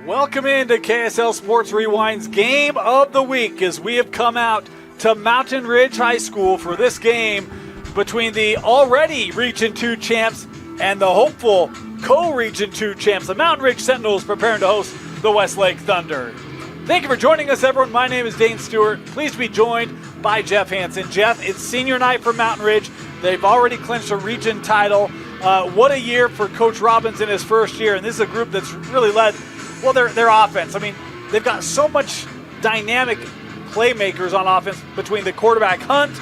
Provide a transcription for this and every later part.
Welcome into KSL Sports Rewind's Game of the Week as we have come out to Mountain Ridge High School for this game between the already Region 2 champs and the hopeful co-Region 2 champs, the Mountain Ridge Sentinels, preparing to host the Westlake Thunder. Thank you for joining us, everyone. My name is Dane Stewart. Pleased to be joined by Jeff Hansen. Jeff, it's senior night for Mountain Ridge. They've already clinched a region title. What a year for Coach Robbins in his first year, and this is a group that's really led, well, their offense. I mean, they've got so much dynamic playmakers on offense between the quarterback Hunt,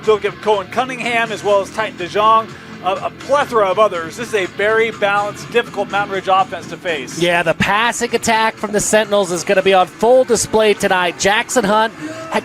look at Cohen Cunningham, as well as Titan DeJong, a plethora of others. This is a very balanced, difficult Mountain Ridge offense to face. Yeah, the passing attack from the Sentinels is going to be on full display tonight. Jackson Hunt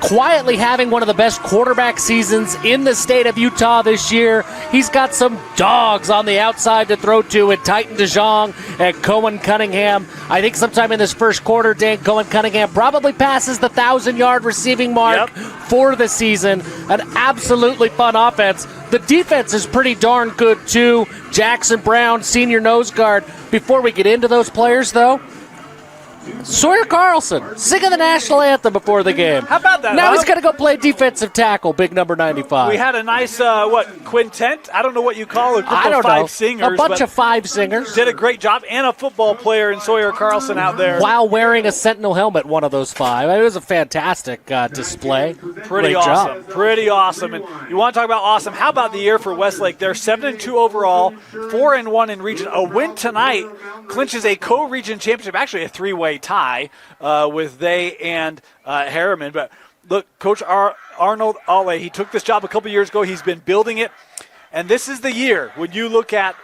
quietly having one of the best quarterback seasons in the state of Utah this year. He's got some dogs on the outside to throw to with Titan DeJong and Cohen Cunningham. I think sometime in this first quarter, Dan Cohen Cunningham probably passes the 1,000-yard receiving mark for the season. An absolutely fun offense. The defense is pretty darn good, too. Jackson Brown, senior nose guard. Before we get into those players, though, Sawyer Carlson singing the national anthem before the game. How about that? Now he's going to go play defensive tackle, big number 95. We had a nice, quintet? I don't know what you call a group I don't of five know. singers. A bunch of five singers. Did a great job, and a football player in Sawyer Carlson out there. While wearing a Sentinel helmet, one of those five. It was a fantastic display. Pretty great awesome. job. Pretty awesome. And you want to talk about awesome. How about the year for Westlake? They're 7-2 overall, 4-1 in region. A win tonight clinches a co-region championship, actually a three-way tie with they and Harriman. But look, Coach Arnold Ale, he took this job a couple years ago. He's been building it. And this is the year when you look at,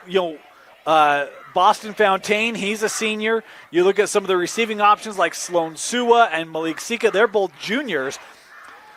Boston Fontaine, he's a senior. You look at some of the receiving options like Sloan Sua and Malik Sika. They're both juniors.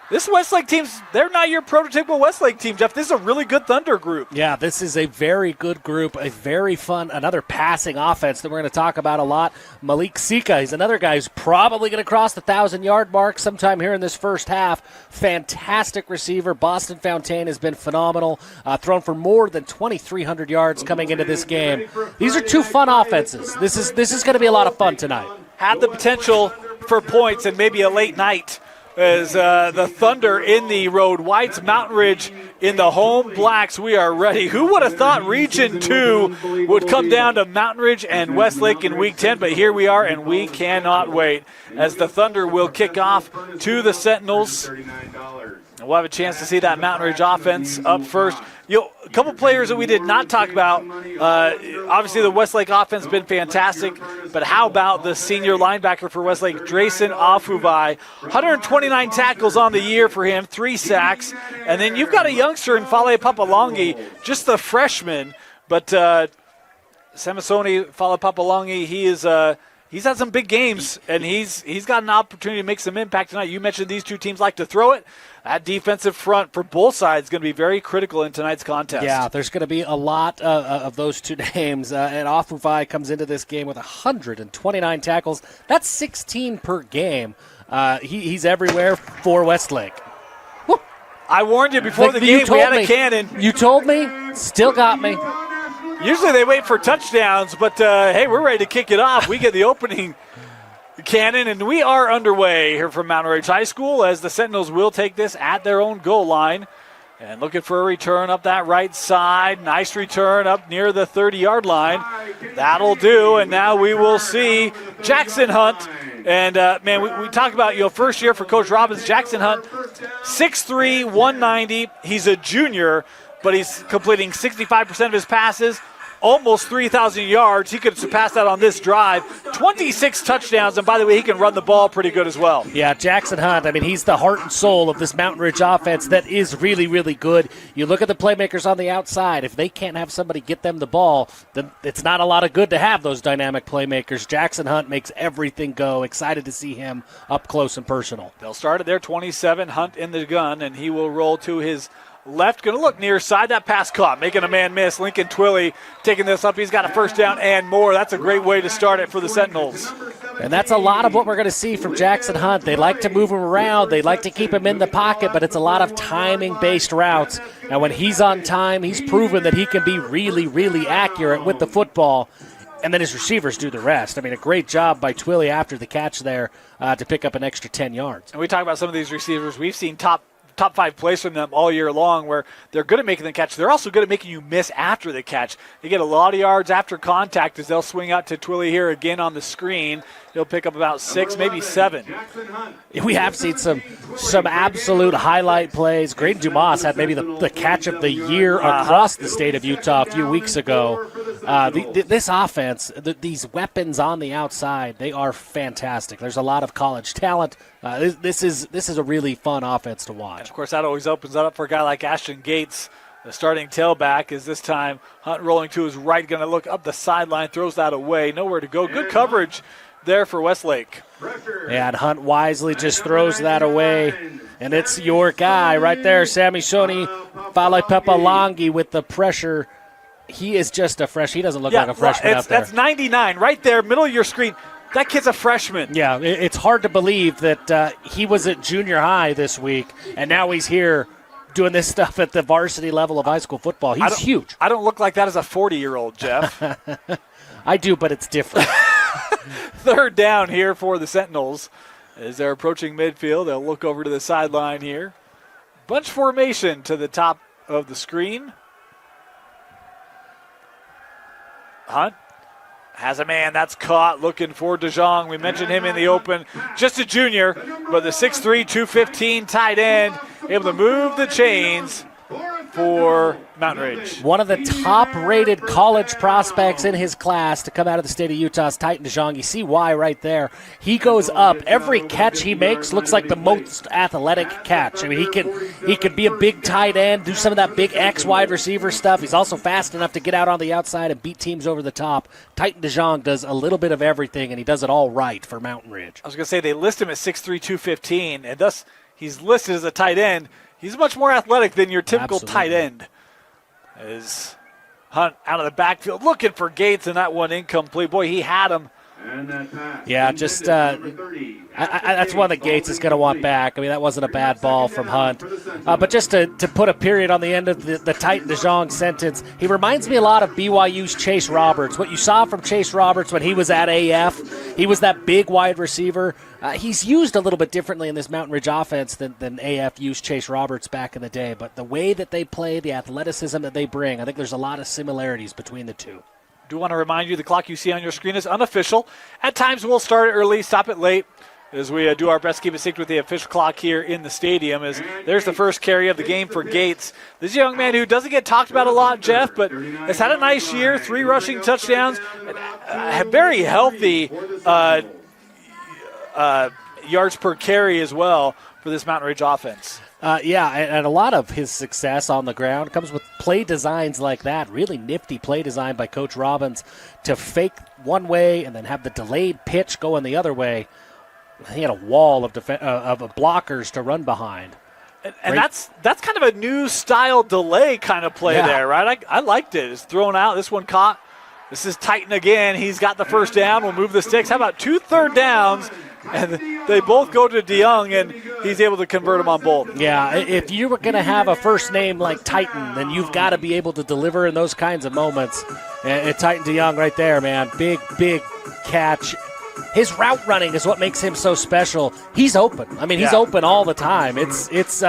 This Westlake team's, they're not your prototypical Westlake team, Jeff. This is a really good Thunder group. Yeah, this is a very good group, a very fun, another passing offense that we're going to talk about a lot. Malik Sika, he's another guy who's probably going to cross the 1,000-yard mark sometime here in this first half. Fantastic receiver. Boston Fontaine has been phenomenal, thrown for more than 2,300 yards coming into this game. These are two fun offenses. This is going to be a lot of fun tonight. Had the potential for points and maybe a late night. As the Thunder in the road whites, Mountain Ridge in the home blacks. We are ready. Who would have thought Region 2 would come down to Mountain Ridge and Westlake in Week 10? But here we are, and we cannot wait as the Thunder will kick off to the Sentinels. And we'll have a chance to see that Mountain Ridge offense up first. A couple players that we did not talk about. Obviously, the Westlake offense has been fantastic, but how about the senior linebacker for Westlake, Drayson Afuvai? 129 tackles on the year for him, 3 sacks. And then you've got a youngster in Fale Papalongi, just the freshman. But Samasoni Fale Papalongi, he's had some big games, and he's got an opportunity to make some impact tonight. You mentioned these two teams like to throw it. That defensive front for both sides is going to be very critical in tonight's contest. Yeah, there's going to be a lot of those two names. And Afuvai comes into this game with 129 tackles. That's 16 per game. He's everywhere for Westlake. Woo. I warned you before the game we had a cannon. You told me. Still got me. Usually they wait for touchdowns, but hey, we're ready to kick it off. We get the opening cannon, and we are underway here from Mountain Ridge High School as the Sentinels will take this at their own goal line. And looking for a return up that right side. Nice return up near the 30-yard line. That'll do, and now we will see Jackson Hunt. And, we talked about, first year for Coach Robbins. Jackson Hunt, 6'3", 190. He's a junior, but he's completing 65% of his passes. Almost 3,000 yards. He could surpass that on this drive. 26 touchdowns, and by the way, he can run the ball pretty good as well. Yeah, Jackson Hunt, he's the heart and soul of this Mountain Ridge offense that is really, really good. You look at the playmakers on the outside. If they can't have somebody get them the ball, then it's not a lot of good to have those dynamic playmakers. Jackson Hunt makes everything go. Excited to see him up close and personal. They'll start at their 27, Hunt in the gun, and he will roll to his left, going to look near side. That pass caught, making a man miss. Lincoln Twilley taking this up. He's got a first down and more. That's a great way to start it for the Sentinels. And that's a lot of what we're going to see from Jackson Hunt. They like to move him around. They like to keep him in the pocket, but it's a lot of timing-based routes. And when he's on time, he's proven that he can be really, really accurate with the football. and then his receivers do the rest. I mean, a great job by Twilly after the catch there to pick up an extra 10 yards. And we talk about some of these receivers. We've seen top 5 plays from them all year long where they're good at making the catch. They're also good at making you miss after the catch. They get a lot of yards after contact as they'll swing out to Twilly here again on the screen. He'll pick up about 6, maybe 7. We have seen some absolute highlight plays. Graydon Dumas had maybe the catch of the year across the state of Utah a few weeks ago. This offense, these weapons on the outside, they are fantastic. There's a lot of college talent. This is a really fun offense to watch. And of course, that always opens that up for a guy like Ashton Gates. The starting tailback is this time Hunt rolling to his right, going to look up the sideline, throws that away. Nowhere to go. Good coverage there for Westlake. Yeah, and Hunt wisely just throws that away. And it's your guy right there, Sammy Shoni Falepepalangi with the pressure. He is just a fresh. He doesn't look like a freshman out there. That's 99 right there, middle of your screen. That kid's a freshman. Yeah, it's hard to believe that he was at junior high this week, and now he's here doing this stuff at the varsity level of high school football. He's huge. I don't look like that as a 40-year-old, Jeff. I do, but it's different. Third down here for the Sentinels. As they're approaching midfield, they'll look over to the sideline here. Bunch formation to the top of the screen. Hunt has a man. That's caught. Looking for DeJong. We mentioned him in the open. Just a junior, but the 6'3", 215 tight end able to move the chains for Mountain Ridge. One of the top-rated college prospects in his class to come out of the state of Utah's Titan DeJong. You see why right there. He goes up. Every catch he makes looks like the most athletic catch. I mean, he can be a big tight end, do some of that big X wide receiver stuff. He's also fast enough to get out on the outside and beat teams over the top. Titan DeJong does a little bit of everything, and he does it all right for Mountain Ridge. I was going to say they list him at 6'3", 215, and thus he's listed as a tight end. He's much more athletic than your typical tight end. As Hunt out of the backfield looking for Gates, and that one incomplete. Boy, he had him. Yeah, just that's one that Gates is going to want back. I mean, that wasn't a bad ball from Hunt. But just to put a period on the end of the Titan DeJong sentence, he reminds me a lot of BYU's Chase Roberts. What you saw from Chase Roberts when he was at AF, he was that big wide receiver. He's used a little bit differently in this Mountain Ridge offense than AF used Chase Roberts back in the day. But the way that they play, the athleticism that they bring, I think there's a lot of similarities between the two. Do want to remind you the clock you see on your screen is unofficial. At times we'll start it early, stop it late, as we do our best to keep it synced with the official clock here in the stadium. As there's the first carry of the game for Gates. This young man who doesn't get talked about a lot, Jeff, but has had a nice year, 3 rushing touchdowns, very healthy yards per carry as well for this Mountain Ridge offense. Yeah, and a lot of his success on the ground comes with play designs like that. Really nifty play design by Coach Robbins to fake one way and then have the delayed pitch going the other way. He had a wall of blockers to run behind. And that's kind of a new style delay kind of play there, right? I liked it. It's thrown out. This one caught. This is Titan again. He's got the first down. We'll move the sticks. How about 2 third downs? And they both go to DeYoung, and he's able to convert them on both. Yeah, if you were going to have a first name like Titan, then you've got to be able to deliver in those kinds of moments. And Titan DeYoung right there, man. Big catch. His route running is what makes him so special. He's open. I mean, he's open all the time. It's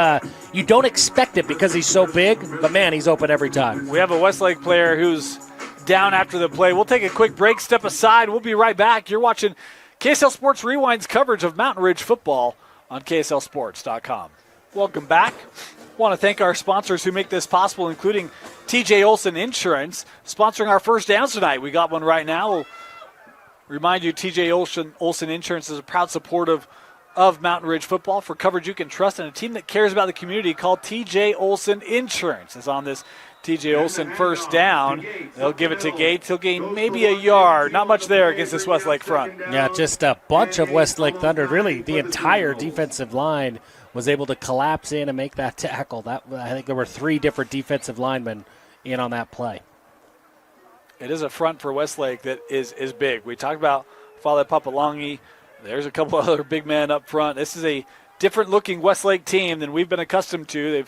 you don't expect it because he's so big, but, man, he's open every time. We have a Westlake player who's down after the play. We'll take a quick break, step aside. We'll be right back. You're watching KSL Sports Rewind's coverage of Mountain Ridge football on KSLSports.com. Welcome back. Want to thank our sponsors who make this possible, including TJ Olson Insurance, sponsoring our first downs tonight. We got one right now. We'll remind you, TJ Olson Insurance is a proud supporter of Mountain Ridge football for coverage you can trust and a team that cares about the community called TJ Olson Insurance. Is on this TJ Olson first down. They'll give it to Gates. He'll gain maybe a yard. Not much there against this Westlake front. Yeah, just a bunch of Westlake Thunder. Really, the entire defensive line was able to collapse in and make that tackle. I think there were 3 different defensive linemen in on that play. It is a front for Westlake that is big. We talked about Falepepalangi. There's a couple other big men up front. This is a different-looking Westlake team than we've been accustomed to.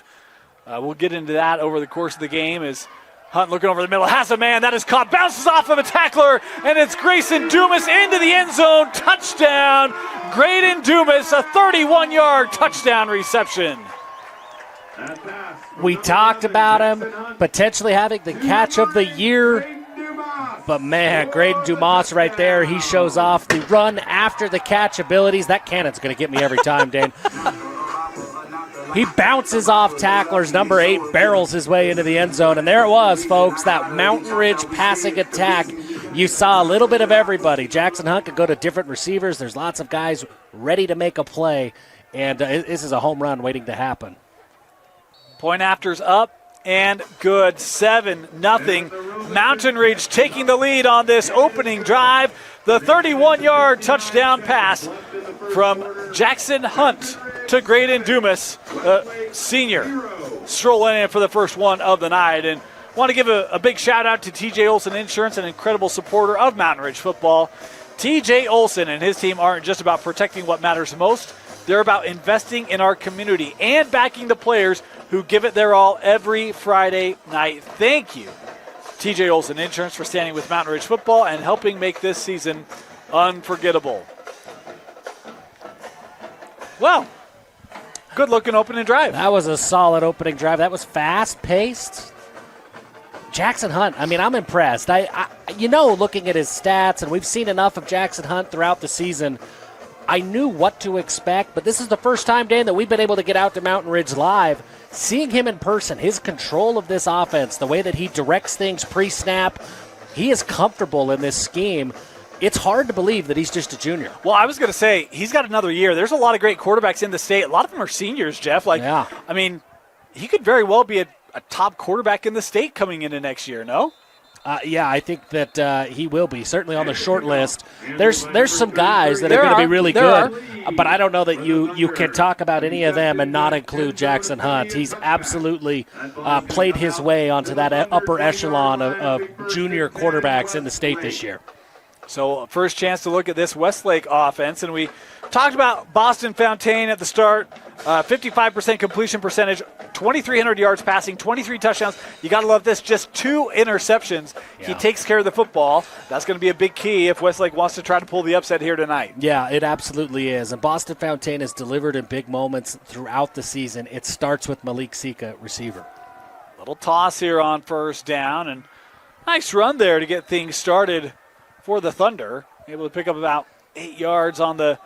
We'll get into that over the course of the game as Hunt looking over the middle, has a man, that is caught, bounces off of a tackler, and it's Grayson Dumas into the end zone. Touchdown, Graydon Dumas, a 31-yard touchdown reception. We talked about him potentially having the catch of the year. But, man, Graydon Dumas right there, he shows off the run after the catch abilities. That cannon's going to get me every time, Dan. He bounces off tacklers. Number 8 barrels his way into the end zone. And there it was, folks, that Mountain Ridge passing attack. You saw a little bit of everybody. Jackson Hunt could go to different receivers. There's lots of guys ready to make a play. And this is a home run waiting to happen. Point after's up and good. 7-0. Mountain Ridge taking the lead on this opening drive. The 31-yard touchdown pass from Jackson Hunt to Graydon Dumas, senior, strolling in for the first one of the night. And want to give a big shout out to TJ Olson Insurance, an incredible supporter of Mountain Ridge football. TJ Olson and his team aren't just about protecting what matters most. They're about investing in our community and backing the players who give it their all every Friday night. Thank you, TJ Olson Insurance, for standing with Mountain Ridge football and helping make this season unforgettable. Well, good-looking opening drive. That was a solid opening drive. That was fast-paced. Jackson Hunt, I mean, I'm impressed. Looking at his stats, and we've seen enough of Jackson Hunt throughout the season, I knew what to expect, but this is the first time, Dan, that we've been able to get out to Mountain Ridge live. Seeing him in person, his control of this offense, the way that he directs things pre-snap, he is comfortable in this scheme. It's hard to believe that he's just a junior. Well, I was going to say, he's got another year. There's a lot of great quarterbacks in the state. A lot of them are seniors, Jeff. Yeah. I mean, he could very well be a top quarterback in the state coming into next year, no? Yeah, I think that he will be, certainly on the short list. There's some guys that are going to be really good, but I don't know that you can talk about any of them and not include Jackson Hunt. He's absolutely played his way onto that upper echelon of junior quarterbacks in the state this year. So first chance to look at this Westlake offense, and we talked about Boston Fountain at the start. 55% completion percentage, 2,300 yards passing, 23 touchdowns. You got to love this, just 2 interceptions. Yeah. He takes care of the football. That's going to be a big key if Westlake wants to try to pull the upset here tonight. Yeah, it absolutely is. And Boston Fountain has delivered in big moments throughout the season. It starts with Malik Sika, receiver. Little toss here on first down, and nice run there to get things started for the Thunder. Able to pick up about 8 yards on the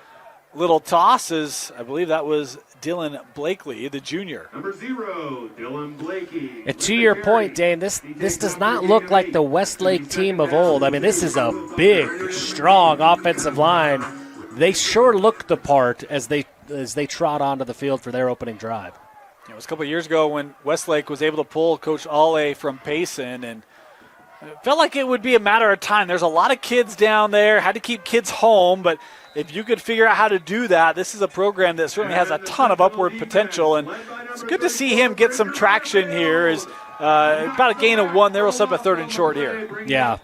little tosses. I believe that was Dylan Blakely, the junior. Number 0, Dylan Blakey. And to your point, Dane, this does not look like the Westlake team of old. I mean, this is a big, strong offensive line. They sure look the part as they trot onto the field for their opening drive. It was a couple of years ago when Westlake was able to pull Coach Ale from Payson, and it felt like it would be a matter of time. There's a lot of kids down there, had to keep kids home, but if you could figure out how to do that, this is a program that certainly has a ton of upward potential, and it's good to see him get some traction here. Is about a gain of 1. They will sub a 3rd and short here. Yeah.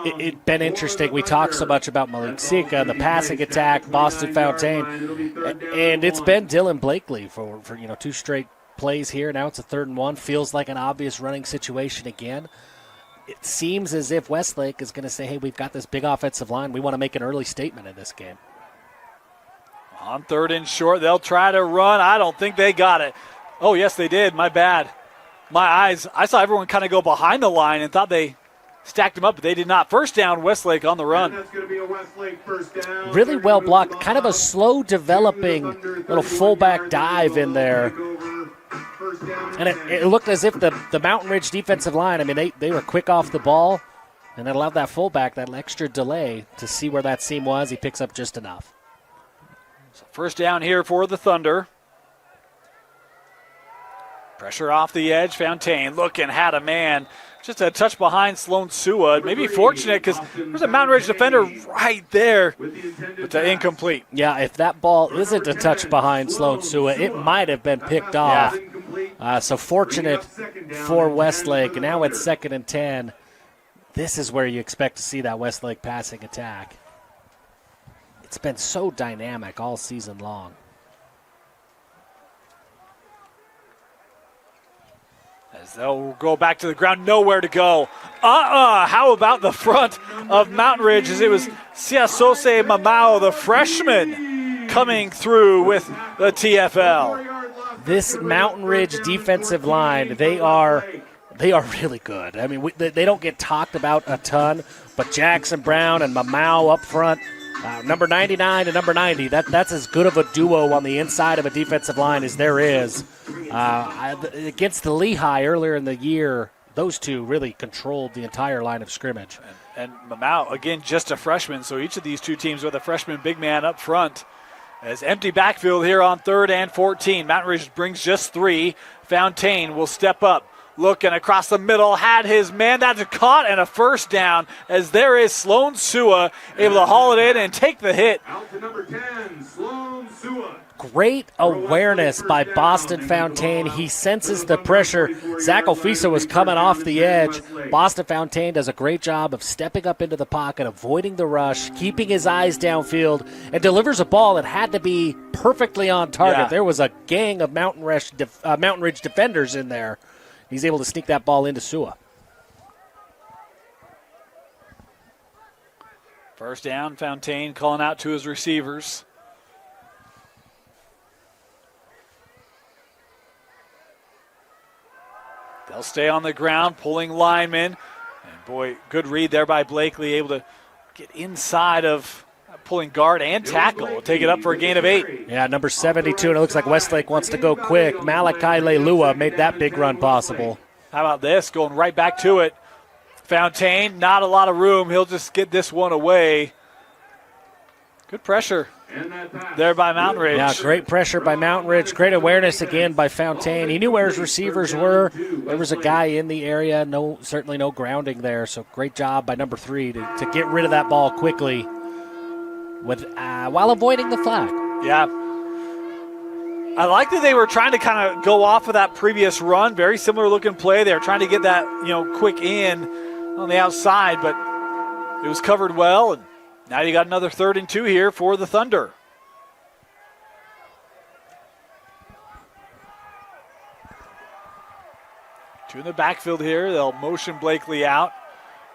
It's been interesting. We talked so much about Malik Sika, the passing attack, Boston Fountain, and it's been Dylan Blakely for 2 straight plays here. Now it's a 3rd and 1. Feels like an obvious running situation again. It seems as if Westlake is going to say, hey, we've got this big offensive line. We want to make an early statement in this game. On 3rd and short, they'll try to run. I don't think they got it. Oh, yes, they did. My bad. My eyes. I saw everyone kind of go behind the line and thought they stacked them up, but they did not. First down, Westlake on the run. And that's going to be a Westlake first down. Really well blocked. Kind of a slow developing little fullback dive in there. And it looked as if the Mountain Ridge defensive line, I mean, they were quick off the ball, and it allowed that fullback that extra delay to see where that seam was. He picks up just enough. So first down here for the Thunder. Pressure off the edge. Fountain looking, had a man. Just a touch behind Sloan Seward. Maybe fortunate because there's a Mountain Ridge defender right there, but incomplete. Yeah, if that ball isn't a touch behind Sloan Seward, it might have been picked off. So fortunate for Westlake. And now it's 2nd and 10. This is where you expect to see that Westlake passing attack. It's been so dynamic all season long. As As they'll go back to the ground, nowhere to go. How about the front of Mountain Ridge as it was Siasose Mamao, the freshman, coming through with the TFL. This Mountain Ridge defensive line, they are really good. I mean, they don't get talked about a ton, but Jackson Brown and Mamao up front, number 99 and number 90, that's as good of a duo on the inside of a defensive line as there is. Against the Lehigh earlier in the year, those two really controlled the entire line of scrimmage. And Mamao, again, just a freshman, so each of these two teams with a freshman big man up front. As empty backfield here on 3rd and 14. Mountain Ridge brings just 3. Fontaine will step up. Looking across the middle, had his man. That's caught and a first down as there is Sloan Sua able to haul it in and take the hit. Out to number 10, Sloan Sua. Great awareness by Boston Fontaine. He senses the pressure. Zach Ofisa was coming off the edge. Boston Fontaine does a great job of stepping up into the pocket, avoiding the rush, keeping his eyes downfield, and delivers a ball that had to be perfectly on target. Yeah. There was a gang of Mountain Ridge defenders in there. He's able to sneak that ball into Sua. First down, Fontaine calling out to his receivers. They'll stay on the ground, pulling linemen. And boy, good read there by Blakely, able to get inside of pulling guard and tackle. We'll take it up for a gain of 8. Yeah, number 72, and it looks like Westlake wants to go quick. Malachi Leilua made that big run possible. How about this? Going right back to it. Fontaine, not a lot of room. He'll just get this one away. Good pressure there by Mountain Ridge. Yeah, great pressure by Mountain Ridge. Great awareness again by Fontaine. He knew where his receivers were. There was a guy in the area. Certainly no grounding there. So great job by number 3 to get rid of that ball quickly while avoiding the flag. Yeah. I like that they were trying to kind of go off of that previous run. Very similar looking play. They were trying to get that, quick in on the outside, but it was covered well. And now you got another 3rd and 2 here for the Thunder. Two in the backfield here. They'll motion Blakely out.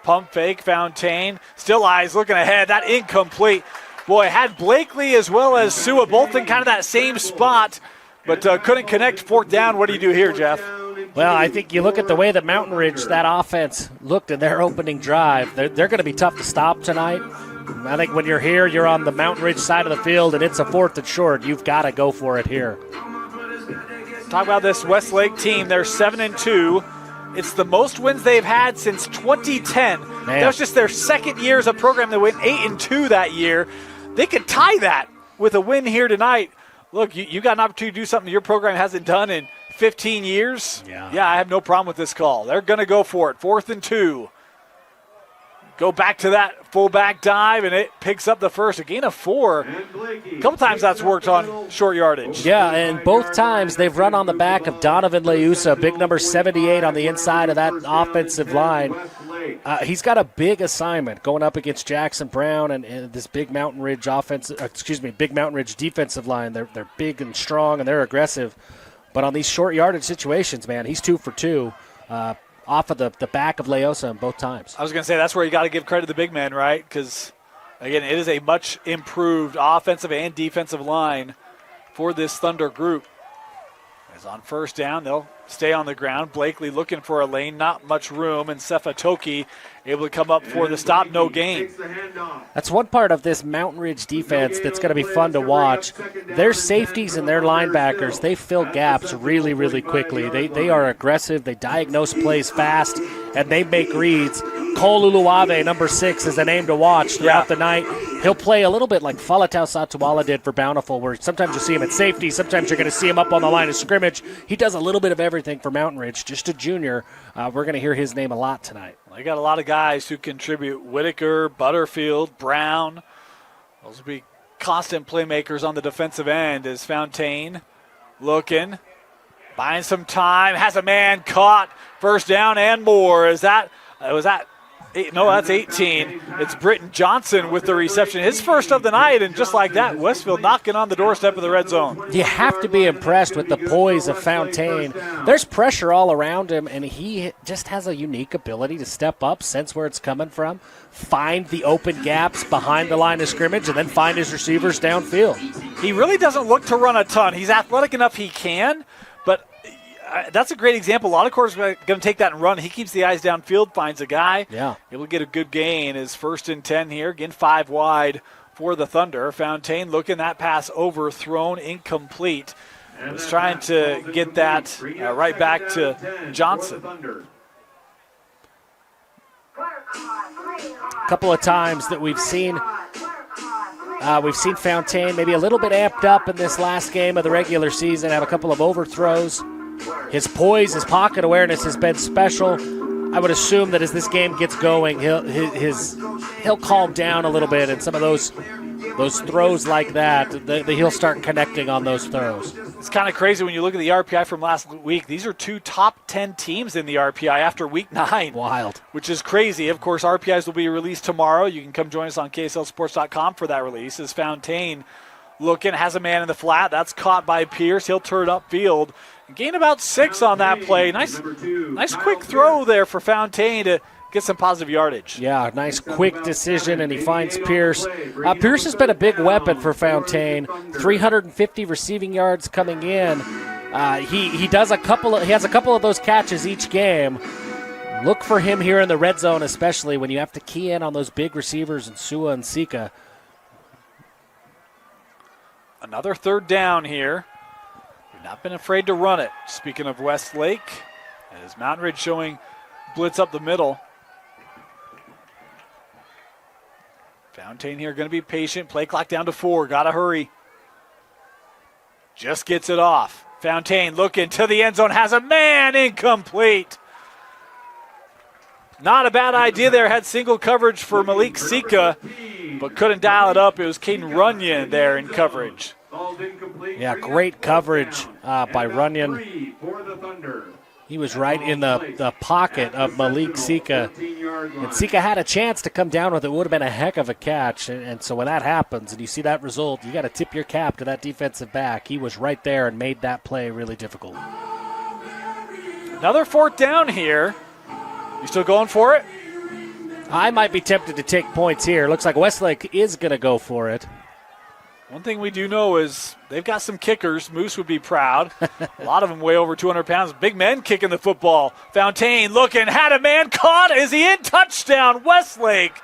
Pump fake, Fontaine. Still eyes looking ahead. That incomplete. Boy, had Blakely as well as Sua both in kind of that same spot, but couldn't connect 4th down. What do you do here, Jeff? Well, I think you look at the way that Mountain Ridge, that offense, looked in their opening drive. They're going to be tough to stop tonight. I think when you're here, you're on the Mountain Ridge side of the field, and it's a 4th and short. You've got to go for it here. Talk about this Westlake team. They're 7-2. It's the most wins they've had since 2010. Man. That was just their 2nd year as a program. They went 8-2 that year. They could tie that with a win here tonight. Look, you got an opportunity to do something your program hasn't done in 15 years. Yeah, I have no problem with this call. They're going to go for it. 4th and 2. Go back to that fullback dive, and it picks up the first. A gain of 4. A couple times that's worked on short yardage. Yeah, and both times they've run on the back of Donovan Leusa, big number 78 on the inside of that offensive line. He's got a big assignment going up against Jackson Brown and this big Mountain Ridge big Mountain Ridge defensive line. They're big and strong and they're aggressive, but on these short yardage situations, man, he's 2 for 2 off of the back of Leusa both times. I was going to say that's where you got to give credit to the big man, right? Because again, it is a much improved offensive and defensive line for this Thunder group. As on 1st down, they'll stay on the ground. Blakely looking for a lane, not much room, and Sefatoki able to come up for the stop, no gain. That's one part of this Mountain Ridge defense that's going to be fun to watch. Their safeties and their linebackers, they fill gaps really, really quickly. They are aggressive, they diagnose plays fast, and they make reads. Cole Uluave, number 6, is a name to watch throughout the night. He'll play a little bit like Falatau Satuala did for Bountiful, where sometimes you'll see him at safety, sometimes you're going to see him up on the line of scrimmage. He does a little bit of everything for Mountain Ridge, just a junior. We're going to hear his name a lot tonight. They got a lot of guys who contribute. Whitaker, Butterfield, Brown. Those will be constant playmakers on the defensive end as Fontaine looking, buying some time, has a man caught, 1st down and more. Was that That's 18. It's Britton Johnson with the reception. His first of the night, and just like that, Westfield knocking on the doorstep of the red zone. You have to be impressed with the poise of Fontaine. There's pressure all around him, and he just has a unique ability to step up, sense where it's coming from, find the open gaps behind the line of scrimmage, and then find his receivers downfield. He really doesn't look to run a ton. He's athletic enough he can, but that's a great example. A lot of quarterbacks are going to take that and run. He keeps the eyes downfield, finds a guy. Yeah. Able to get a good gain. His 1st and 10 here. Again, 5 wide for the Thunder. Fontaine looking, that pass overthrown, incomplete. Was trying to get that right back to Johnson. A couple of times that we've seen Fontaine maybe a little bit amped up in this last game of the regular season, have a couple of overthrows. His poise, his pocket awareness has been special. I would assume that as this game gets going, he'll calm down a little bit, and some of those throws like that, he'll start connecting on those throws. It's kind of crazy when you look at the RPI from last week. These are 2 top 10 teams in the RPI after week 9. Wild. Which is crazy. Of course, RPIs will be released tomorrow. You can come join us on KSLSports.com for that release. As Fontaine looking, has a man in the flat. That's caught by Pierce. He'll turn upfield. Gain about 6 on that play. Nice quick throw there for Fontaine to get some positive yardage. Yeah, nice quick decision, and he finds Pierce. Pierce has been a big weapon for Fontaine. 350 receiving yards coming in. He has a couple of those catches each game. Look for him here in the red zone, especially when you have to key in on those big receivers in Sua and Sika. Another 3rd down here. Not been afraid to run it. Speaking of Westlake, as Mountain Ridge showing blitz up the middle. Fontaine here going to be patient. Play clock down to 4. Got to hurry. Just gets it off. Fontaine looking to the end zone. Has a man. Incomplete. Not a bad idea there. Had single coverage for Malik Sika, but couldn't dial it up. It was Caden Runyon there in coverage. Yeah, great coverage by Runyon. He was right in the pocket of Malik Sika. And Sika had a chance to come down with it. Would have been a heck of a catch. And so when that happens and you see that result, you got to tip your cap to that defensive back. He was right there and made that play really difficult. Another 4th down here. You still going for it? I might be tempted to take points here. Looks like Westlake is going to go for it. One thing we do know is they've got some kickers. Moose would be proud. A lot of them weigh over 200 pounds. Big men kicking the football. Fontaine looking, had a man caught. Is he in? Touchdown, Westlake.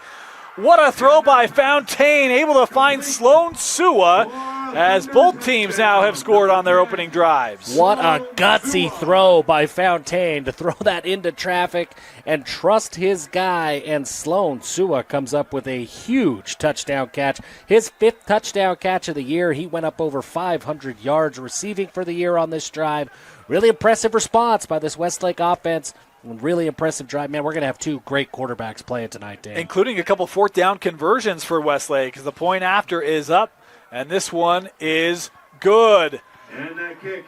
What a throw by Fontaine, able to find Sloan Sua as both teams now have scored on their opening drives. What a gutsy throw by Fontaine to throw that into traffic and trust his guy, and Sloan Sua comes up with a huge touchdown catch. His 5th touchdown catch of the year. He went up over 500 yards receiving for the year on this drive. Really impressive response by this Westlake offense. Really impressive drive. Man, we're going to have 2 great quarterbacks playing tonight, Dave. Including a couple 4th down conversions for Westlake, because the point after is up, and this one is good.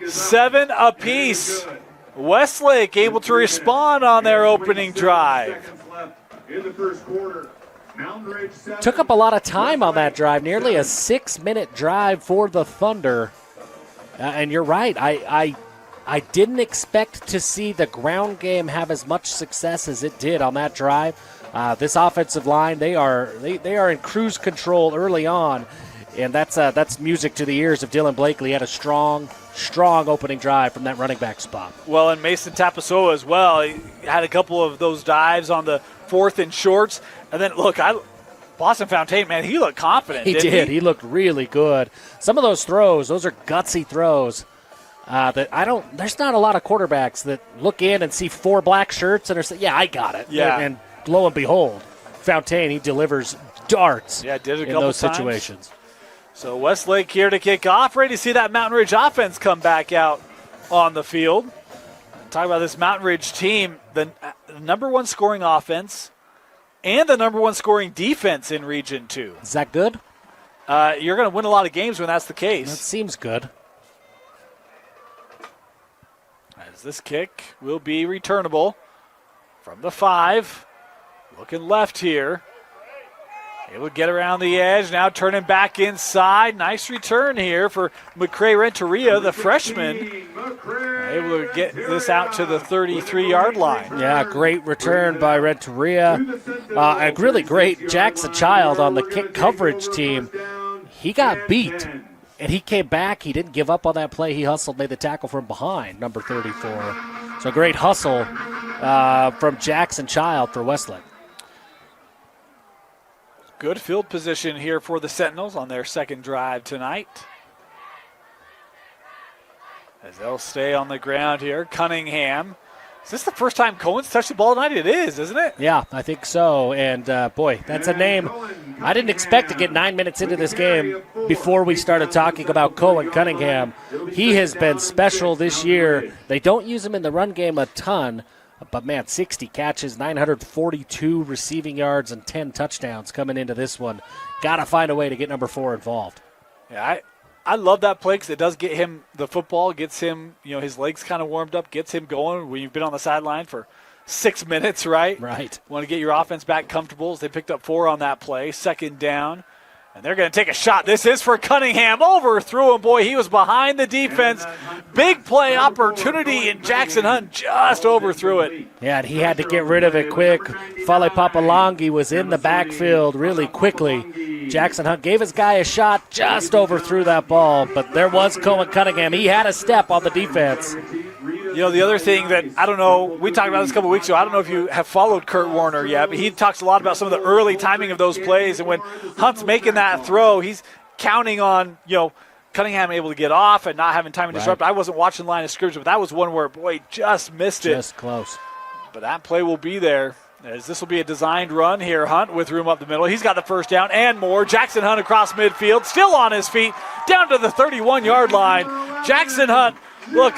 7 apiece. Westlake able to respond on their opening drive. Took up a lot of time on that drive, nearly a 6-minute drive for the Thunder. And you're right, I didn't expect to see the ground game have as much success as it did on that drive. This offensive line, they are in cruise control early on, and that's music to the ears of Dylan Blakely. He had a strong opening drive from that running back spot. Well, and Mason Tapasoa as well. He had a couple of those dives on the 4th and shorts, and then look, Boston Fontaine, man, he looked confident. He did. He looked really good. Some of those throws, those are gutsy throws. There's not a lot of quarterbacks that look in and see 4 black shirts and are saying, yeah, I got it. Yeah. And lo and behold, Fontaine, he delivers darts did a in couple those times. situations. So Westlake here to kick off. Ready to see that Mountain Ridge offense come back out on the field. Talk about this Mountain Ridge team, the number 1 scoring offense and the number 1 scoring defense in Region 2. Is that good? You're going to win a lot of games when that's the case. That seems good. As this kick will be returnable from the 5. Looking left here. Able to get around the edge, now turning back inside. Nice return here for McCray Renteria, the freshman. Able to get this out to the 33-yard line. Yeah, great return by Renteria. A really great Jackson Child on the kick coverage team. He got beat, and he came back. He didn't give up on that play. He hustled, made the tackle from behind, number 34. So great hustle from Jackson Child for Westlake. Good field position here for the Sentinels on their second drive tonight. As they'll stay on the ground here. Cunningham. Is this the first time Cohen's touched the ball tonight? It is, isn't it? Yeah, I think so. And, boy, that's a name. I didn't expect to get 9 minutes into this game before we started talking about Cohen Cunningham. He has been special this year. They don't use him in the run game a ton. But, man, 60 catches, 942 receiving yards, and 10 touchdowns coming into this one. Got to find a way to get number 4 involved. Yeah, I love that play because it does get him the football, gets him, his legs kind of warmed up, gets him going when you've been on the sideline for 6 minutes, right? Right. Want to get your offense back comfortable as they picked up 4 on that play. Second down. And they're going to take a shot. This is for Cunningham. Overthrew him. Boy, he was behind the defense. Big play opportunity, and Jackson Hunt just overthrew it. Yeah, and he had to get rid of it quick. Fale Papalangi was in the backfield really quickly. Jackson Hunt gave his guy a shot, just overthrew that ball. But there was Cohen Cunningham. He had a step on the defense. The other thing that, I don't know, we talked about this a couple weeks ago. I don't know if you have followed Kurt Warner yet, but he talks a lot about some of the early timing of those plays. And when Hunt's making that throw, he's counting on, Cunningham able to get off and not having time to disrupt. I wasn't watching line of scrimmage, but that was one where, boy, just missed it. Just close. But that play will be there. As this will be a designed run here. Hunt with room up the middle. He's got the first down and more. Jackson Hunt across midfield, still on his feet, down to the 31-yard line. Jackson Hunt, look,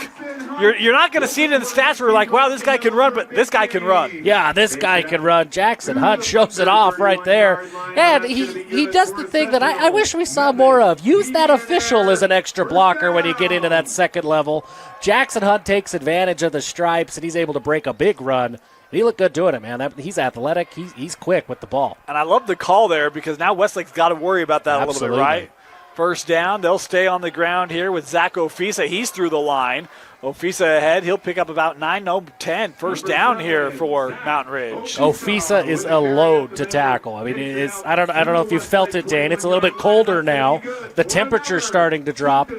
you're not going to see it in the stats where you're like, wow, this guy can run, but this guy can run. Yeah, this guy can run. Jackson Hunt shows it off right there. And he does the thing that I wish we saw more of. Use that official as an extra blocker when you get into that second level. Jackson Hunt takes advantage of the stripes, and he's able to break a big run. He looked good doing it, man. He's athletic. He's quick with the ball. And I love the call there because now Westlake's got to worry about that a little bit, right? First down, they'll stay on the ground here with Zach Ofisa. He's through the line. Ofisa ahead. He'll pick up about 10. First down here for Mountain Ridge. Ofisa is a load to tackle. I mean, I don't know if you felt it, Dane. It's a little bit colder now. The temperature's starting to drop.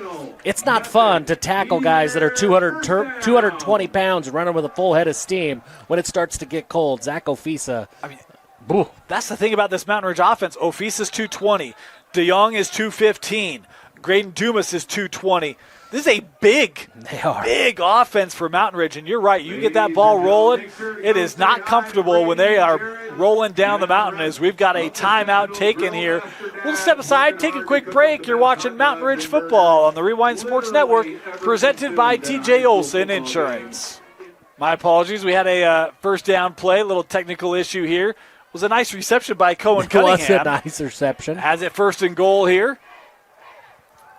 It's not fun to tackle guys that are 220 pounds running with a full head of steam when it starts to get cold. Zach Ofisa. I mean, that's the thing about this Mountain Ridge offense. Ofisa's 220. DeYoung is 215. Graydon Dumas is 220. This is a big offense for Mountain Ridge, and you're right. You get that ball rolling, it is not comfortable when they are rolling down the mountain as we've got a timeout taken here. We'll step aside, take a quick break. You're watching Mountain Ridge football on the Rewind Sports Network, presented by TJ Olson Insurance. My apologies. We had a first down play, a little technical issue here. It was a nice reception by Cohen Cunningham. It was a nice reception. Has it first and goal here.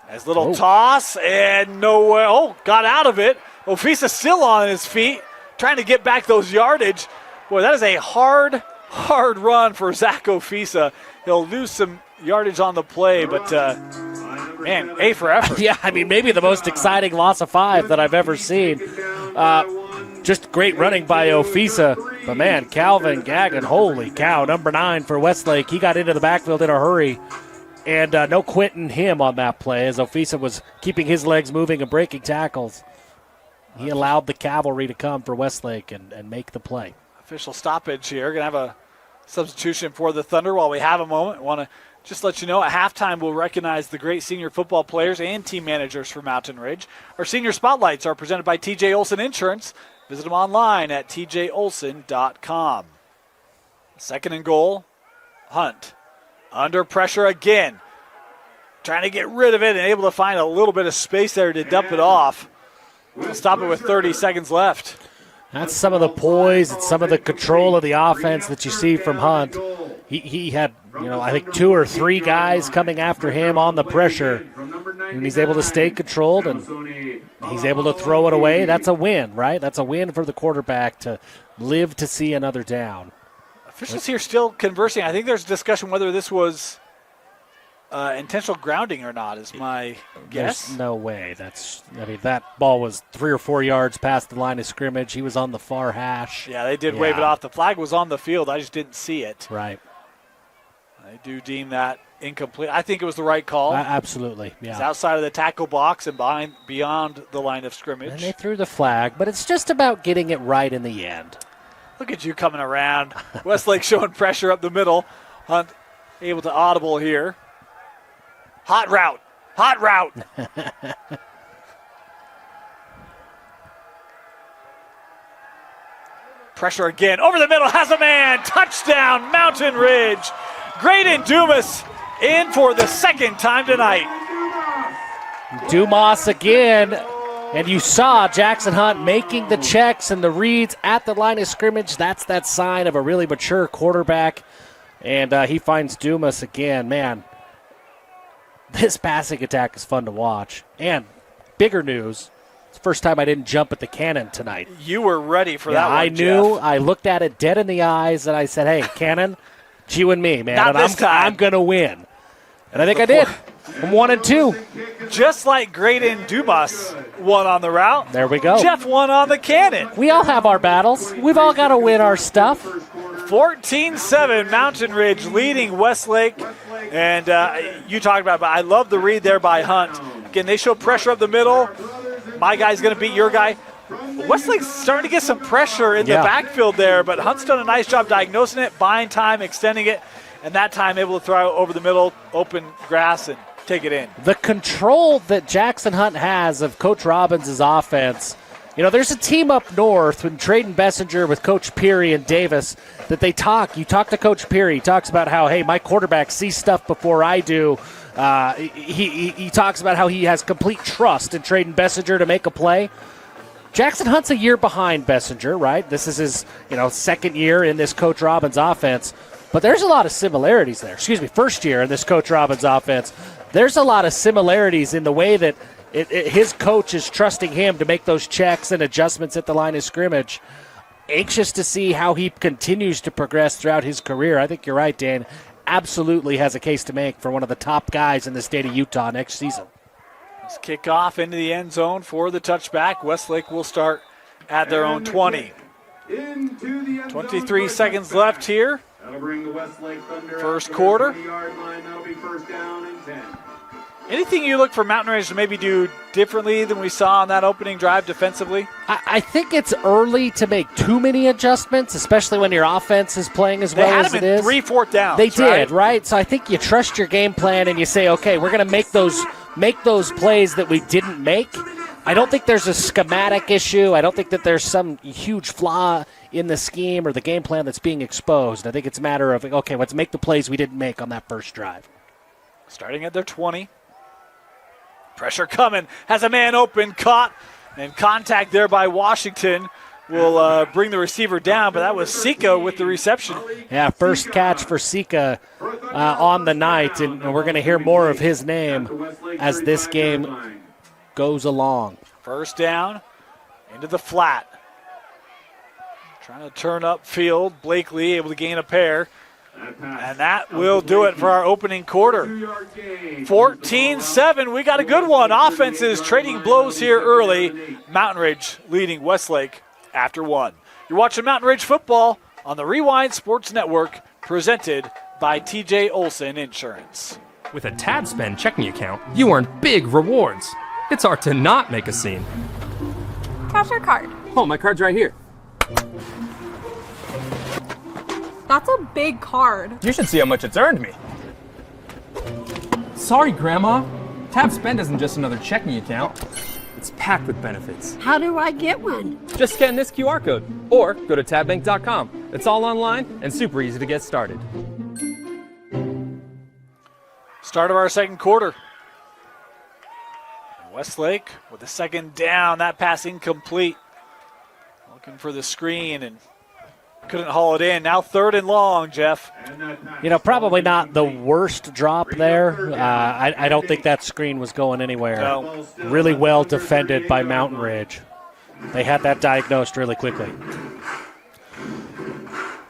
As little toss and nowhere. Oh, got out of it. Ofisa still on his feet, trying to get back those yardage. Boy, that is a hard run for Zach Ofisa. He'll lose some yardage on the play, but, man, A for effort. Yeah, I mean, maybe the most exciting loss of 5 that I've ever seen. Just great running by Ofisa. But, man, Calvin Gagnon, holy cow, number 9 for Westlake. He got into the backfield in a hurry. And no quitting him on that play as Ofisa was keeping his legs moving and breaking tackles. He allowed the cavalry to come for Westlake and make the play. Official stoppage here. Going to have a substitution for the Thunder while we have a moment. Want to just let you know at halftime we'll recognize the great senior football players and team managers for Mountain Ridge. Our senior spotlights are presented by TJ Olson Insurance. Visit them online at tjolson.com. Second and goal, Hunt. Under pressure again. Trying to get rid of it and able to find a little bit of space there to dump it off. We'll stop it with 30 seconds left. That's some of the poise and some of the control of the offense that you see from Hunt. He had, I think 2 or 3 guys coming after him on the pressure. And he's able to stay controlled and he's able to throw it away. That's a win, right? That's a win for the quarterback to live to see another down. Officials here still conversing. I think there's discussion whether this was intentional grounding or not is my guess. There's no way. That ball was 3 or 4 yards past the line of scrimmage. He was on the far hash. Yeah, they did wave it off. The flag was on the field. I just didn't see it. Right. I do deem that incomplete. I think it was the right call. Absolutely, yeah. It's outside of the tackle box and beyond the line of scrimmage. And they threw the flag, but it's just about getting it right in the end. Look at you coming around. Westlake showing pressure up the middle. Hunt able to audible here. Hot route. Hot route. Pressure again. Over the middle. Has a man. Touchdown, Mountain Ridge. Graydon Dumas in for the second time tonight. Dumas again. And you saw Jackson Hunt making the checks and the reads at the line of scrimmage. That's that sign of a really mature quarterback. And he finds Dumas again. Man, this passing attack is fun to watch. And bigger news, it's the first time I didn't jump at the cannon tonight. You were ready for that one, I knew. Jeff. I looked at it dead in the eyes, and I said, hey, cannon, it's you and me, man. Not and this time. I'm going to win. And I think I did. I'm 1-2. Just like Graydon Dumas won on the route. There we go. Jeff won on the cannon. We all have our battles. We've all got to win our stuff. 14-7, Mountain Ridge leading Westlake. And you talked about it, but I love the read there by Hunt. Again, they show pressure up the middle. My guy's going to beat your guy. Westlake's starting to get some pressure in the backfield there, but Hunt's done a nice job diagnosing it, buying time, extending it, and that time able to throw over the middle, open grass, and take it in. The control that Jackson Hunt has of Coach Robbins' offense. You know, there's a team up north when Trayden Bessinger with Coach Peary and Davis that they talk. You talk to Coach Peary. He talks about how, hey, my quarterback sees stuff before I do. He talks about how he has complete trust in Trayden Bessinger to make a play. Jackson Hunt's a year behind Bessinger, right? This is his, second year in this Coach Robbins offense. But there's a lot of similarities there. First year in this Coach Robbins offense. There's a lot of similarities in the way that his coach is trusting him to make those checks and adjustments at the line of scrimmage. Anxious to see how he continues to progress throughout his career. I think you're right, Dan. Absolutely has a case to make for one of the top guys in the state of Utah next season. Let's kick off into the end zone for the touchback. Westlake will start at their own 20. 23 seconds left here. First quarter. Anything you look for Mountain Ridge to maybe do differently than we saw on that opening drive defensively? I think it's early to make too many adjustments, especially when your offense is playing as well as it is. They had them in 3 4th downs. They did, right? So I think you trust your game plan and you say, okay, we're going to make those plays that we didn't make. I don't think there's a schematic issue. I don't think that there's some huge flaw in the scheme or the game plan that's being exposed. I think it's a matter of, okay, let's make the plays we didn't make on that first drive. Starting at their 20. Pressure coming. Has a man open, caught, and contact there by Washington will bring the receiver down, but that was Sika with the reception. Yeah, first catch for Sika on the night, and we're going to hear more of his name as this game goes along. First down into the flat. Trying to turn up field. Blakely able to gain a pair. And that will do it for our opening quarter. 14-7. We got a good one. Offenses trading blows here early. Mountain Ridge leading Westlake after 1. You're watching Mountain Ridge football on the Rewind Sports Network, presented by TJ Olson Insurance. With a TabSpend checking account, you earn big rewards. It's hard to not make a scene. How's your card? Oh, my card's right here. That's a big card. You should see how much it's earned me. Sorry, Grandma. TabSpend isn't just another checking account. It's packed with benefits. How do I get one? Just scan this QR code or go to tabbank.com. It's all online and super easy to get started. Start of our second quarter. Westlake with the second down. That pass incomplete. Looking for the screen and couldn't haul it in. Now 3rd and long, Jeff. Probably not the worst drop there. I don't think that screen was going anywhere. No. Really well defended by Mountain Ridge. They had that diagnosed really quickly.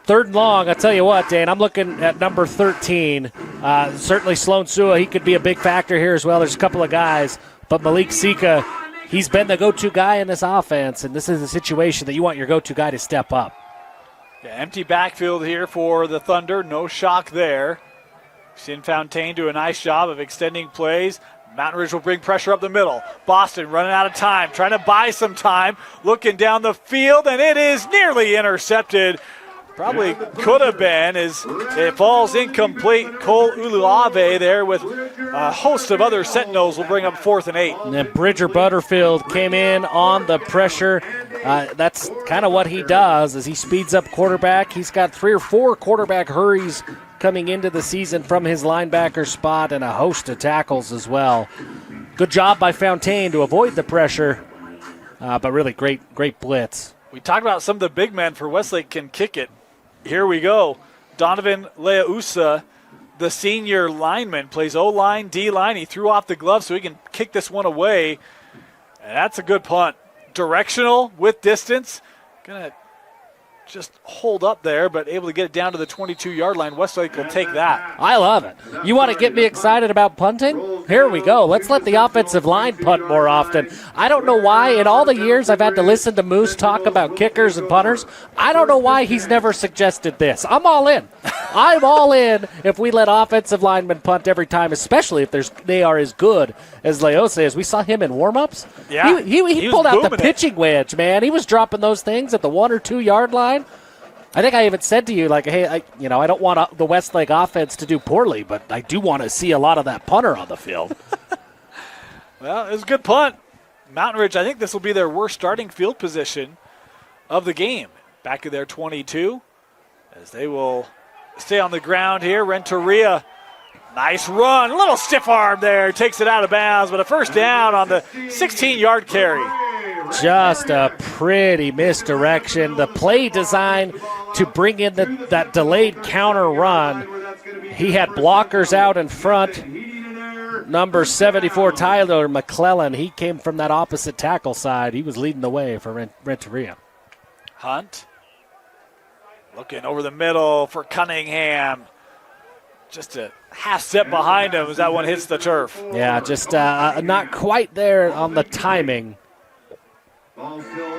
3rd and long, I'll tell you what, Dane, I'm looking at number 13. Certainly Sloan Sua, he could be a big factor here as well. There's a couple of guys, but Malik Sika, he's been the go-to guy in this offense, and this is a situation that you want your go-to guy to step up. Yeah, empty backfield here for the Thunder. No shock there. Sin Fontaine do a nice job of extending plays. Mountain Ridge will bring pressure up the middle. Boston running out of time, trying to buy some time, looking down the field, and it is nearly intercepted. Probably could have been as it falls incomplete. Cole Uluave there with a host of other Sentinels will bring up 4th and 8. And then Bridger Butterfield came in on the pressure. That's kind of what he does as he speeds up quarterback. He's got 3 or 4 quarterback hurries coming into the season from his linebacker spot and a host of tackles as well. Good job by Fontaine to avoid the pressure, but really great blitz. We talked about some of the big men for Westlake can kick it. Here we go. Donovan Leausa, the senior lineman, plays O-line, D-line. He threw off the glove so he can kick this one away. And that's a good punt. Directional with distance. Going to just hold up there, but able to get it down to the 22-yard line. Westlake will take that. I love it. You want to get me excited about punting? Here we go. Let's let the offensive line punt more often. I don't know why. In all the years I've had to listen to Moose talk about kickers and punters, I don't know why he's never suggested this. I'm all in. I'm all in if we let offensive linemen punt every time, especially if they are as good as Leose is. We saw him in warm-ups. Yeah, he pulled out the pitching wedge, man. He was dropping those things at the 1 or 2 yard line. I think I even said to you, like, hey, I don't want the Westlake offense to do poorly, but I do want to see a lot of that punter on the field. Well, it was a good punt. Mountain Ridge, I think this will be their worst starting field position of the game. Back of their 22 as they will stay on the ground here. Renteria, nice run. A little stiff arm there. Takes it out of bounds, but a first down on the 16-yard carry. Just a pretty misdirection. The play design to bring in that delayed counter run. He had blockers out in front. Number 74, Tyler McClellan, he came from that opposite tackle side. He was leading the way for Renteria. Hunt looking over the middle for Cunningham. Just a half step behind him as that one hits the turf. Yeah, just not quite there on the timing.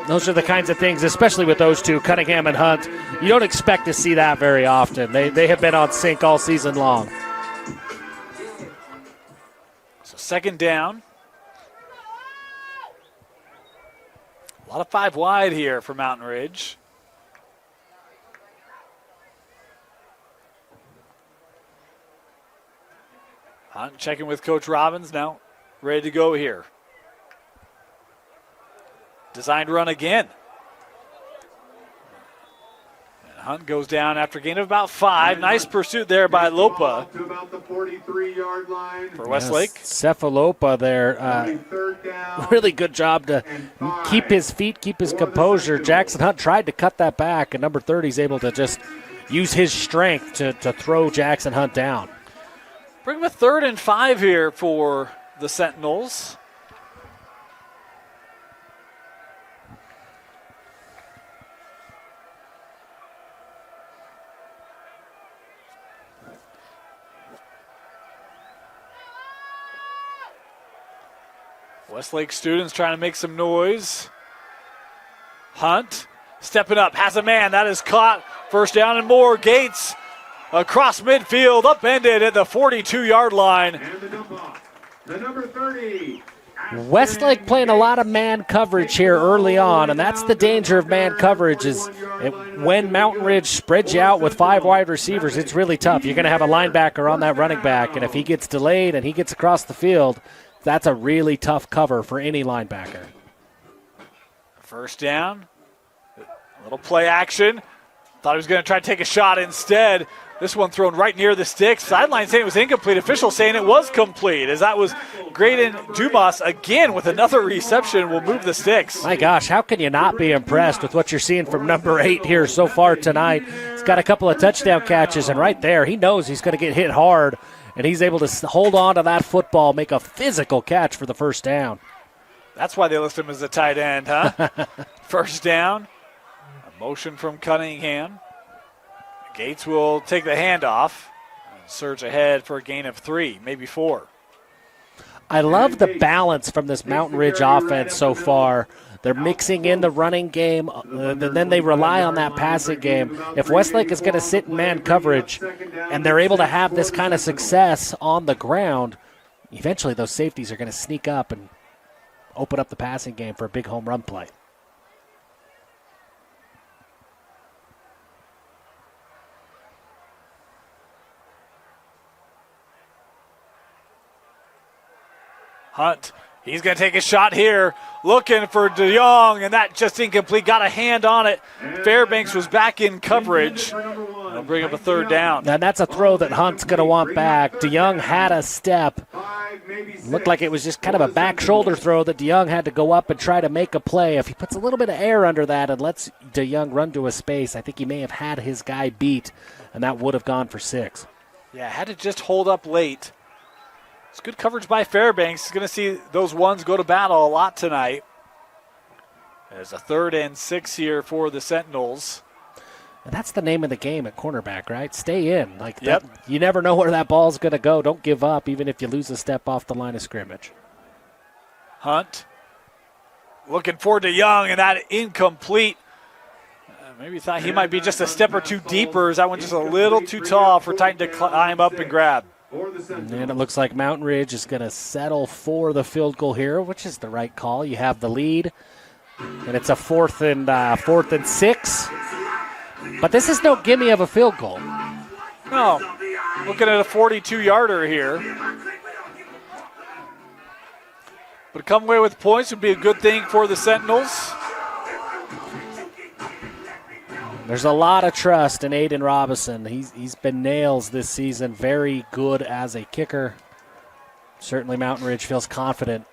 Those are the kinds of things, especially with those two, Cunningham and Hunt, you don't expect to see that very often. They have been on sync all season long. So 2nd down. A lot of 5 wide here for Mountain Ridge. Hunt checking with Coach Robbins now. Ready to go here. Designed run again. And Hunt goes down after a gain of about 5. Nice pursuit there by Lopa. To about the 43-yard line. For Westlake. Yes, Cephalopa there. Really good job to keep his feet, keep his composure. Jackson Hunt tried to cut that back, and number 30 is able to just use his strength to throw Jackson Hunt down. Bring him a 3rd and 5 here for the Sentinels. Westlake students trying to make some noise. Hunt stepping up, has a man. That is caught. First down and more. Gates across midfield, upended at the 42-yard line. And the dump off. The number 30. Westlake playing a lot of man coverage here early on, and that's the danger of man coverage is when Mountain Ridge spreads you out with 5 wide receivers, it's really tough. You're going to have a linebacker on that running back, and if he gets delayed and he gets across the field, that's a really tough cover for any linebacker. First down. A little play action. Thought he was going to try to take a shot instead. This one thrown right near the sticks. Sideline saying it was incomplete. Official saying it was complete. As that was Graydon Dumas again with another reception will move the sticks. My gosh, how can you not be impressed with what you're seeing from number 8 here so far tonight? He's got a couple of touchdown catches, and right there he knows he's going to get hit hard, and he's able to hold on to that football, make a physical catch for the first down. That's why they list him as a tight end, huh? First down. A motion from Cunningham. Gates will take the handoff. Surge ahead for a gain of 3, maybe 4. I love the balance from this Mountain Ridge offense so far. They're mixing in the running game, then they rely on that passing game. If Westlake is going to sit in man coverage and they're able to have this kind of success on the ground, eventually those safeties are going to sneak up and open up the passing game for a big home run play. Hunt, he's going to take a shot here, looking for DeYoung, and that just incomplete. Got a hand on it. Fairbanks was back in coverage. They'll bring up a 3rd down. And that's a throw that Hunt's going to want back. DeYoung had a step. Looked like it was just kind of a back shoulder throw that DeYoung had to go up and try to make a play. If he puts a little bit of air under that and lets DeYoung run to a space, I think he may have had his guy beat, and that would have gone for 6. Yeah, had to just hold up late. It's good coverage by Fairbanks. He's going to see those ones go to battle a lot tonight. There's a 3rd and 6 here for the Sentinels. And that's the name of the game at cornerback, right? Stay in. Yep. You never know where that ball's going to go. Don't give up, even if you lose a step off the line of scrimmage. Hunt looking for DeYoung, and that incomplete. Maybe thought he might be just a step or 2 deeper. Is that one just a little too tall for Titan to climb up and grab? And it looks like Mountain Ridge is going to settle for the field goal here, which is the right call. You have the lead, and it's a 4th and 6. But this is no gimme of a field goal. No, looking at a 42-yarder here. But come away with points would be a good thing for the Sentinels. There's a lot of trust in Aiden Robinson. He's been nails this season, very good as a kicker. Certainly Mountain Ridge feels confident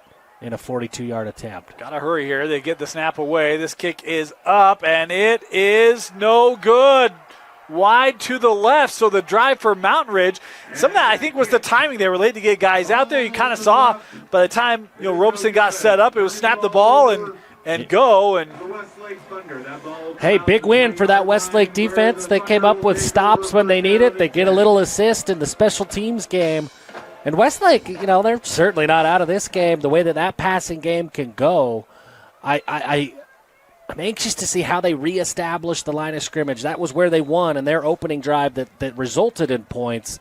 in a 42-yard attempt. Got to hurry here. They get the snap away. This kick is up, and it is no good. Wide to the left, so the drive for Mountain Ridge. Some of that, I think, was the timing. They were late to get guys out there. You kind of saw by the time Robeson got set up, it was snap the ball and go. And hey, big win for that Westlake defense. They came up with stops when they need it. They get a little assist in the special teams game. And Westlake, they're certainly not out of this game. The way that passing game can go, I'm anxious to see how they reestablish the line of scrimmage. That was where they won, and their opening drive that resulted in points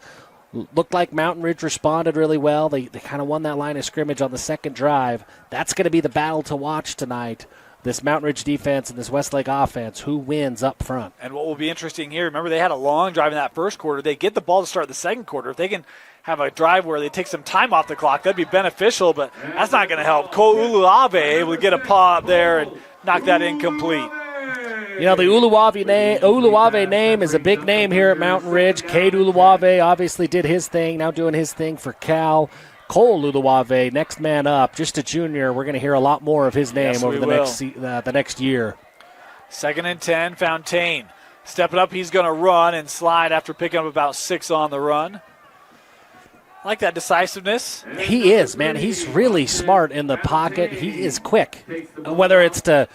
looked like Mountain Ridge responded really well. They kind of won that line of scrimmage on the second drive. That's going to be the battle to watch tonight. This Mountain Ridge defense and this Westlake offense, who wins up front. And what will be interesting here, remember they had a long drive in that first quarter. They get the ball to start the second quarter. If they can have a drive where they take some time off the clock, that'd be beneficial, but that's not going to help. Ko Uluave able to get a paw up there and knock that incomplete. The Uluave name is a big name here at Mountain Ridge. Cade Uluave obviously did his thing, now doing his thing for Cal. Cole Uluave, next man up, just a junior. We're going to hear a lot more of his name over the next year. 2nd and 10, Fontaine. Stepping up, he's going to run and slide after picking up about 6 on the run. I like that decisiveness. He is, man. He's really smart in the pocket. He is quick. Whether it's to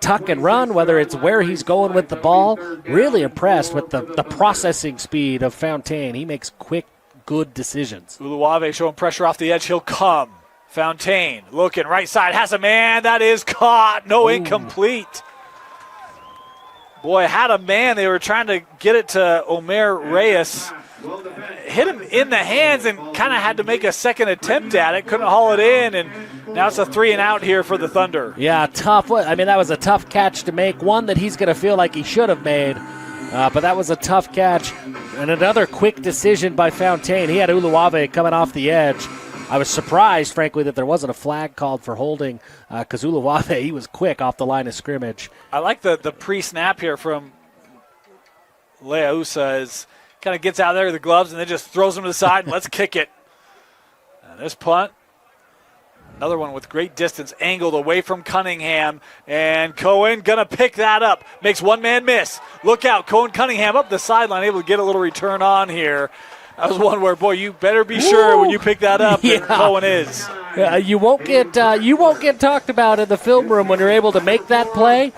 tuck and run, whether it's where he's going with the ball, really impressed with the processing speed of Fontaine. He makes quick, good decisions. Uluave showing pressure off the edge. He'll come. Fontaine looking right side. Has a man. That is caught. No, incomplete. Boy, had a man. They were trying to get it to Omer Reyes. Hit him in the hands and kind of had to make a second attempt at it. Couldn't haul it in, and now it's a 3 and out here for the Thunder. Yeah, tough. I mean, that was a tough catch to make. One that he's going to feel like he should have made. But that was a tough catch. And another quick decision by Fontaine. He had Uluave coming off the edge. I was surprised, frankly, that there wasn't a flag called for holding because Uluave, he was quick off the line of scrimmage. I like the pre-snap here from Leausa is kind of gets out there with the gloves and then just throws them to the side and let's kick it. And this punt, another one with great distance, angled away from Cunningham. And Cohen going to pick that up. Makes one man miss. Look out, Cohen Cunningham up the sideline, able to get a little return on here. That was one where, boy, you better be sure when you pick that up that Cohen is. You won't get talked about in the film room when you're able to make that play.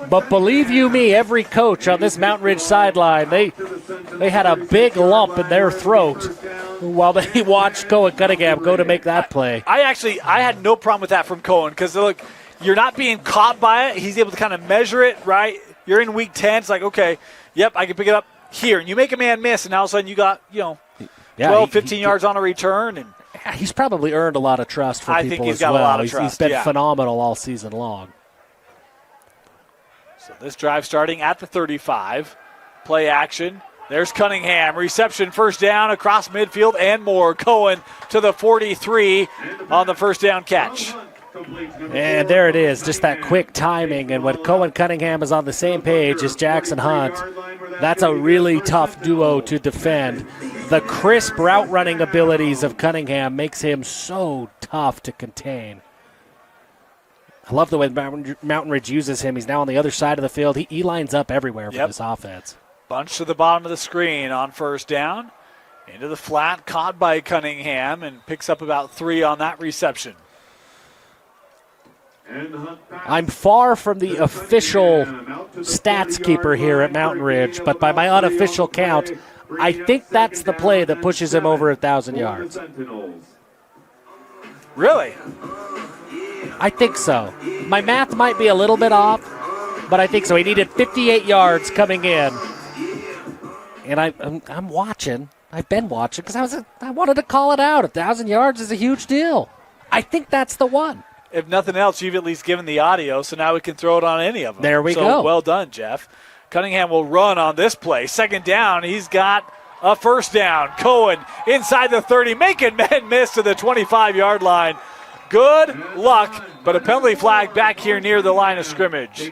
But believe you me, every coach on this Mountain Ridge sideline, they had a big lump in their throat while they watched Cohen Cunningham go to make that play. I had no problem with that from Cohen because, look, you're not being caught by it. He's able to kind of measure it, right? You're in week 10. It's like, okay, yep, I can pick it up here. And you make a man miss, and all of a sudden you got, 12, 15 yards on a return. And he's probably earned a lot of trust from people as well. I think he's got a lot of trust. He's been phenomenal all season long. So this drive starting at the 35. Play action. There's Cunningham. Reception, first down across midfield and more. Cohen to the 43 on the first down catch. And there it is, just that quick timing. And when Cohen Cunningham is on the same page as Jackson Hunt, that's a really tough duo to defend. The crisp route running abilities of Cunningham makes him so tough to contain. I love the way Mountain Ridge uses him. He's now on the other side of the field. He lines up everywhere for this offense. Bunch to the bottom of the screen on first down. Into the flat, caught by Cunningham, and picks up about 3 on that reception. I'm far from the official stats keeper here at Mountain Ridge, but by my unofficial count, I think that's the play that pushes him over 1,000 yards. Really? I think so. My math might be a little bit off, but I think so. He needed 58 yards coming in. And I'm watching. I've been watching because I wanted to call it out. 1,000 yards is a huge deal. I think that's the one. If nothing else, you've at least given the audio, so now we can throw it on any of them. There we go. Well done, Jeff. Cunningham will run on this play. Second down, he's got a first down. Cohen inside the 30, making men miss to the 25-yard line. Good luck, but a penalty flag back here near the line of scrimmage.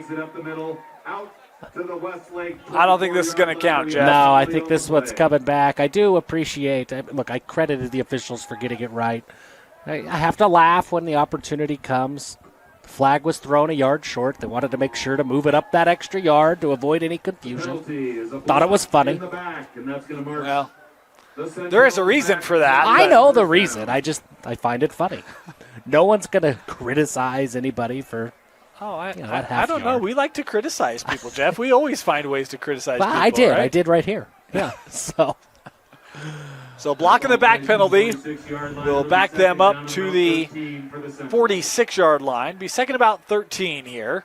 I don't think this is going to count, Jeff. No, I think this one's coming back. I do appreciate – look, I credited the officials for getting it right. I have to laugh when the opportunity comes. The flag was thrown a yard short. They wanted to make sure to move it up that extra yard to avoid any confusion. Thought it was funny. Well, there is a reason for that. I know the reason. I find it funny. No one's going to criticize anybody for I don't know. We like to criticize people, Jeff. We always find ways to criticize people. I did. Right? I did right here. Yeah. So blocking the back penalty will back them up to the 46-yard line. Be second about 13 here.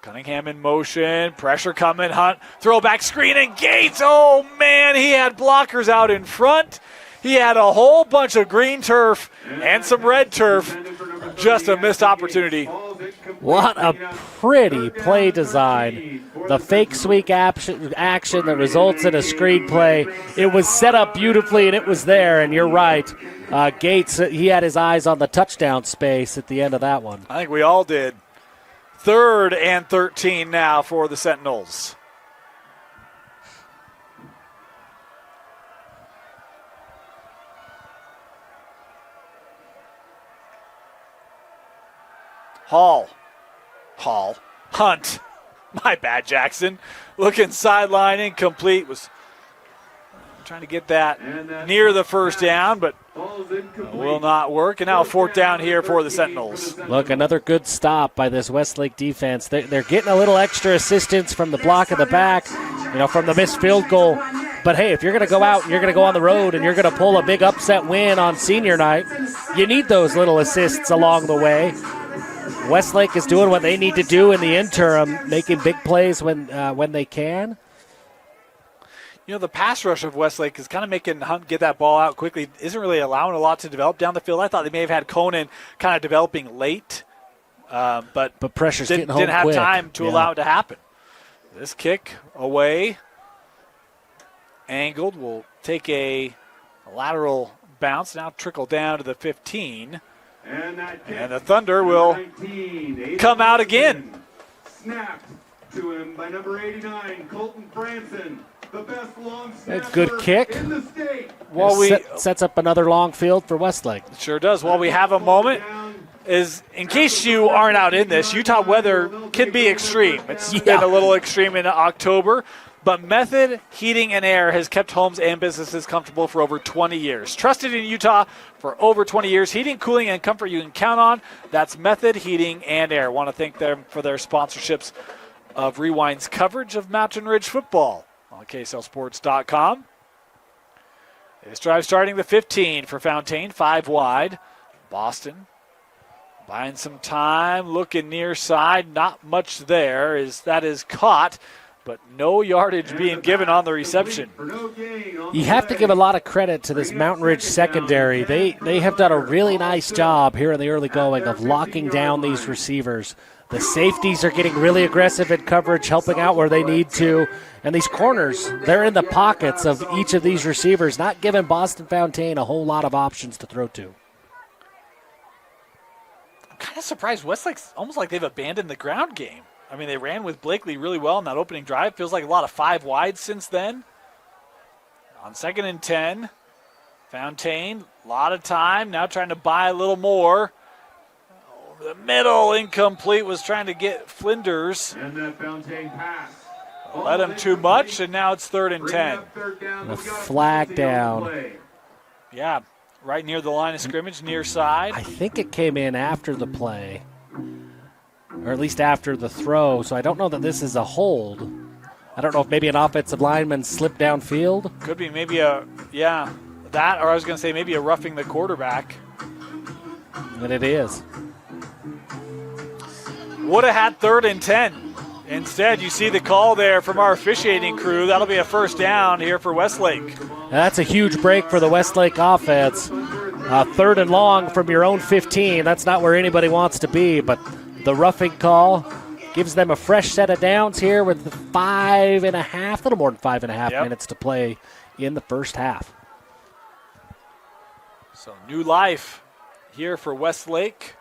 Cunningham in motion. Pressure coming. Hunt. Throwback screen and Gates. Oh, man. He had blockers out in front. He had a whole bunch of green turf and some red turf. Just a missed opportunity. What a pretty play design. The fake sweep action that results in a screen play. It was set up beautifully, and it was there, and you're right. Gates, he had his eyes on the touchdown space at the end of that one. I think we all did. 3rd and 13 now for the Sentinels. Hall. Hunt. My bad, Jackson. Looking sideline, incomplete. Was trying to get that near the first down, but will not work. And now 4th down here for the Sentinels. Look, another good stop by this Westlake defense. They're getting a little extra assistance from the block in the back, from the missed field goal. But, hey, if you're going to go out and you're going to go on the road and you're going to pull a big upset win on senior night, you need those little assists along the way. Westlake is doing what they need to do in the interim, making big plays when they can. The pass rush of Westlake is kind of making Hunt get that ball out quickly. Isn't really allowing a lot to develop down the field. I thought they may have had Conan kind of developing late, but pressure's didn't getting home have quick. time to allow it to happen. This kick away, angled, will take a lateral bounce, now trickle down to the 15. And the Thunder will come out again. Snapped to him by number 89, Colton Franson, the best long snapper good kick. in the state. Sets up another long field for Westlake. Sure does. While we have a moment, in case you aren't out in this, Utah weather can be extreme. It's been a little extreme in October. but Method Heating and Air has kept homes and businesses comfortable for over 20 years. Trusted in Utah for over 20 years. Heating, cooling, and comfort you can count on. That's Method Heating and Air. Want to thank them for their sponsorships of Rewind's coverage of Mountain Ridge football on KSLSports.com. This drive starting the 15 for Fountain, 5 wide. Boston buying some time, looking near side. Not much there. That is caught, but no yardage being given on the reception. You have to give a lot of credit to this Mountain Ridge secondary. They have done a really nice job here in the early going of locking down these receivers. The safeties are getting really aggressive in coverage, helping out where they need to. And these corners, they're in the pockets of each of these receivers, not giving Boston Fountain a whole lot of options to throw to. I'm kind of surprised. Westlake's almost like they've abandoned the ground game. I mean, they ran with Blakely really well in that opening drive. Feels like a lot of 5 wide since then. On 2nd and 10, Fountain, a lot of time. Now trying to buy a little more. Over the middle, incomplete, was trying to get Flinders. And that Fountain pass. Let him too much, and now it's 3rd and 10. A flag down. Yeah, right near the line of scrimmage, near side. I think it came in after the play, or at least after the throw, so I don't know that this is a hold. I don't know if maybe an offensive lineman slipped downfield. Could be maybe that, or I was going to say maybe a roughing the quarterback. And it is. Would have had 3rd and 10. Instead, you see the call there from our officiating crew. That'll be a 1st down here for Westlake. That's a huge break for the Westlake offense. 3rd and long from your own 15. That's not where anybody wants to be, but the roughing call gives them a fresh set of downs here with 5.5, a little more than 5.5 minutes to play in the first half. So new life here for Westlake.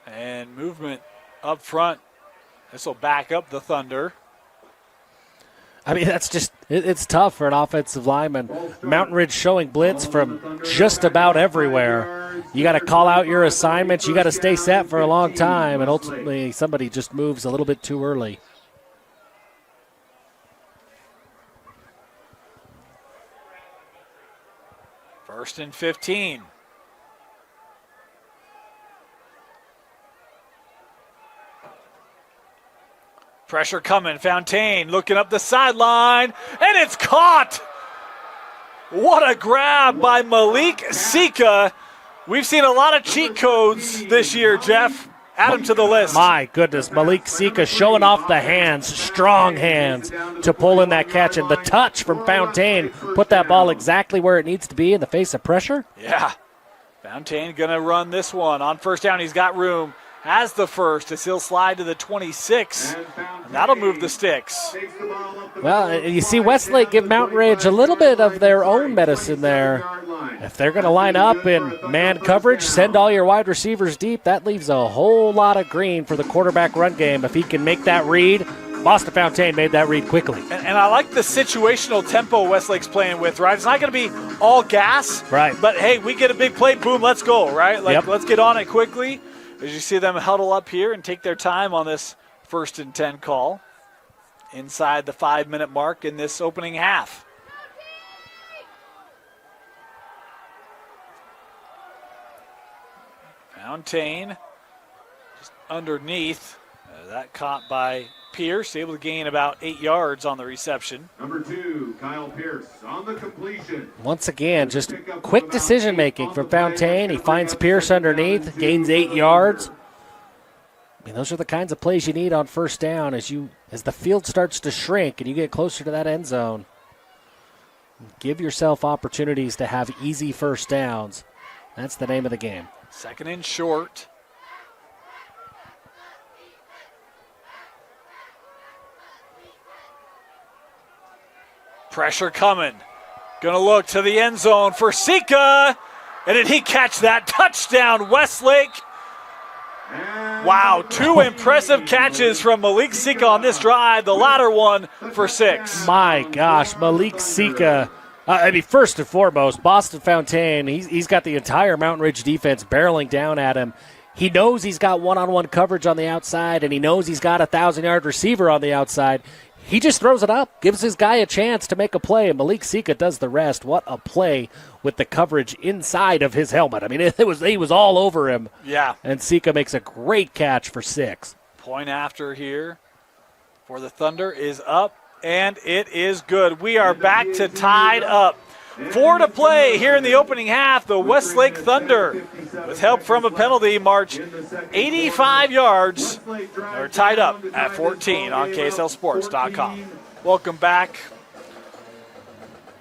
And movement up front. This will back up the Thunder. I mean, that's just, it's tough for an offensive lineman. Mountain Ridge showing blitz from just about everywhere. You got to call out your assignments. You got to stay set for a long time, and ultimately somebody just moves a little bit too early. First and 15. Pressure coming. Fountain looking up the sideline, and it's caught. What a grab by Malik Sika. We've seen a lot of cheat codes this year, Jeff. Add them to the list. My goodness, Malik Sika showing off the hands, strong hands to pull in that catch. And the touch from Fountain put that ball exactly where it needs to be in the face of pressure. Yeah. Fountain going to run this one. On 1st down, he's got room. Has the first as he'll slide to the 26. And that'll move the sticks. Well, you see Westlake give Mountain Ridge a little bit of their own medicine there. If they're going to line up in man coverage, send all your wide receivers deep, that leaves a whole lot of green for the quarterback run game. If he can make that read, Boston Fountain made that read quickly. And I like the situational tempo Westlake's playing with, right? It's not going to be all gas. Right. But, hey, we get a big play, boom, let's go, right? Let's get on it quickly. As you see them huddle up here and take their time on this 1st and 10 call inside the 5-minute mark in this opening half. Fountain just underneath. That caught by Pierce, able to gain about 8 yards on the reception. Number 2, Kyle Pierce on the completion. Once again, just quick decision making from Fountain. He finds Pierce underneath, gains 8 yards. I mean, those are the kinds of plays you need on 1st down as the field starts to shrink and you get closer to that end zone. Give yourself opportunities to have easy 1st downs. That's the name of the game. 2nd and short. Pressure coming. Gonna look to the end zone for Sika. And did he catch that? Touchdown, Westlake. Wow, 2 impressive catches from Malik Sika on this drive. The latter one for 6. My gosh, Malik Sika First and foremost, Boston Fontaine, he's got the entire Mountain Ridge defense barreling down at him. He knows he's got one-on-one coverage on the outside, and he knows he's got a 1,000-yard receiver on the outside. He just throws it up, gives his guy a chance to make a play, and Malik Sika does the rest. What a play with the coverage inside of his helmet. I mean, he was all over him. Yeah. And Sika makes a great catch for 6. Point after here for the Thunder is up, and it is good. We are back to tied up. 4 to play here in the opening half. The Westlake Thunder, with help from a penalty, march 85 yards. They're tied up at 14 on KSLSports.com. Welcome back.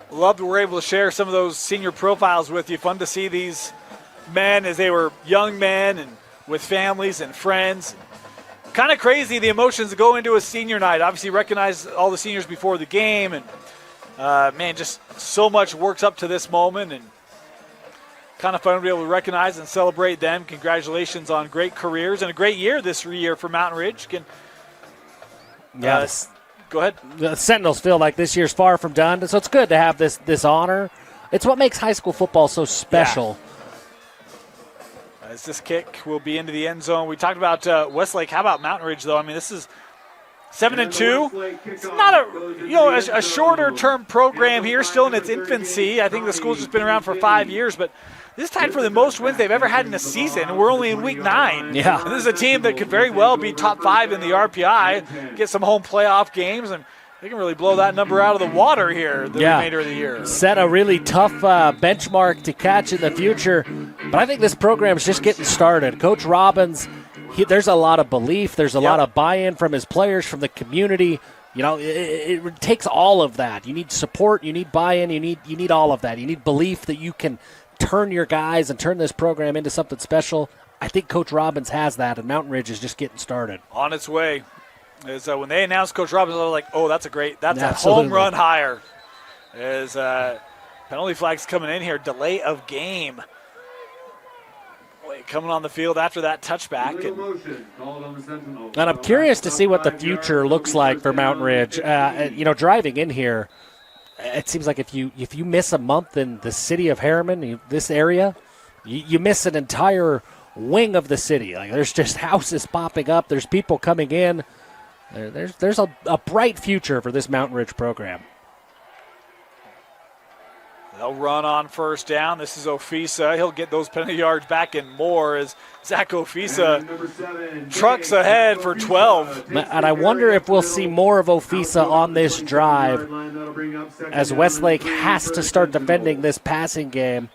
Love that we're able to share some of those senior profiles with you. Fun to see these men as they were young men and with families and friends. Kind of crazy the emotions that go into a senior night. Obviously recognize all the seniors before the game, and man, just so much works up to this moment, and kind of fun to be able to recognize and celebrate them. Congratulations on great careers and a great year this year for Mountain Ridge. Yes. Go ahead. The Sentinels feel like this year's far from done, so it's good to have this honor. It's what makes high school football so special. Yeah. As this kick will be into the end zone. We talked about Westlake. How about Mountain Ridge, though? I mean, this is 7-2. It's not a shorter term program here, still in its infancy. I think the school's just been around for 5 years, but this is tied for the most wins they've ever had in a season, and we're only in week 9. Yeah. And this is a team that could very well be top 5 in the RPI, get some home playoff games, and they can really blow that number out of the water here the remainder of the year. Set a really tough benchmark to catch in the future, but I think this program's just getting started. Coach Robbins, there's a lot of belief. There's a lot of buy-in from his players, from the community. You know, it takes all of that. You need support. You need buy-in. You need all of that. You need belief that you can turn your guys and turn this program into something special. I think Coach Robbins has that, and Mountain Ridge is just getting started. On its way. As when they announced Coach Robbins, they were like, oh, that's a home run hire. As penalty flags coming in here, delay of game. Coming on the field after that touchback. And I'm curious to see what the future looks like for Mountain Ridge. Driving in here, it seems like if you miss a month in the city of Harriman, this area, you miss an entire wing of the city. Like, there's just houses popping up. There's people coming in. There's a bright future for this Mountain Ridge program. They'll run on first down. This is Ofisa. He'll get those penalty yards back and more as Zach Ofisa trucks ahead for 12. And I wonder if we'll see more of Ofisa on this drive as Westlake has to start defending this passing game.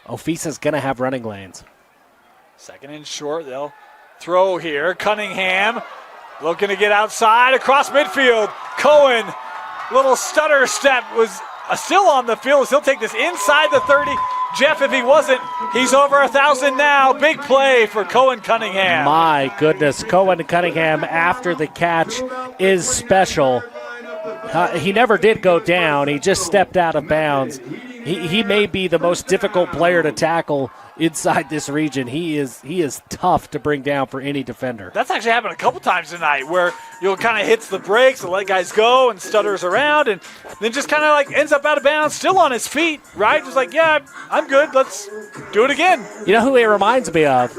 Ofisa's going to have running lanes. Second and short. They'll throw here. Cunningham looking to get outside across midfield. Cohen, little stutter step, was still on the field. He'll take this inside the 30. Jeff, if he wasn't, he's over 1,000 now. Big play for Cohen Cunningham. My goodness, Cohen Cunningham after the catch is special. He never did go down. He just stepped out of bounds. He may be the most difficult player to tackle inside this region. He is tough to bring down for any defender. That's actually happened a couple times tonight where you'll kind of hits the brakes and let guys go and stutters around and then just kind of like ends up out of bounds, still on his feet, right? Just like, yeah, I'm good. Let's do it again. You know who he reminds me of?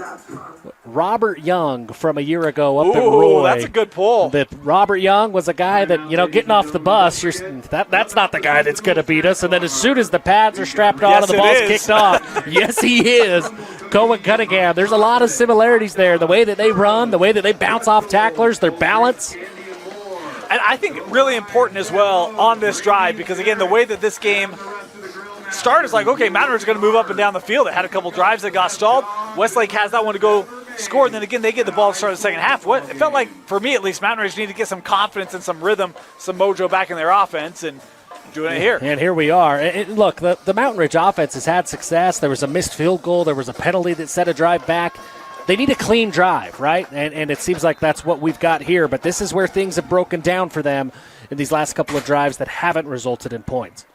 Robert Young from a year ago up in Roy. That's a good pull. That Robert Young was a guy that, getting off the bus, that's not the guy that's going to beat us. And then as soon as the pads are strapped on and the ball's kicked off, yes, he is. Cohen Cunningham. There's a lot of similarities there. The way that they run, the way that they bounce off tacklers, their balance. And I think really important as well on this drive because, again, the way that this game started is like, okay, Mountain Ridge is going to move up and down the field. They had a couple drives that got stalled. Westlake has that one to go score, and then again they get the ball to start the second half. It felt like, for me at least, Mountain Ridge needed to get some confidence and some rhythm, some mojo back in their offense, and doing it here. And here we are. Look, the Mountain Ridge offense has had success. There was a missed field goal. There was a penalty that set a drive back. They need a clean drive, right? And it seems like that's what we've got here, but this is where things have broken down for them in these last couple of drives that haven't resulted in points.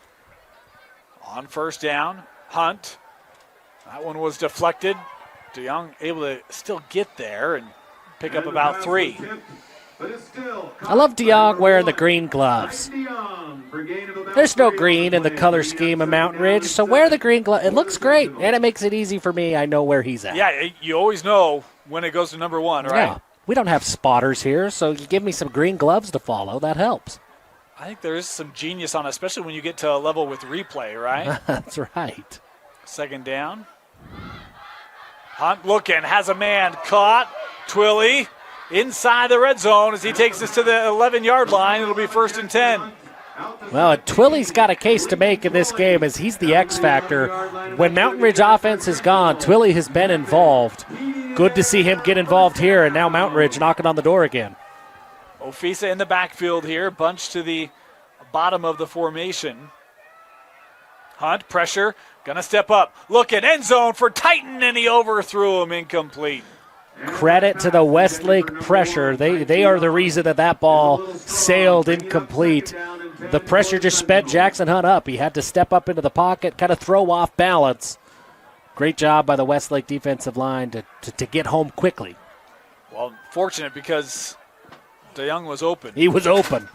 On first down, Hunt. That one was deflected. DeYoung able to still get there and pick up about 3. I love DeYoung wearing the green gloves. There's no green in the color scheme of Mountain Ridge, so wear the green glove. It looks great, and it makes it easy for me. I know where he's at. Yeah, you always know when it goes to number 1, right? Yeah. We don't have spotters here, so you give me some green gloves to follow. That helps. I think there is some genius on it, especially when you get to a level with replay, right? That's right. Second down. Hunt looking, has a man caught. Twilly inside the red zone as he takes us to the 11-yard line. It'll be 1st and 10. Well, Twilly's got a case to make in this game as he's the X factor. When Mountain Ridge offense is gone, Twilly has been involved. Good to see him get involved here, and now Mountain Ridge knocking on the door again. Ofisa in the backfield here, bunched to the bottom of the formation. Hunt, pressure, gonna step up. Looking, end zone for Titan, and he overthrew him, incomplete. Credit to the Westlake pressure. They are the reason that ball sailed incomplete. The pressure just sped Jackson Hunt up. He had to step up into the pocket, kind of throw off balance. Great job by the Westlake defensive line to get home quickly. Well, fortunate because DeYoung was open. He was open.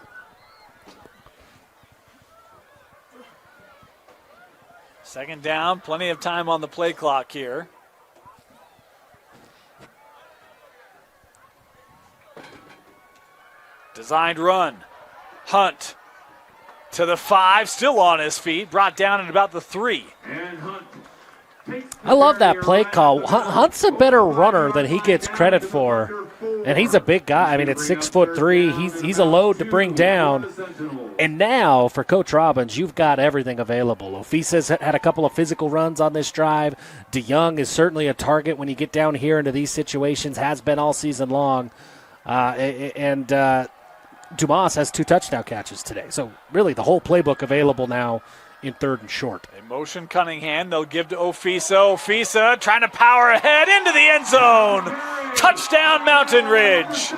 Second down, plenty of time on the play clock here. Designed run. Hunt to the 5, still on his feet, brought down at about the 3. I love that play call. Hunt's a better runner than he gets credit for. And he's a big guy. I mean, at 6'3", he's a load to bring down. And now, for Coach Robbins, you've got everything available. Ofisa's had a couple of physical runs on this drive. DeYoung is certainly a target when you get down here into these situations, has been all season long. Dumas has 2 touchdown catches today. So, really, the whole playbook available now in 3rd and short. A motion Cunningham. They'll give to Ofisa. Ofisa trying to power ahead into the end zone. Touchdown, Mountain Ridge.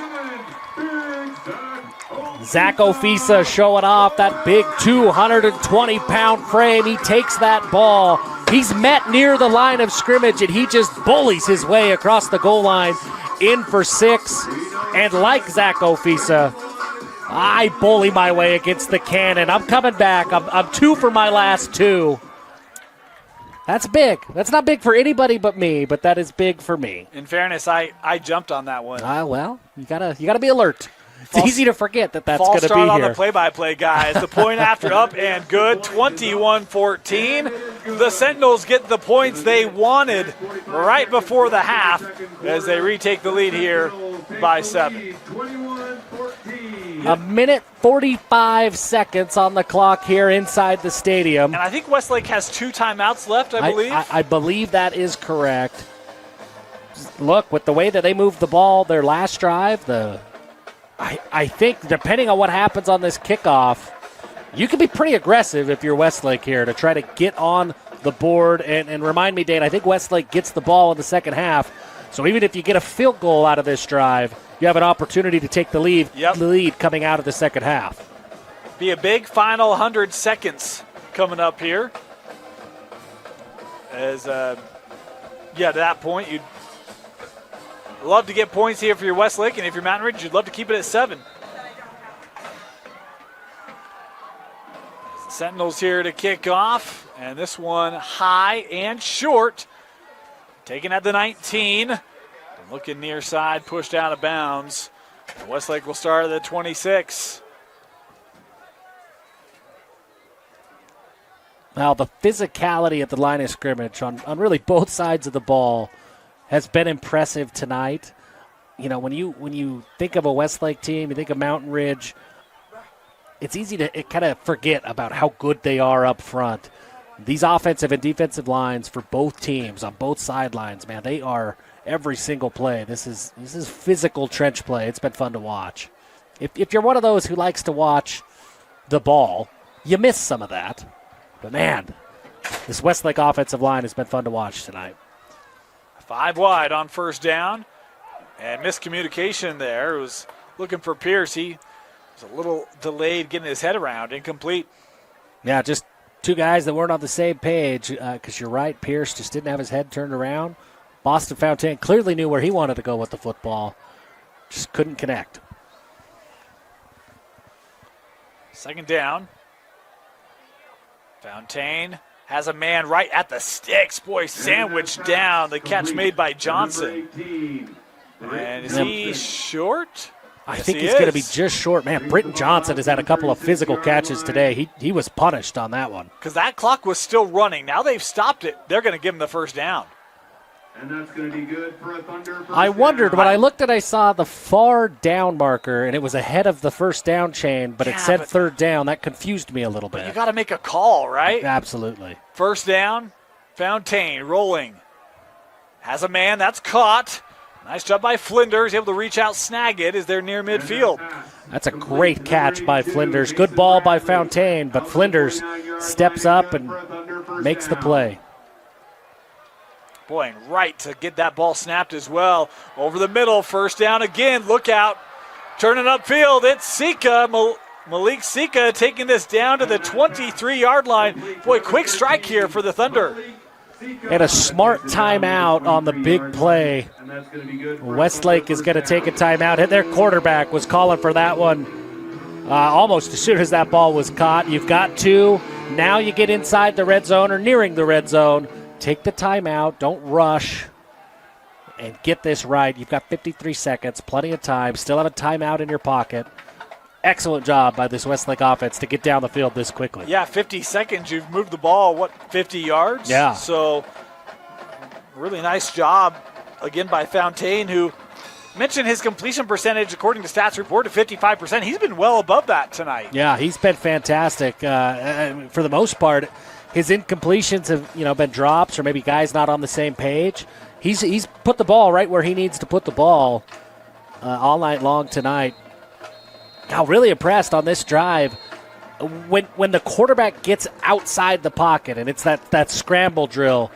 Zach Ofisa showing off that big 220-pound frame. He takes that ball. He's met near the line of scrimmage, and he just bullies his way across the goal line in for 6. And like Zach Ofisa, I bully my way against the cannon. I'm coming back. I'm 2 for my last 2. That's big. That's not big for anybody but me, but that is big for me. In fairness, I jumped on that one. Well, you gotta be alert. It's easy to forget that's going to be here. on the play-by-play, guys. The point after up and good, 21-14. The Sentinels get the points they wanted right before the half as they retake the lead here by 7. A minute 45 seconds on the clock here inside the stadium. And I think Westlake has 2 timeouts left, I believe. I believe that is correct. Look, with the way that they moved the ball their last drive, I think depending on what happens on this kickoff, you can be pretty aggressive if you're Westlake here to try to get on the board. And remind me, Dane, I think Westlake gets the ball in the second half. So even if you get a field goal out of this drive, you have an opportunity to take the lead coming out of the second half. Be a big final 100 seconds coming up here. As, to that point, you'd love to get points here for your Westlake, and if you're Mountain Ridge, you'd love to keep it at 7. Sentinels here to kick off, and this one high and short. Taken at the 19. Looking near side, pushed out of bounds. Westlake will start at the 26. Now, the physicality at the line of scrimmage on really both sides of the ball has been impressive tonight. You know, when you think of a Westlake team, you think of Mountain Ridge, it's easy to kind of forget about how good they are up front. These offensive and defensive lines for both teams on both sidelines, man, they are every single play. This is physical trench play. It's been fun to watch. If you're one of those who likes to watch the ball, you miss some of that. But, man, this Westlake offensive line has been fun to watch tonight. 5 wide on first down. And miscommunication there. It was looking for Pierce. He was a little delayed getting his head around. Incomplete. Yeah, just 2 guys that weren't on the same page because you're right. Pierce just didn't have his head turned around. Boston Fountain clearly knew where he wanted to go with the football. Just couldn't connect. Second down. Fontaine has a man right at the sticks. Boy, sandwiched down. The catch made by Johnson. And is he short? I Yes, think he he's going to is. be just short. Man, Britton Johnson has had a couple of physical catches today. He was punished on that one. Because that clock was still running. Now they've stopped it. They're going to give him the first down. And that's going to be good for a Thunder first I wondered, down. when I looked I saw the far down marker, and it was ahead of the first down chain, but it Yeah, said but- third down. That confused me a little bit. You got to make a call, right? Absolutely. First down, Fontaine rolling. Has a man, that's caught. Nice job by Flinders, able to reach out, snag it as they're near midfield. That's a great catch by Flinders. Good ball by Fontaine, but Flinders steps up and makes the play. Boy, and right to get that ball snapped as well. Over the middle, first down again. Look out. Turning upfield, it's Sika. Malik Sika taking this down to the 23-yard line. Boy, quick strike here for the Thunder. And a smart timeout on the big play. Westlake is going to take a timeout. Their quarterback was calling for that one almost as soon as that ball was caught. You've got two. Now you get inside the red zone or nearing the red zone. Take the timeout. Don't rush. And get this right. You've got 53 seconds, plenty of time. Still have a timeout in your pocket. Excellent job by this Westlake offense to get down the field this quickly. Yeah, 50 seconds. You've moved the ball, 50 yards? Yeah. So, really nice job, again, by Fontaine, who mentioned his completion percentage, according to Stats Report, to 55%. He's been well above that tonight. Yeah, he's been fantastic. For the most part, his incompletions have been drops or maybe guys not on the same page. He's put the ball right where he needs to put the ball all night long tonight. Now, really impressed on this drive. When the quarterback gets outside the pocket and it's that scramble drill,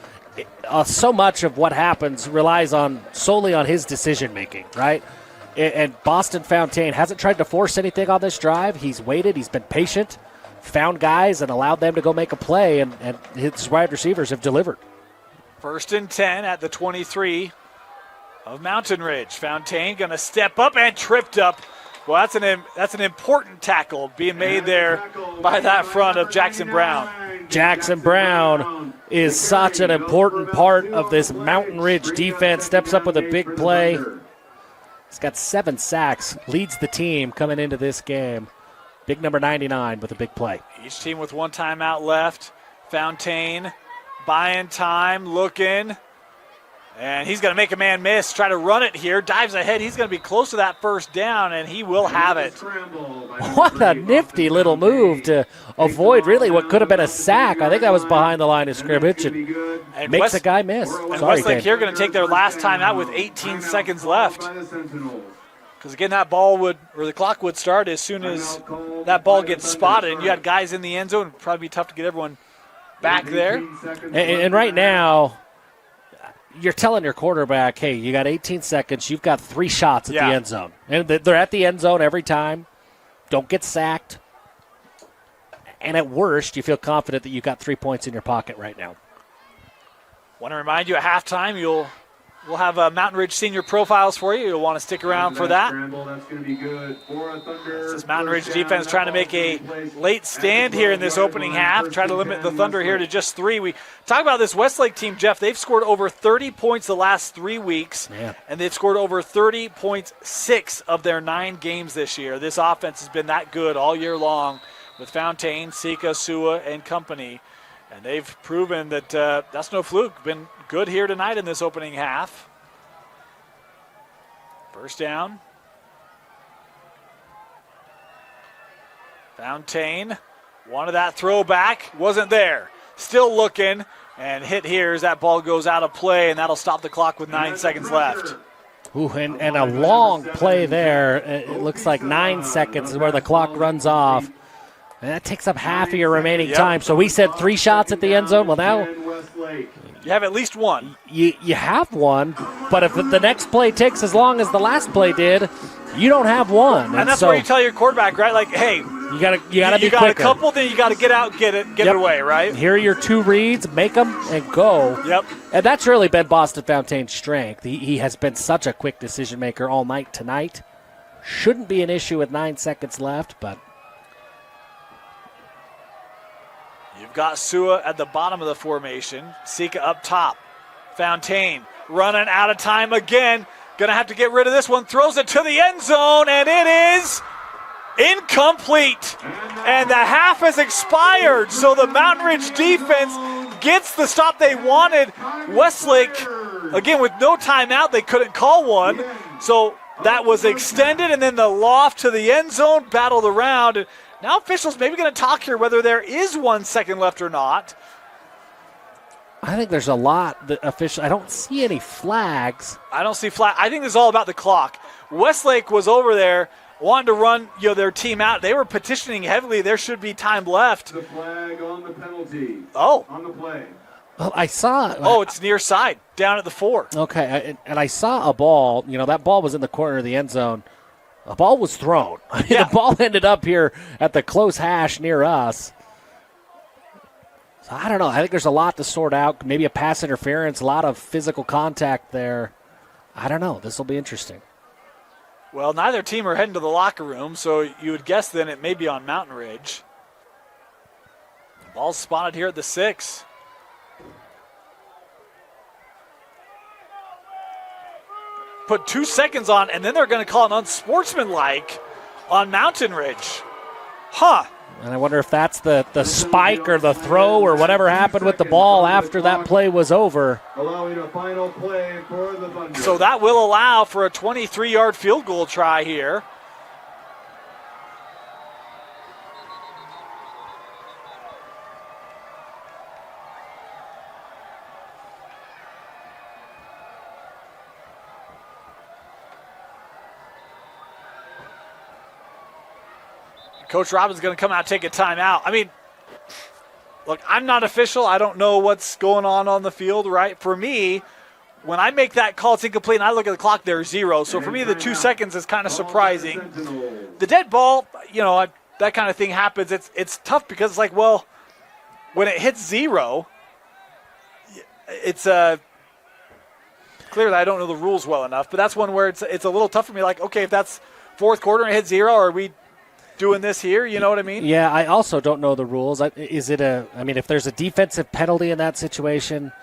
so much of what happens relies solely on his decision making, right? And Boston Fontaine hasn't tried to force anything on this drive. He's waited. He's been patient, found guys, and allowed them to go make a play, and his wide receivers have delivered. First and 10 at the 23 of Mountain Ridge. Fontaine going to step up and tripped up. Well, that's an important tackle being made there by that front of Jackson Brown. Jackson Brown is such an important part of this Mountain Ridge defense. Steps up with a big play. He's got 7 sacks, leads the team coming into this game. Big number 99 with a big play. Each team with one timeout left. Fontaine buying time, looking. And he's going to make a man miss, try to run it here, dives ahead. He's going to be close to that first down, and he will have it. What a nifty little move to avoid really what could have been a sack. I think that was behind the line of scrimmage and makes a guy miss. And Sorry, Westlake Dave. here going to take their last time out with 18 seconds left. Because, again, the clock would start as soon as that ball gets spotted. And you had guys in the end zone. It'd probably be tough to get everyone back there. And right now, you're telling your quarterback, hey, you got 18 seconds. You've got 3 shots at the end zone. And they're at the end zone every time. Don't get sacked. And at worst, you feel confident that you've got 3 points in your pocket right now. Want to remind you, at halftime, we'll have Mountain Ridge senior profiles for you. You'll want to stick around for that. This Mountain Ridge defense trying to make a late stand here in this opening half, try to limit the Thunder here to just 3. We talk about this Westlake team, Jeff. They've scored over 30 points the last 3 weeks, and they've scored over 30 points 6 of their 9 games this year. This offense has been that good all year long with Fontaine, Sika, Sua, and company. And they've proven that that's no fluke. Been good here tonight in this opening half. First down. Fontaine wanted that throwback. Wasn't there. Still looking. And hit here as that ball goes out of play, and that'll stop the clock with 9 seconds left. Ooh, and a long play there. It looks like 9 seconds is where the clock runs off. And that takes up half of your remaining time. So we said 3 shots at the end zone. Well, now you have at least one. You have one, but if the next play takes as long as the last play did, you don't have one. And that's where you tell your quarterback, right? Like, hey, you gotta be quicker. You got a couple, then you got to get out, get it away, right? Here are your 2 reads, make them and go. Yep. And that's really been Boston Fontaine's strength. He has been such a quick decision maker all night tonight. Shouldn't be an issue with 9 seconds left, but. You've got Sua at the bottom of the formation. Sika up top. Fontaine running out of time again. Going to have to get rid of this one. Throws it to the end zone, and it is incomplete. And the half has expired, so the Mountain Ridge defense gets the stop they wanted. Westlake, again, with no timeout, they couldn't call one. So that was extended, and then the loft to the end zone, battled around. And now officials maybe going to talk here whether there is 1 second left or not. I think there's a lot that I don't see any flags. I don't see flag. I think this is all about the clock. Westlake was over there wanting to run their team out. They were petitioning heavily. There should be time left. The flag on the penalty. Oh. On the play. Well, I saw. Oh, it's near side, down at the 4. Okay, and I saw a ball. That ball was in the corner of the end zone. A ball was thrown. Yeah. The ball ended up here at the close hash near us. So I don't know. I think there's a lot to sort out. Maybe a pass interference, a lot of physical contact there. I don't know. This will be interesting. Well, neither team are heading to the locker room, so you would guess then it may be on Mountain Ridge. Ball's spotted here at the 6. Put 2 seconds on, and then they're going to call an unsportsmanlike on Mountain Ridge. Huh. And I wonder if that's the spike or the throw or whatever happened with the ball after that play was over. Allowing a final play for the Thunder. So that will allow for a 23-yard field goal try here. Coach Robbins is going to come out and take a timeout. I mean, look, I'm not official. I don't know what's going on the field, right? For me, when I make that call, it's incomplete, and I look at the clock, there's 0. So for me, the 2 seconds is kind of surprising. The dead ball, that kind of thing happens. It's tough because it's like, well, when it hits 0, it's clearly I don't know the rules well enough, but that's one where it's a little tough for me. Like, okay, if that's fourth quarter and it hits 0, are we doing this here? You know what I mean? Yeah, I also don't know the rules. Is it if there's a defensive penalty in that situation,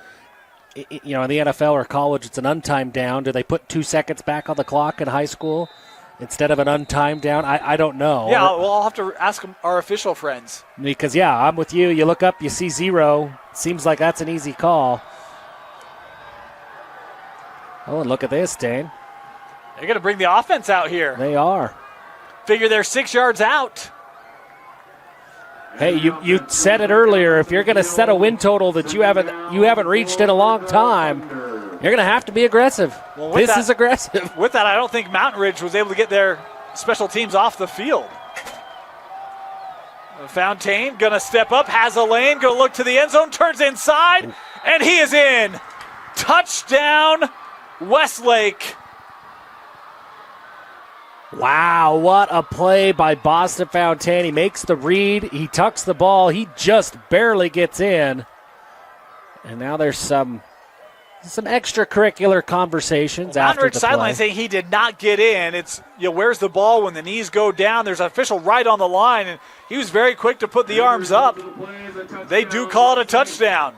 in the NFL or college, it's an untimed down. Do they put 2 seconds back on the clock in high school instead of an untimed down? I don't know. Yeah, well, I'll have to ask our official friends. Because, I'm with you. You look up, you see 0. Seems like that's an easy call. Oh, and look at this, Dane. They're going to bring the offense out here. They are. Figure they're 6 yards out. Hey, you said it earlier. If you're going to set a win total that you haven't reached in a long time, you're going to have to be aggressive. Well, this is aggressive. With that, I don't think Mountain Ridge was able to get their special teams off the field. Fontaine going to step up, has a lane, going to look to the end zone, turns inside, and he is in. Touchdown, Westlake. Wow, what a play by Boston Fontaine. He makes the read. He tucks the ball. He just barely gets in. And now there's some extracurricular conversations after the play. Sideline saying he did not get in. It's, where's the ball when the knees go down? There's an official right on the line, and he was very quick to put the arms up. They do call it a touchdown.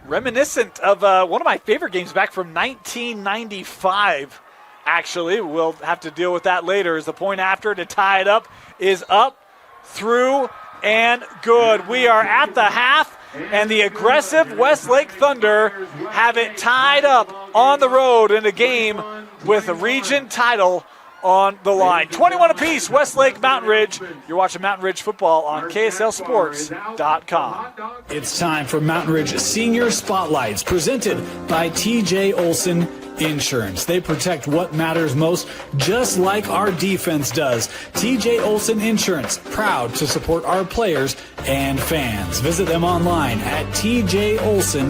Reminiscent of one of my favorite games back from 1995, actually. We'll have to deal with that later as the point after to tie it up is up, through, and good. We are at the half, and the aggressive Westlake Thunder have it tied up on the road in a game with a region title on the line. 21 apiece, Westlake, Mountain Ridge. You're watching Mountain Ridge football on KSLSports.com. It's time for Mountain Ridge Senior Spotlights, presented by TJ Olson Insurance. They protect what matters most, just like our defense does. TJ Olson Insurance, proud to support our players and fans. Visit them online at tjolson.com.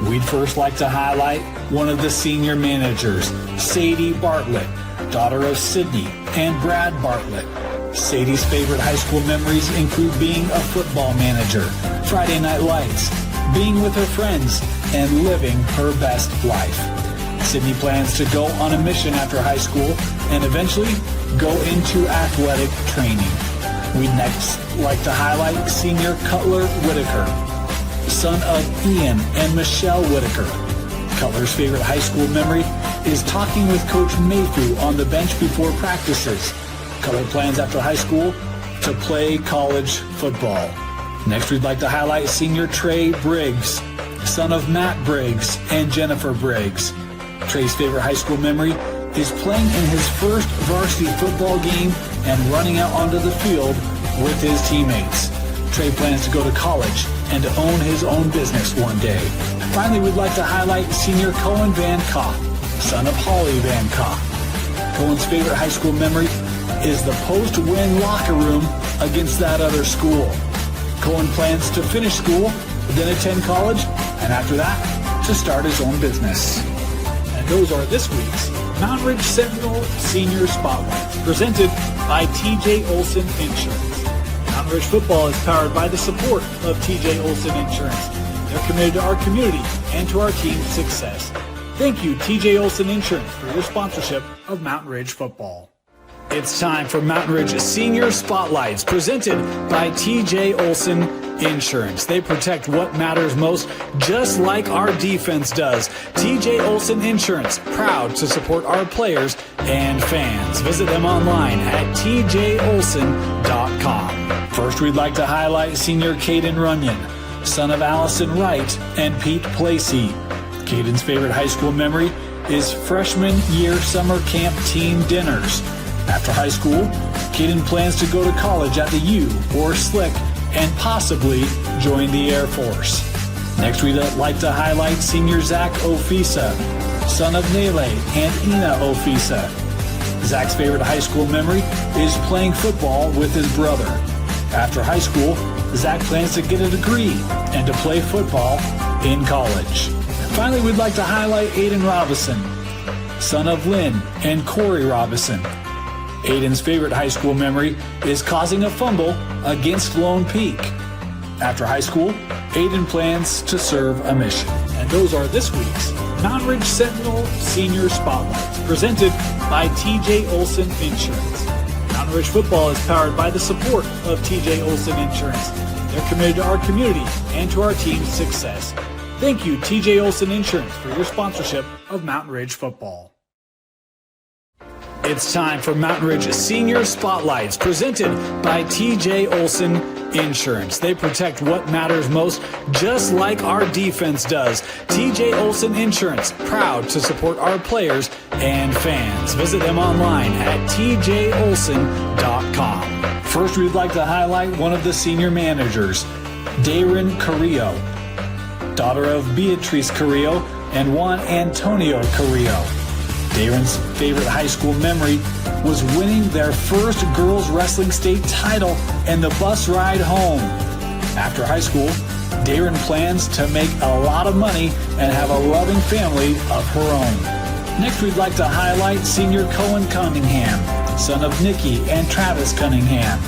We'd first like to highlight one of the senior managers, Sadie Bartlett, daughter of Sydney and Brad Bartlett. Sadie's favorite high school memories include being a football manager, Friday night lights, being with her friends, and living her best life. Sydney plans to go on a mission after high school and eventually go into athletic training. We'd next like to highlight senior Cutler Whitaker, son of Ian and Michelle Whitaker. Cutler's favorite high school memory is talking with Coach Mayhew on the bench before practices. Cutler plans after high school to play college football. Next, we'd like to highlight senior Trey Briggs, son of Matt Briggs and Jennifer Briggs. Trey's favorite high school memory is playing in his first varsity football game and running out onto the field with his teammates. Trey plans to go to college and to own his own business one day. Finally, we'd like to highlight senior Cohen Van Kopp, son of Holly Van Kopp. Cohen's favorite high school memory is the post-win locker room against that other school. Cohen plans to finish school, then attend college, and after that, to start his own business. And those are this week's Mountain Ridge Sentinel Senior Spotlights, presented by TJ Olson Insurance. Mountain Ridge football is powered by the support of TJ Olson Insurance. They're committed to our community and to our team's success. Thank you, TJ Olson Insurance, for your sponsorship of Mountain Ridge football. It's time for Mountain Ridge Senior Spotlights, presented by TJ Olson Insurance. They protect what matters most, just like our defense does. TJ Olson Insurance, proud to support our players and fans. Visit them online at tjolson.com. First, we'd like to highlight senior Caden Runyon, son of Allison Wright and Pete Placey. Caden's favorite high school memory is freshman year summer camp team dinners. After high school, Caden plans to go to college at the U or Slick and possibly join the Air Force. Next, we'd like to highlight senior Zach Ofisa, son of Nele and Ina Ofisa. Zach's favorite high school memory is playing football with his brother. After high school, Zach plans to get a degree and to play football in college. Finally, we'd like to highlight Aiden Robinson, son of Lynn and Corey Robinson. Aiden's favorite high school memory is causing a fumble against Lone Peak. After high school, Aiden plans to serve a mission. And those are this week's Mountain Ridge Sentinel Senior Spotlights, presented by TJ Olson Insurance. Mountain Ridge football is powered by the support of TJ Olson Insurance. They're committed to our community and to our team's success. Thank you, TJ Olson Insurance, for your sponsorship of Mountain Ridge football. It's time for Mountain Ridge Senior Spotlights, presented by TJ Olson Insurance. They protect what matters most, just like our defense does. TJ Olson Insurance, proud to support our players and fans. Visit them online at tjolson.com. First, we'd like to highlight one of the senior managers, Darren Carrillo, daughter of Beatrice Carrillo and Juan Antonio Carrillo. Darren's favorite high school memory was winning their first girls wrestling state title and the bus ride home. After high school, Darren plans to make a lot of money and have a loving family of her own. Next, we'd like to highlight senior Cohen Cunningham, son of Nikki and Travis Cunningham.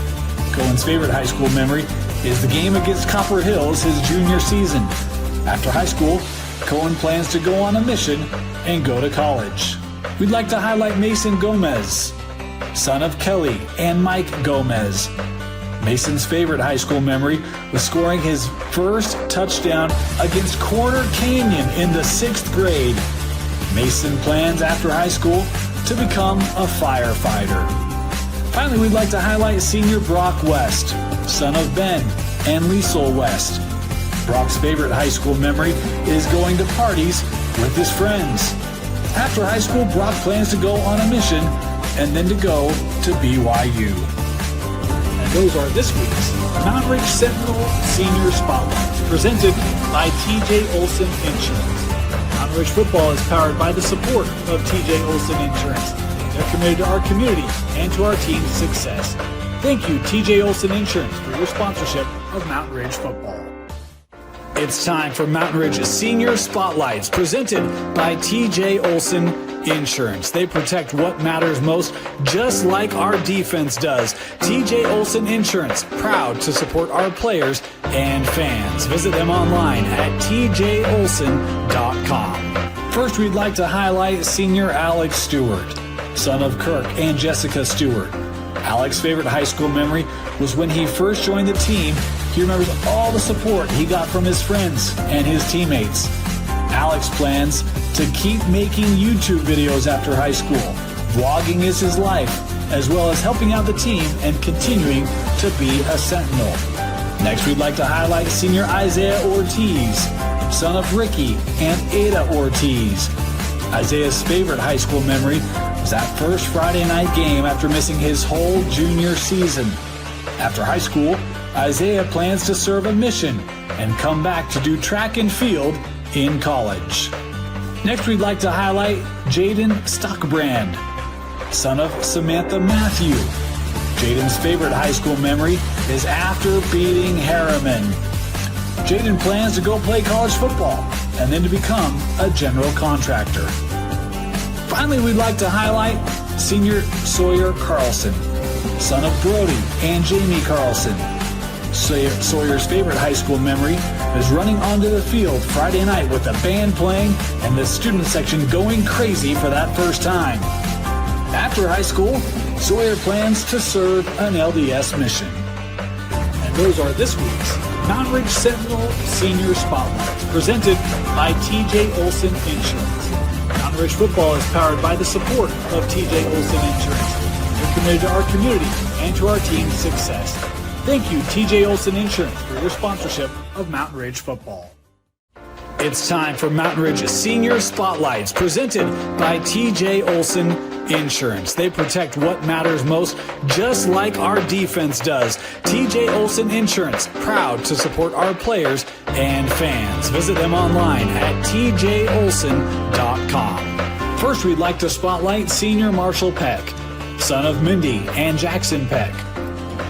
Cohen's favorite high school memory is the game against Copper Hills his junior season. After high school, Cohen plans to go on a mission and go to college. We'd like to highlight Mason Gomez, son of Kelly and Mike Gomez. Mason's favorite high school memory was scoring his first touchdown against Corner Canyon in the 6th grade. Mason plans after high school to become a firefighter. Finally, we'd like to highlight senior Brock West, son of Ben and Liesel West. Brock's favorite high school memory is going to parties with his friends. After high school, Brock plans to go on a mission and then to go to BYU. And those are this week's Mountain Ridge Sentinel Senior Spotlights, presented by TJ Olson Insurance. Mountain Ridge football is powered by the support of TJ Olson Insurance. They're committed to our community and to our team's success. Thank you, TJ Olson Insurance, for your sponsorship of Mountain Ridge football. It's time for Mountain Ridge Senior Spotlights, presented by TJ Olson Insurance. They protect what matters most, just like our defense does. TJ Olson Insurance, proud to support our players and fans. Visit them online at tjolson.com. First, we'd like to highlight senior Alex Stewart, son of Kirk and Jessica Stewart. Alex's favorite high school memory was when he first joined the team. He remembers all the support he got from his friends and his teammates. Alex plans to keep making YouTube videos after high school. Vlogging is his life, as well as helping out the team and continuing to be a Sentinel. Next, we'd like to highlight senior Isaiah Ortiz, son of Ricky and Ada Ortiz. Isaiah's favorite high school memory was that first Friday night game after missing his whole junior season. After high school, Isaiah plans to serve a mission and come back to do track and field in college. Next, we'd like to highlight Jaden Stockbrand, son of Samantha Matthew. Jaden's favorite high school memory is after beating Harriman. Jaden plans to go play college football and then to become a general contractor. Finally, we'd like to highlight senior Sawyer Carlson, son of Brody and Jamie Carlson. Sawyer's favorite high school memory is running onto the field Friday night with the band playing and the student section going crazy for that first time. After high school, Sawyer plans to serve an LDS mission. And those are this week's Mountain Ridge Sentinel Senior Spotlights, presented by TJ Olson Insurance. Mountain Ridge football is powered by the support of TJ Olson Insurance. They're committed to our community and to our team's success. Thank you, TJ Olson Insurance, for your sponsorship of Mountain Ridge football. It's time for Mountain Ridge Senior Spotlights, presented by TJ Olson Insurance. They protect what matters most, just like our defense does. TJ Olson Insurance, proud to support our players and fans. Visit them online at tjolson.com. First, we'd like to spotlight senior Marshall Peck, son of Mindy and Jackson Peck.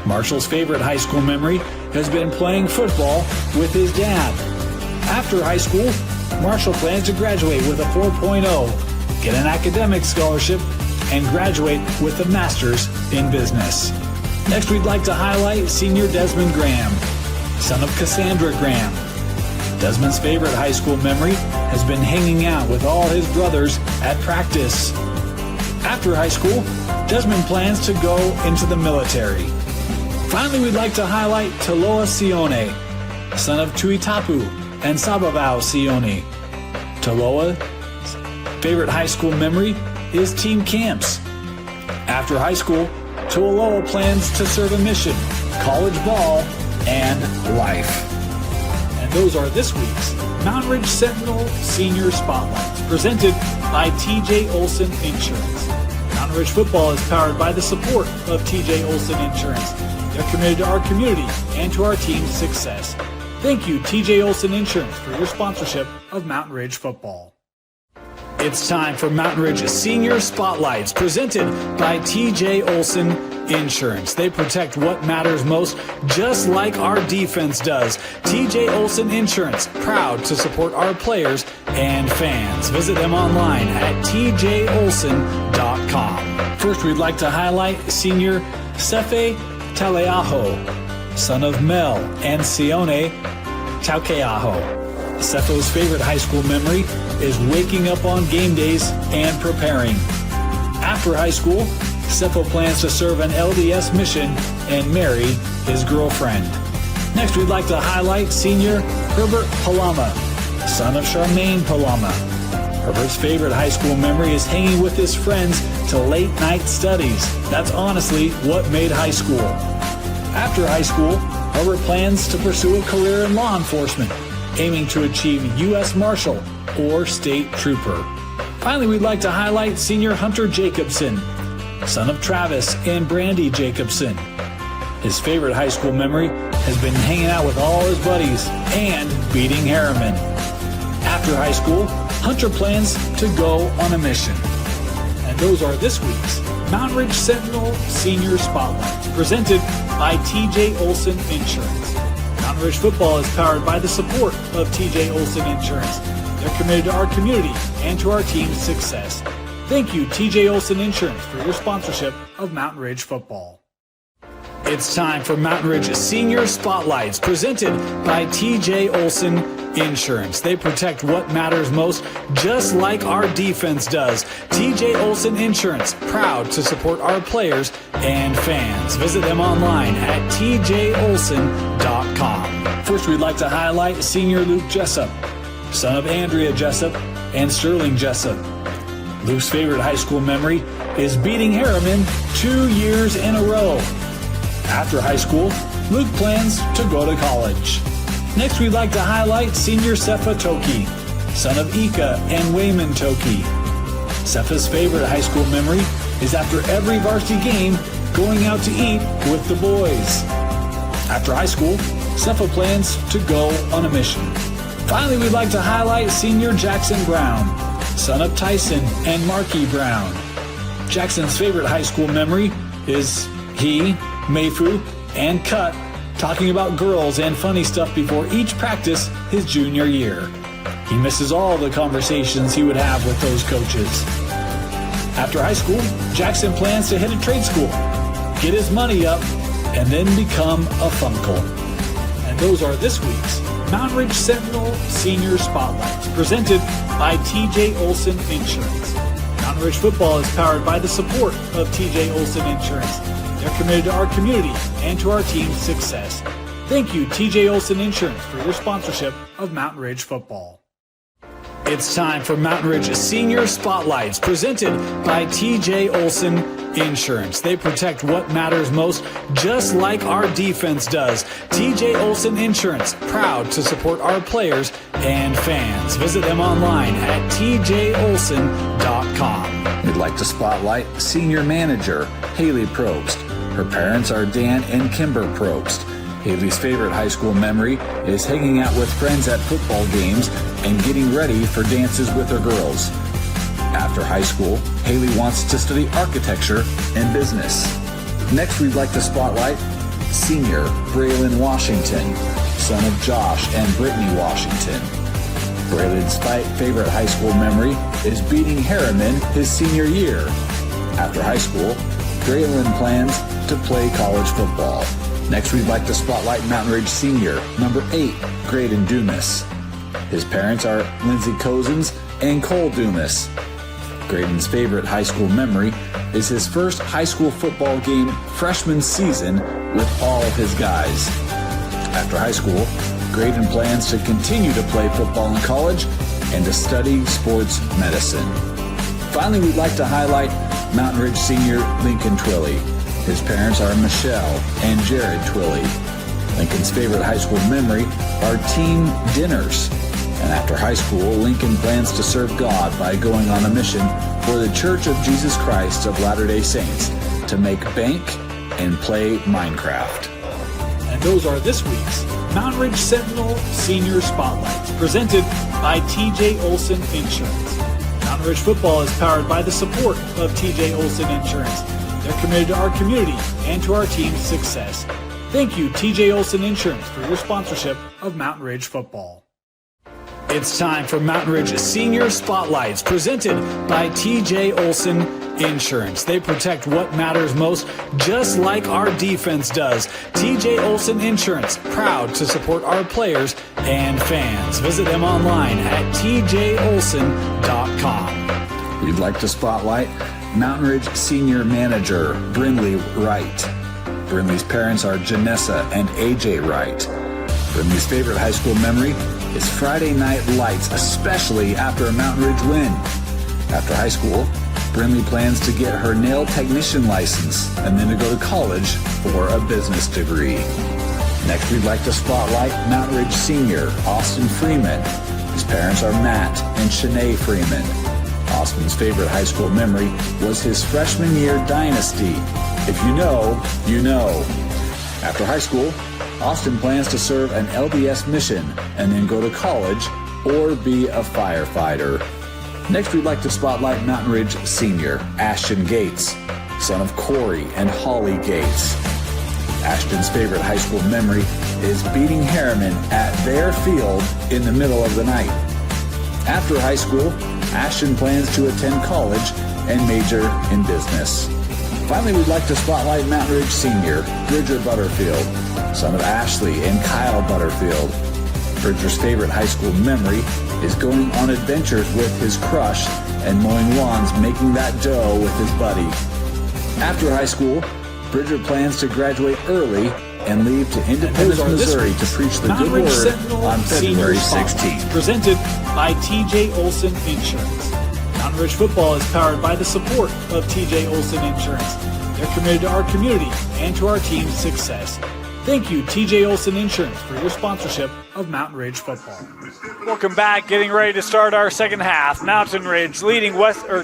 Marshall's favorite high school memory has been playing football with his dad. After high school, Marshall plans to graduate with a 4.0, get an academic scholarship, and graduate with a master's in business. Next, we'd like to highlight senior Desmond Graham, son of Cassandra Graham. Desmond's favorite high school memory has been hanging out with all his brothers at practice. After high school, Desmond plans to go into the military. Finally, we'd like to highlight Taloa Sione, son of Tuitapu and Sabavao Sione. Taloa's favorite high school memory is team camps. After high school, Taloa plans to serve a mission, college ball, and life. And those are this week's Mountain Ridge Sentinel Senior Spotlights, presented by TJ Olson Insurance. Mountain Ridge football is powered by the support of TJ Olson Insurance. They're committed to our community and to our team's success. Thank you, TJ Olson Insurance, for your sponsorship of Mountain Ridge football. It's time for Mountain Ridge Senior Spotlights, presented by TJ Olson Insurance. They protect what matters most, just like our defense does. TJ Olson Insurance, proud to support our players and fans. Visit them online at tjolson.com. First, we'd like to highlight senior Sefe Taleaho, son of Mel and Sione Taukeaho. Sepho's favorite high school memory is waking up on game days and preparing. After high school, Sepho plans to serve an LDS mission and marry his girlfriend. Next, we'd like to highlight senior Herbert Palama, son of Charmaine Palama. Herbert's favorite high school memory is hanging with his friends to late night studies. That's honestly what made high school. After high school, Herbert plans to pursue a career in law enforcement, aiming to achieve U.S. Marshal or State Trooper. Finally, we'd like to highlight senior Hunter Jacobson, son of Travis and Brandy Jacobson. His favorite high school memory has been hanging out with all his buddies and beating Harriman. After high school, Hunter plans to go on a mission. And those are this week's Mountain Ridge Sentinel Senior Spotlights, presented by TJ Olson Insurance. Mountain Ridge football is powered by the support of TJ Olson Insurance. They're committed to our community and to our team's success. Thank you, TJ Olson Insurance, for your sponsorship of Mountain Ridge football. It's time for Mountain Ridge Senior Spotlights, presented by TJ Olson Insurance. They protect what matters most, just like our defense does. TJ Olson Insurance, proud to support our players and fans. Visit them online at tjolson.com. First, we'd like to highlight senior Luke Jessup, son of Andrea Jessup and Sterling Jessup. Luke's favorite high school memory is beating Harriman 2 years in a row. After high school, Luke plans to go to college. Next, we'd like to highlight senior Sefa Toki, son of Ika and Wayman Toki. Sefa's favorite high school memory is after every varsity game, going out to eat with the boys. After high school, Sefa plans to go on a mission. Finally, we'd like to highlight senior Jackson Brown, son of Tyson and Marky Brown. Jackson's favorite high school memory is he, Mayfu, and Cut talking about girls and funny stuff before each practice his junior year. He misses all the conversations he would have with those coaches. After high school, Jackson plans to hit a trade school, get his money up, and then become a Funkle. And those are this week's Mountain Ridge Sentinel Senior Spotlights, presented by TJ Olson Insurance. Mountain Ridge football is powered by the support of TJ Olson Insurance. They're committed to our community and to our team's success. Thank you, TJ Olson Insurance, for your sponsorship of Mountain Ridge football. It's time for Mountain Ridge Senior Spotlights, presented by TJ Olson Insurance. They protect what matters most, just like our defense does. TJ Olson Insurance, proud to support our players and fans. Visit them online at tjolson.com. We'd like to spotlight senior manager Haley Probst. Her parents are Dan and Kimber Probst. Haley's favorite high school memory is hanging out with friends at football games and getting ready for dances with her girls. After high school, Haley wants to study architecture and business. Next, we'd like to spotlight senior Braylon Washington, son of Josh and Brittany Washington. Braylon's favorite high school memory is beating Harriman his senior year. After high school, Braylon plans to play college football. Next, we'd like to spotlight Mountain Ridge Senior, number 8, Graydon Dumas. His parents are Lindsay Cozens and Cole Dumas. Graydon's favorite high school memory is his first high school football game freshman season with all of his guys. After high school, Graydon plans to continue to play football in college and to study sports medicine. Finally, we'd like to highlight Mountain Ridge Senior Lincoln Twilley. His parents are Michelle and Jared Twilley. Lincoln's favorite high school memory are team dinners. And after high school, Lincoln plans to serve God by going on a mission for the Church of Jesus Christ of Latter-day Saints to make bank and play Minecraft. And those are this week's Mountain Ridge Sentinel Senior Spotlights, presented by TJ Olson Insurance. Mountain Ridge football is powered by the support of TJ Olson Insurance. They're committed to our community and to our team's success. Thank you, TJ Olson Insurance, for your sponsorship of Mountain Ridge football. It's time for Mountain Ridge Senior Spotlights, presented by TJ Olson Insurance. They protect what matters most, just like our defense does. TJ Olson Insurance, proud to support our players and fans. Visit them online at tjolson.com. We'd like to spotlight Mountain Ridge Senior Manager Brinley Wright. Brinley's parents are Janessa and AJ Wright. Brinley's favorite high school memory is Friday night lights, especially after a Mountain Ridge win. After high school, Brinley plans to get her nail technician license and then to go to college for a business degree. Next, we'd like to spotlight Mountain Ridge Senior Austin Freeman. His parents are Matt and Shanae Freeman. Austin's favorite high school memory was his freshman year dynasty. If you know, you know. After high school, Austin plans to serve an LDS mission and then go to college or be a firefighter. Next, we'd like to spotlight Mountain Ridge Senior Ashton Gates, son of Corey and Holly Gates. Ashton's favorite high school memory is beating Harriman at their field in the middle of the night. After high school, Ashton plans to attend college and major in business. Finally, we'd like to spotlight Mountain Ridge senior Bridger Butterfield, son of Ashley and Kyle Butterfield. Bridger's favorite high school memory is going on adventures with his crush and mowing lawns, making that dough with his buddy. After high school, Bridger plans to graduate early and leave to Independence, Missouri to preach the Mountain good Ridge word Sentinel on February Senior 16th. Presented by TJ Olson Insurance. Mountain Ridge football is powered by the support of TJ Olson Insurance. They're committed to our community and to our team's success. Thank you, TJ Olson Insurance, for your sponsorship of Mountain Ridge football. Welcome back. Getting ready to start our second half. Mountain Ridge leading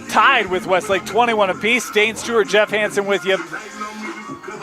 tied with Westlake 21 apiece. Dane Stewart, Jeff Hansen with you.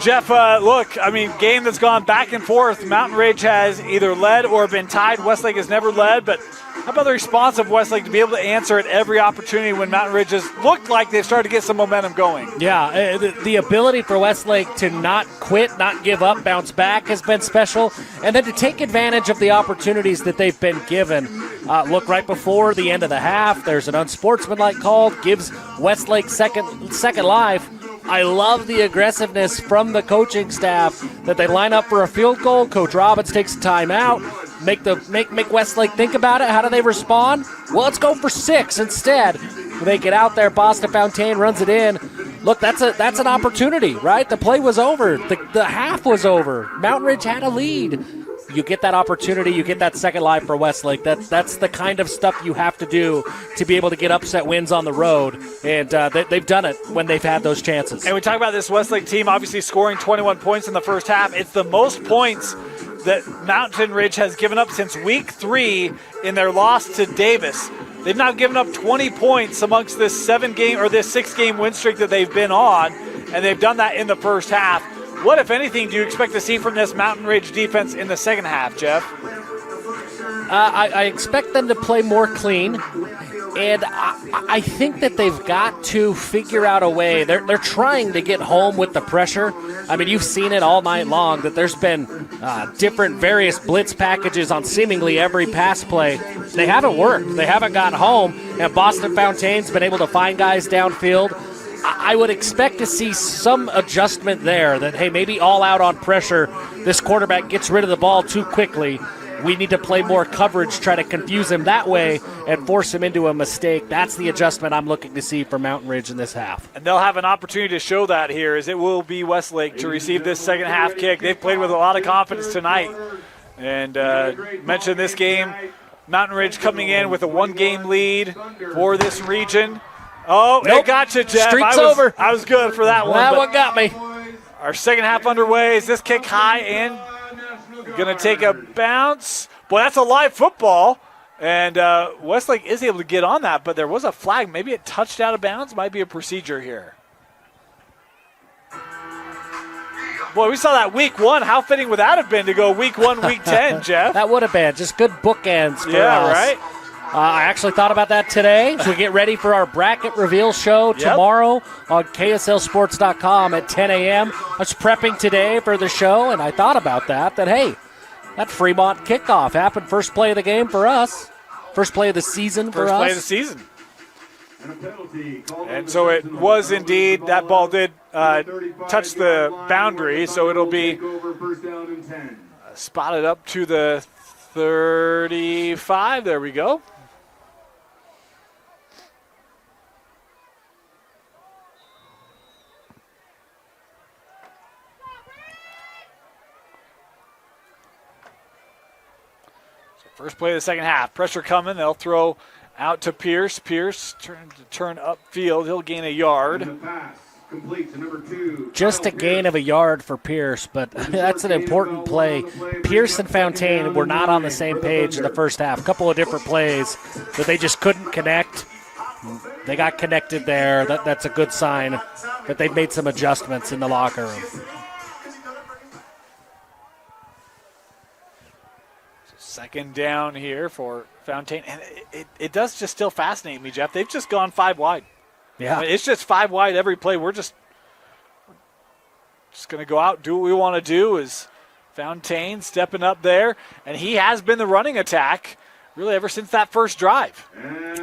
Jeff, look, I mean, game that's gone back and forth. Mountain Ridge has either led or been tied. Westlake has never led, but how about the response of Westlake to be able to answer at every opportunity when Mountain Ridge has looked like they've started to get some momentum going? Yeah, the ability for Westlake to not quit, not give up, bounce back has been special, and then to take advantage of the opportunities that they've been given. Look, right before the end of the half, there's an unsportsmanlike call, gives Westlake second life. I love the aggressiveness from the coaching staff that they line up for a field goal. Coach Robbins takes a timeout, make Westlake think about it. How do they respond? Well, let's go for 6 instead. They get out there. Boston Fontaine runs it in. Look, that's an opportunity, right? The play was over. The half was over. Mountain Ridge had a lead. You get that opportunity, you get that second life for Westlake. That's the kind of stuff you have to do to be able to get upset wins on the road, and they've done it when they've had those chances. And we talk about this Westlake team obviously scoring 21 points in the first half. It's the most points that Mountain Ridge has given up since week 3 in their loss to Davis. They've now given up 20 points amongst this 6-game win streak that they've been on, and they've done that in the first half. What, if anything, do you expect to see from this Mountain Ridge defense in the second half, Jeff? I expect them to play more clean, and I think that they've got to figure out a way. They're trying to get home with the pressure. I mean, you've seen it all night long that there's been different various blitz packages on seemingly every pass play. They haven't worked. They haven't gotten home, and Boston Fontaine's been able to find guys downfield. I would expect to see some adjustment there that, hey, maybe all out on pressure, this quarterback gets rid of the ball too quickly. We need to play more coverage, try to confuse him that way and force him into a mistake. That's the adjustment I'm looking to see from Mountain Ridge in this half. And they'll have an opportunity to show that here, as it will be Westlake to receive this second half kick. They've played with a lot of confidence tonight. And mentioned this game, Mountain Ridge coming in with a 1-game lead for this region. Oh, nope. It got you, Jeff. Streak's over. I was good for that one. That one got me. Our second half underway. Is this kick high and going to take a bounce? Boy, that's a live football. And Westlake is able to get on that, but there was a flag. Maybe it touched out of bounds. Might be a procedure here. Boy, we saw that week 1. How fitting would that have been to go week 1, week 10, Jeff? That would have been just good bookends for us. Yeah, right? I actually thought about that today as we get ready for our bracket reveal show tomorrow on KSLSports.com at 10 a.m. I was prepping today for the show, and I thought about that, hey, that Fremont kickoff happened first play of the game for us. First play of the season for us. First play of the season. And so it was indeed, that ball did touch the boundary, so it'll be spotted up to the 35. There we go. First play of the second half. Pressure coming. They'll throw out to Pierce. Pierce turn upfield. He'll gain a yard. Just a gain of a yard for Pierce, but that's an important play. Pierce and Fontaine were not on the same page in the first half. A couple of different plays that they just couldn't connect. They got connected there. That's a good sign that they've made some adjustments in the locker room. Second down here for Fontaine. And it does just still fascinate me, Jeff. They've just gone 5 wide. Yeah. I mean, it's just 5 wide every play. We're just going to go out, do what we want to do. Is Fontaine stepping up there. And he has been the running attack really ever since that first drive.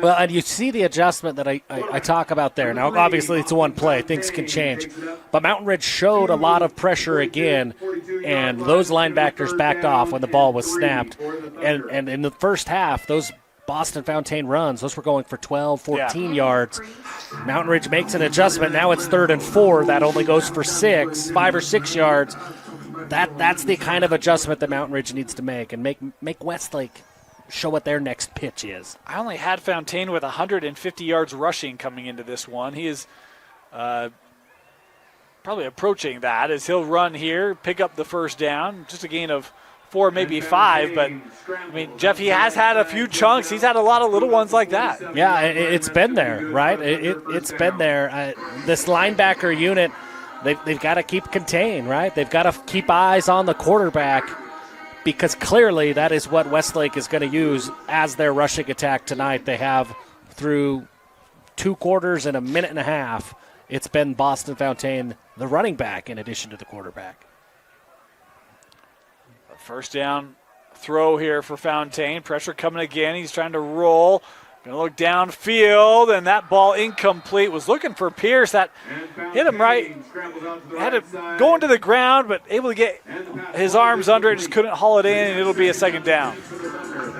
Well, and you see the adjustment that I talk about there. Now, obviously, it's one play. Things can change. But Mountain Ridge showed a lot of pressure again, and those linebackers backed off when the ball was snapped. And in the first half, those Boston Fountain runs, those were going for 12, 14 yards. Mountain Ridge makes an adjustment. Now it's 3rd and 4. That only goes for 5 or 6 yards. That's the kind of adjustment that Mountain Ridge needs to make and make Westlake show what their next pitch is. I only had Fountain with 150 yards rushing coming into this one. He is probably approaching that as he'll run here, pick up the first down, just a gain of 4, maybe 5. But, I mean, Jeff, he has had a few chunks. He's had a lot of little ones like that. Yeah, it's been there, right? It's been there. This linebacker unit, they've got to keep contained, right? They've got to keep eyes on the quarterback, because clearly that is what Westlake is going to use as their rushing attack tonight. They have, through 2 quarters and a minute and a half, it's been Boston Fountain, the running back, in addition to the quarterback. First down throw here for Fountain. Pressure coming again. He's trying to roll. Going to look downfield, and that ball incomplete. Was looking for Pierce. That hit him right. Had it going to the ground, but able to get his arms under it. Just couldn't haul it in, and it'll be a second down.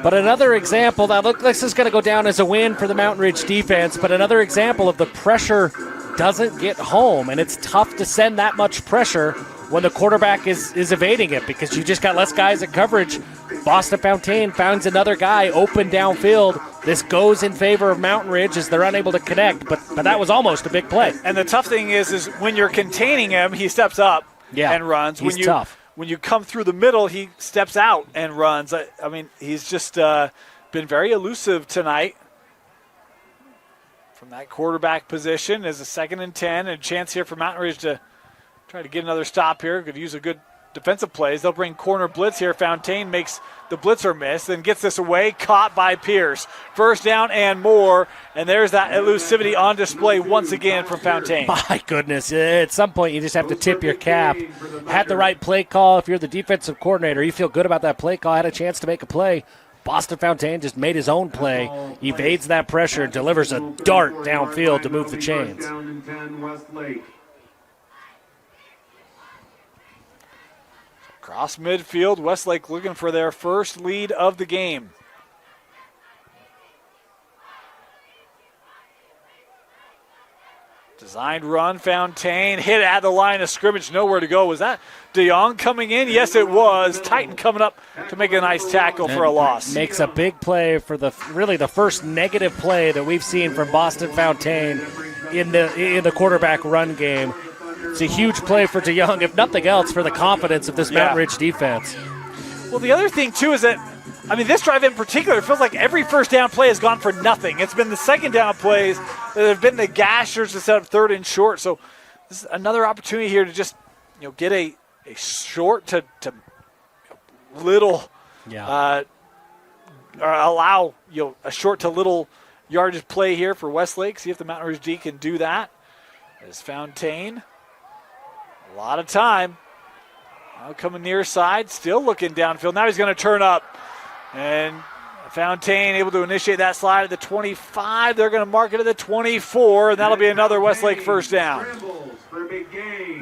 But another example, that looks like this is going to go down as a win for the Mountain Ridge defense, but another example of the pressure doesn't get home, and it's tough to send that much pressure when the quarterback is evading it, because you just got less guys at coverage. Boston Fountain finds another guy open downfield. This goes in favor of Mountain Ridge as they're unable to connect, but that was almost a big play. And the tough thing is when you're containing him, he steps up and runs. He's tough. When you come through the middle, he steps out and runs. I mean, he's just been very elusive tonight from that quarterback position. As a 2nd and 10, and a chance here for Mountain Ridge to try to get another stop here. Could use a good defensive plays. They'll bring corner blitz here. Fountain makes the blitzer miss, then gets this away, caught by Pierce. First down and more, and there's that elusivity on display once again from Fountain. My goodness, at some point you just have to tip your cap. Had the right play call. If you're the defensive coordinator, you feel good about that play call, had a chance to make a play. Boston Fountain just made his own play, evades that pressure, and delivers a dart downfield to move the chains. Across midfield, Westlake looking for their first lead of the game. Designed run, Fountain hit at the line of scrimmage, nowhere to go. Was that DeYoung coming in? Yes, it was. Titan coming up to make a nice tackle for a loss. Makes a big play for the first negative play that we've seen from Boston Fountain in the quarterback run game. It's a huge play for DeYoung, if nothing else, for the confidence of this Mountain Ridge defense. Well, the other thing, too, is that, I mean, this drive in particular, it feels like every first down play has gone for nothing. It's been the second down plays that have been the gashers to set up 3rd and short. So this is another opportunity here to just, get a short to little, or allow, a short to little yardage play here for Westlake. See if the Mountain Ridge D can do that. As Fountain, a lot of time. Now coming near side, still looking downfield. Now he's going to turn up. And Fountain able to initiate that slide at the 25. They're going to mark it at the 24, and that'll be another Westlake first down.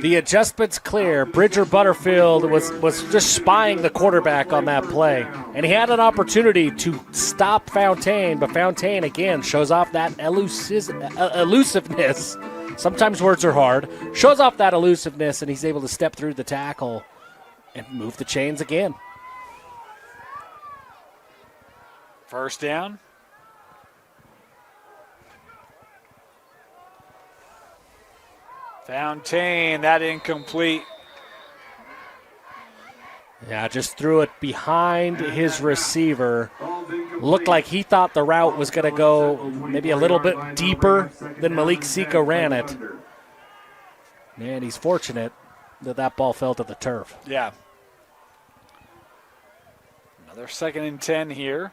The adjustment's clear. Bridger Butterfield was just spying the quarterback on that play, and he had an opportunity to stop Fountain, but Fountain, again, shows off that elusiveness. Sometimes words are hard. Shows off that elusiveness, and he's able to step through the tackle and move the chains again. First down. Fountain, that incomplete. Yeah, just threw it behind his receiver. Looked like he thought the route was going to go maybe a little bit deeper than Malik Sika ran it. And he's fortunate that ball fell to the turf. Yeah. Another 2nd and 10 here.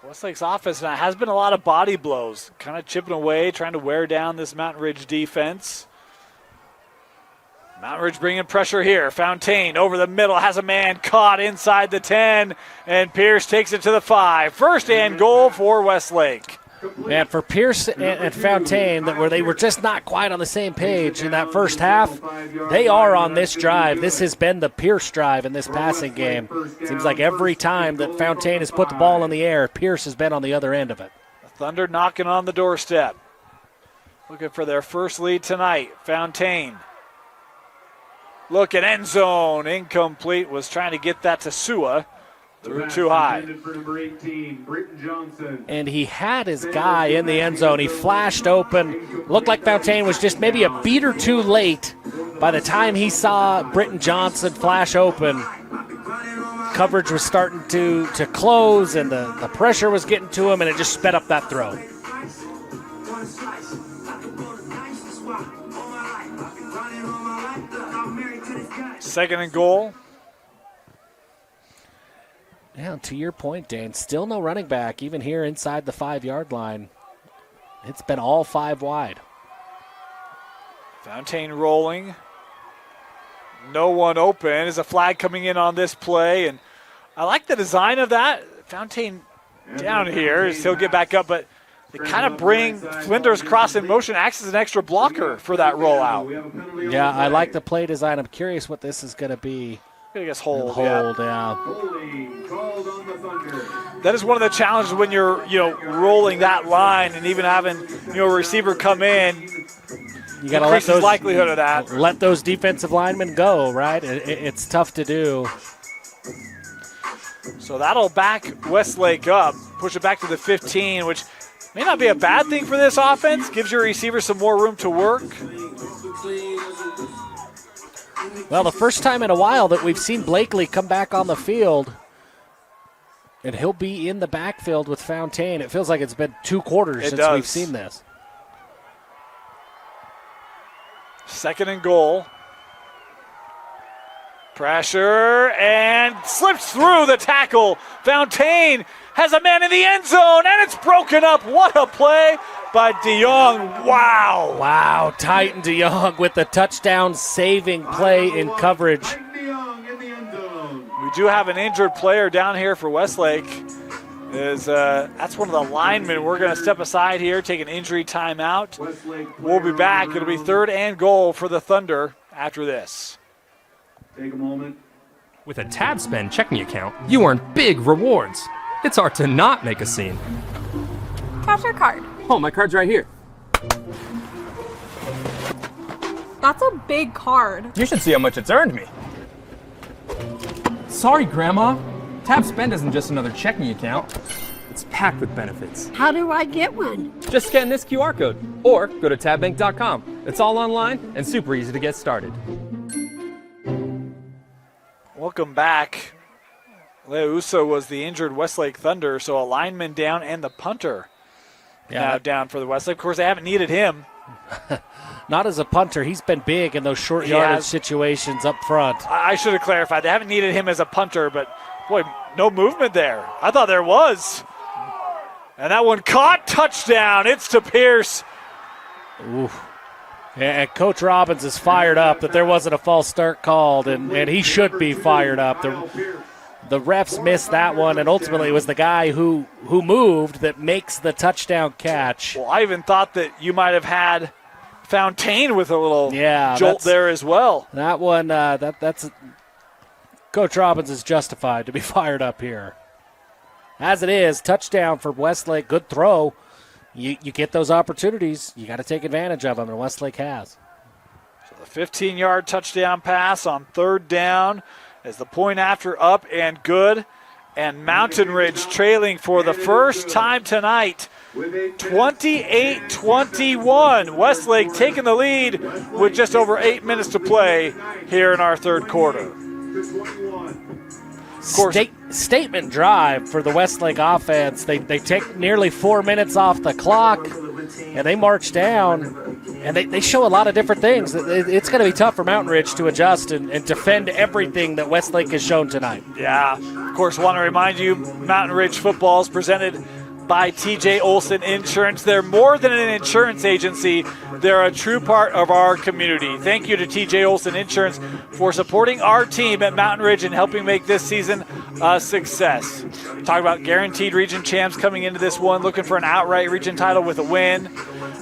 Westlake's offense now has been a lot of body blows, kind of chipping away, trying to wear down this Mountain Ridge defense. Mountain Ridge bringing pressure here. Fontaine over the middle, has a man caught inside the 10, and Pierce takes it to the 5. First and goal for Westlake. And for Pierce and Fontaine, where they were just not quite on the same page in that first half, they are on this drive. This has been the Pierce drive in this passing game. Seems like every time that Fontaine has put the ball in the air, Pierce has been on the other end of it. Thunder knocking on the doorstep. Looking for their first lead tonight. Fontaine. Look at end zone. Incomplete. Was trying to get that to Sua. Threw too high. And he had his guy in the end zone. He flashed open. Looked like Fontaine was just maybe a beat or two late. By the time he saw Britton Johnson flash open, coverage was starting to close, and the pressure was getting to him, and it just sped up that throw. Second and goal. Yeah, to your point, Dane, still no running back, even here inside the 5-yard line. It's been all 5 wide. Fontaine rolling. No one open. Is a flag coming in on this play, and I like the design of that. Fontaine down here, he'll get back up, but they kind of bring Flinders cross in motion, acts as an extra blocker for that rollout. Yeah, I like the play design. I'm curious what this is going to be. I guess hold, yeah. That is one of the challenges when you're, rolling that line and even having, a receiver come in. You got to let those likelihood of that. Let those defensive linemen go, right? It's tough to do. So that'll back Westlake up, push it back to the 15, which may not be a bad thing for this offense. Gives your receiver some more room to work. Well, the first time in a while that we've seen Blakely come back on the field, and he'll be in the backfield with Fontaine. It feels like it's been 2 quarters since we've seen this. Second and goal. Pressure, and slips through the tackle. Fontaine has a man in the end zone, and it's broken up. What a play by DeYoung. Wow. Wow, Titan DeYoung with the touchdown saving play in coverage. We do have an injured player down here for Westlake. That's one of the linemen. We're going to step aside here, take an injury timeout. We'll be back. It'll be third and goal for the Thunder after this. Take a moment. With a Tab Spend checking account, you earn big rewards. It's hard to not make a scene. Cash or card? Oh, my card's right here. That's a big card. You should see how much it's earned me. Sorry, Grandma. Tab Spend isn't just another checking account. It's packed with benefits. How do I get one? Just scan this QR code or go to tabbank.com. It's all online and super easy to get started. Welcome back. Leusa was the injured Westlake Thunder, so a lineman down and the punter now down for the Westlake. Of course, they haven't needed him. Not as a punter. He's been big in those short yardage situations up front. I should have clarified. They haven't needed him as a punter, but, boy, no movement there. I thought there was. And that one caught. Touchdown. It's to Pierce. Oof. And Coach Robbins is fired up that there wasn't a false start called, and he should be fired up. The refs missed that one, and ultimately it was the guy who moved that makes the touchdown catch. Well, I even thought that you might have had Fontaine with a little jolt there as well. That one, that's Coach Robbins is justified to be fired up here. As it is, touchdown for Westlake, good throw. You get those opportunities, you got to take advantage of them, and Westlake has. So the 15-yard touchdown pass on third down as the point after up and good. And Mountain Ridge trailing for the first time tonight, 28-21. Westlake taking the lead with just over 8 minutes to play here in our third quarter. Statement drive for the Westlake offense. They take nearly 4 minutes off the clock, and they march down, and they show a lot of different things. It's going to be tough for Mountain Ridge to adjust and defend everything that Westlake has shown tonight. Yeah, of course, want to remind you, Mountain Ridge football is presented by TJ Olson Insurance. They're more than an insurance agency. They're a true part of our community. Thank you to TJ Olson Insurance for supporting our team at Mountain Ridge and helping make this season a success. Talk about guaranteed region champs coming into this one, looking for an outright region title with a win.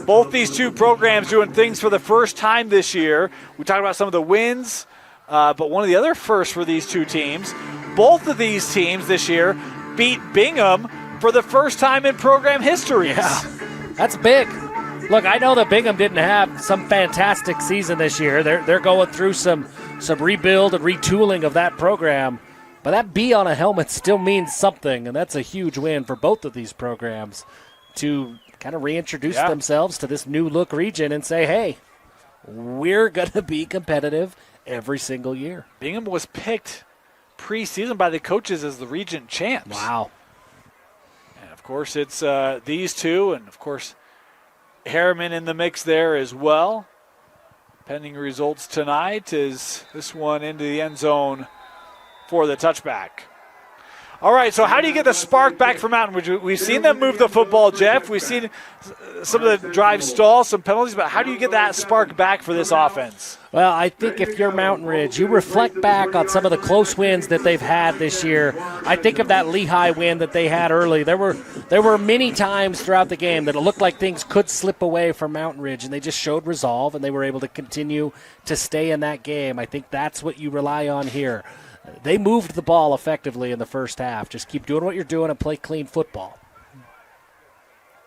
Both these two programs doing things for the first time this year. We talked about some of the wins, but one of the other firsts for these two teams, both of these teams this year beat Bingham for the first time in program history. Yeah, that's big. Look, I know that Bingham didn't have some fantastic season this year. They're going through some rebuild and retooling of that program. But that B on a helmet still means something, and that's a huge win for both of these programs to kind of reintroduce themselves to this new look region and say, hey, we're going to be competitive every single year. Bingham was picked preseason by the coaches as the region champs. Wow. And, of course, it's these two, and, of course, Harriman in the mix there as well. Pending results tonight is this one into the end zone for the touchback. All right, so how do you get the spark back from Mountain Ridge? We've seen them move the football, Jeff. We've seen some of the drives stall, some penalties, but how do you get that spark back for this offense? Well, I think if you're Mountain Ridge, you reflect back on some of the close wins that they've had this year. I think of that Lehigh win that they had early. There were many times throughout the game that it looked like things could slip away from Mountain Ridge, and they just showed resolve, and they were able to continue to stay in that game. I think that's what you rely on here. They moved the ball effectively in the first half. Just keep doing what you're doing and play clean football.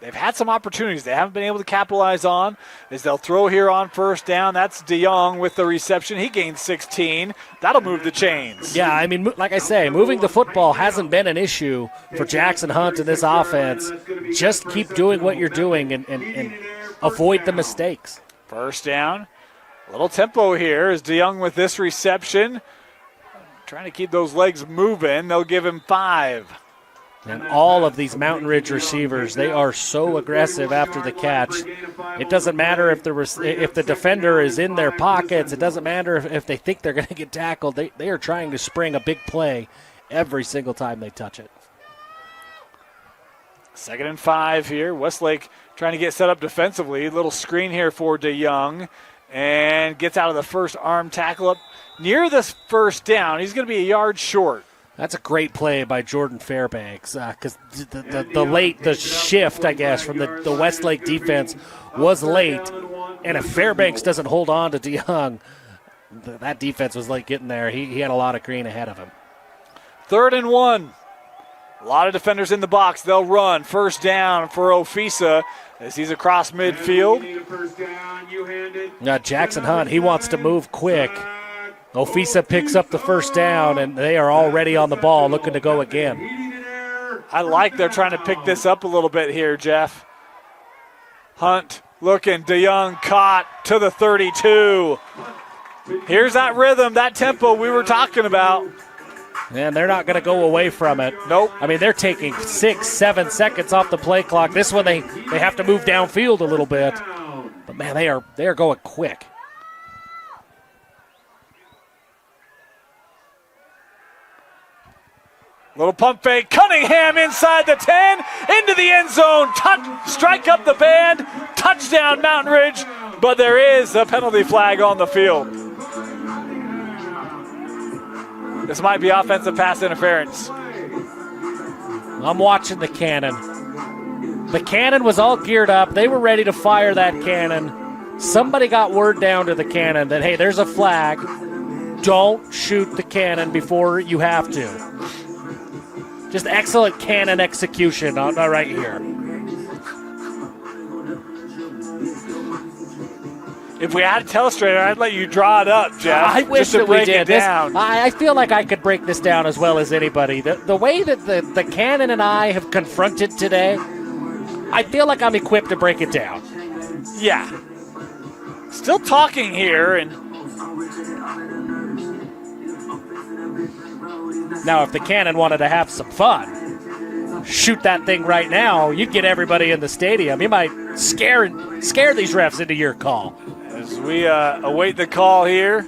They've had some opportunities they haven't been able to capitalize on as they'll throw here on first down. That's DeYoung with the reception. He gained 16. That'll move the chains. Yeah, I mean, like I say, moving the football hasn't been an issue for Jackson Hunt in this offense. Just keep doing what you're doing and avoid the mistakes. First down. A little tempo here as DeYoung with this reception. Trying to keep those legs moving. They'll give him 5. And all of these Mountain Ridge receivers, they are so aggressive after the catch. It doesn't matter if the defender is in their pockets. It doesn't matter if they think they're going to get tackled. They are trying to spring a big play every single time they touch it. 2nd and 5 here. Westlake trying to get set up defensively. Little screen here for DeYoung. And gets out of the first arm tackle up near this first down. He's going to be a yard short. That's a great play by Jordan Fairbanks because the shift, I guess, from the Westlake defense was late. And if Fairbanks doesn't hold on to DeYoung, that defense was late getting there. He had a lot of green ahead of him. 3rd and 1. A lot of defenders in the box. They'll run. First down for Ofisa as he's across midfield. Now Jackson Hunt, he wants to move quick. Ofisa picks up the first down, and they are already on the ball looking to go again. I like they're trying to pick this up a little bit here, Jeff. Hunt looking. DeYoung caught to the 32. Here's that rhythm, that tempo we were talking about. And they're not going to go away from it. Nope. I mean, they're taking 6-7 seconds off the play clock. This one, they have to move downfield a little bit. But, man, they are going quick. Little pump fake. Cunningham inside the 10, into the end zone. Strike up the band. Touchdown, Mountain Ridge. But there is a penalty flag on the field. This might be offensive pass interference. I'm watching the cannon. The cannon was all geared up. They were ready to fire that cannon. Somebody got word down to the cannon that, hey, there's a flag. Don't shoot the cannon before you have to. Just excellent cannon execution right here. If we had a telestrator, I'd let you draw it up, Jeff. I wish just to that break we did. it down. I feel like I could break this down as well as anybody. The way that the cannon and I have confronted today, I feel like I'm equipped to break it down. Yeah. Still talking here, and now if the cannon wanted to have some fun, shoot that thing right now, you'd get everybody in the stadium. You might scare these refs into your call. as we await the call here.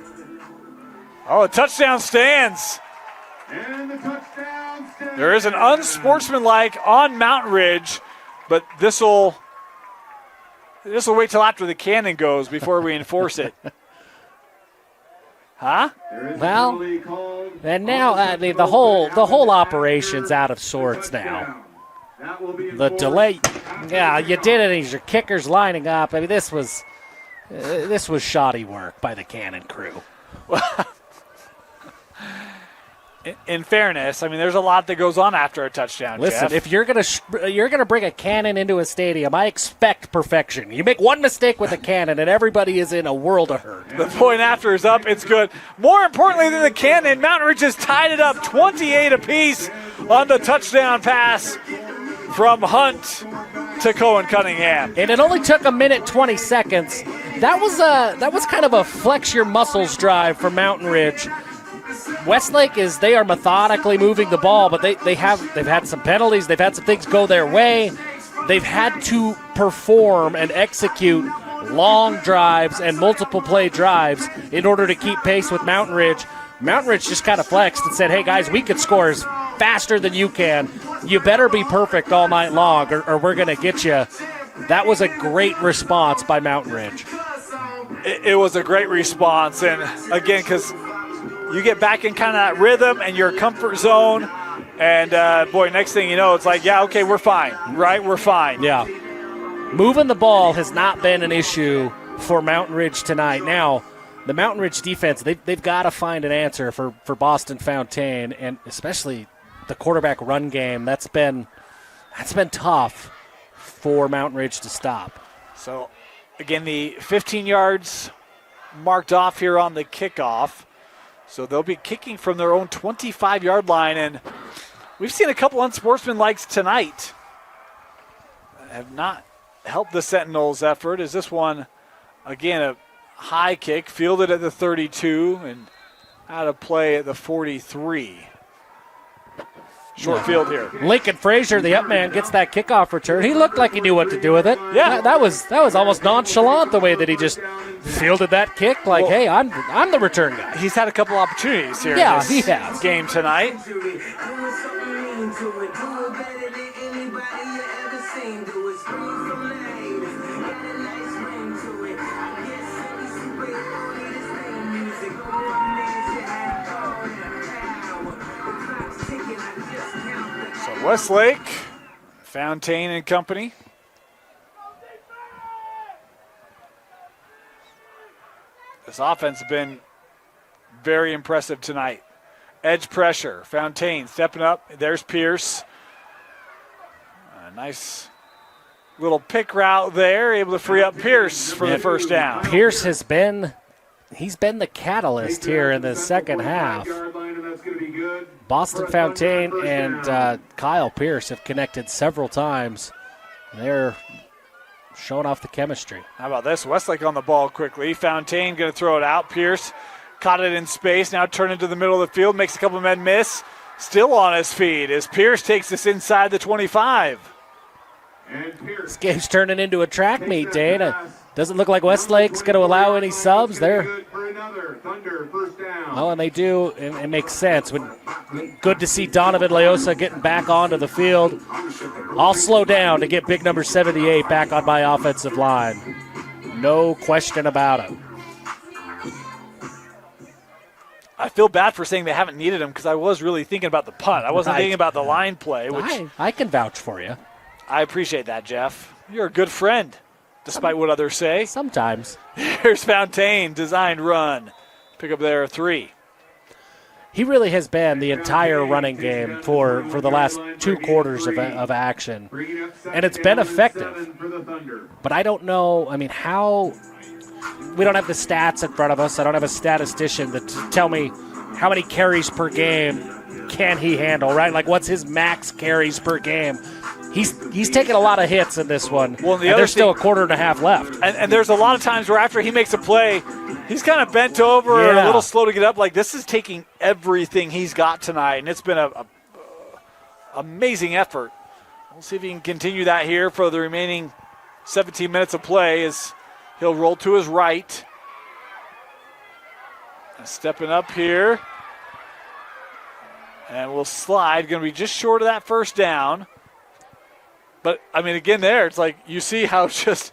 Oh, a touchdown stands. And the touchdown There is an unsportsmanlike on Mountain Ridge, but this will wait till after the cannon goes before we enforce it. Huh? Well, and now the whole operation's out of sorts now. The delay, yeah, you did it. Your kicker's lining up. I mean, this was shoddy work by the cannon crew. In fairness, I mean, there's a lot that goes on after a touchdown. Listen, Jeff. if you're gonna bring a cannon into a stadium, I expect perfection. You make one mistake with a cannon, and everybody is in a world of hurt. The point after is up. It's good. More importantly than the cannon, Mountain Ridge has tied it up 28 apiece on the touchdown pass from Hunt to Cohen Cunningham. And it only took a minute 20 seconds. That was kind of a flex your muscles drive for Mountain Ridge. Westlake they are methodically moving the ball, but they've had some penalties. They've had some things go their way. They've had to perform and execute long drives and multiple play drives in order to keep pace with Mountain Ridge. Mountain Ridge just kind of flexed and said, hey, guys, we can score faster than you can. You better be perfect all night long or we're going to get you. That was a great response by Mountain Ridge. It was a great response. And, again, because you get back in kind of that rhythm and your comfort zone. And, next thing you know, it's like, yeah, okay, we're fine, right? We're fine. Yeah. Moving the ball has not been an issue for Mountain Ridge tonight. Now, the Mountain Ridge defense, they've got to find an answer for Boston Fountain, and especially the quarterback run game. That's been tough for Mountain Ridge to stop. So, again, the 15 yards marked off here on the kickoff. So they'll be kicking from their own 25-yard line, and we've seen a couple unsportsmanlikes tonight. Have not helped the Sentinels' effort. Is this one, again, a high kick, fielded at the 32 and out of play at the 43. Short field here. Lincoln Frazier, the up man, gets that kickoff return. He looked like he knew what to do with it. Yeah. That was almost nonchalant the way that he just fielded that kick. Like, hey, I'm the return guy. He's had a couple opportunities here Yeah, in he this has. game tonight. Westlake, Fountain and company. This offense has been very impressive tonight. Edge pressure, Fountain stepping up. There's Pierce. A nice little pick route there, able to free up Pierce for the first down. Pierce he's been the catalyst here in the second half. Boston Fountain and Kyle Pierce have connected several times. They're showing off the chemistry. How about this? Westlake on the ball quickly. Fountain going to throw it out. Pierce caught it in space. Now turn into the middle of the field. Makes a couple men miss. Still on his feet as Pierce takes this inside the 25. This game's turning into a track meet, Dane. Doesn't look like Westlake's going to allow any subs there. Oh, and they do. It makes sense. Good to see Donovan Leosa getting back onto the field. I'll slow down to get big number 78 back on my offensive line. No question about it. I feel bad for saying they haven't needed him because I was really thinking about the punt. I wasn't thinking about the line play. Which I can vouch for you. I appreciate that, Jeff. You're a good friend, despite what others say. Sometimes. Here's Fountain, designed run. Pick up there 3. He really has been the entire running game for the last 2 quarters of action. And it's been effective. But I don't know, how we don't have the stats in front of us. I don't have a statistician to tell me how many carries per game can he handle, right? Like, what's his max carries per game? He's taken a lot of hits in this one. Well, there's still a quarter and a half left. And there's a lot of times where after he makes a play, he's kind of bent over and a little slow to get up. Like, this is taking everything he's got tonight, and it's been a amazing effort. We'll see if he can continue that here for the remaining 17 minutes of play as he'll roll to his right. Stepping up here. And will slide. Going to be just short of that first down. But, I mean, again there, it's like you see how just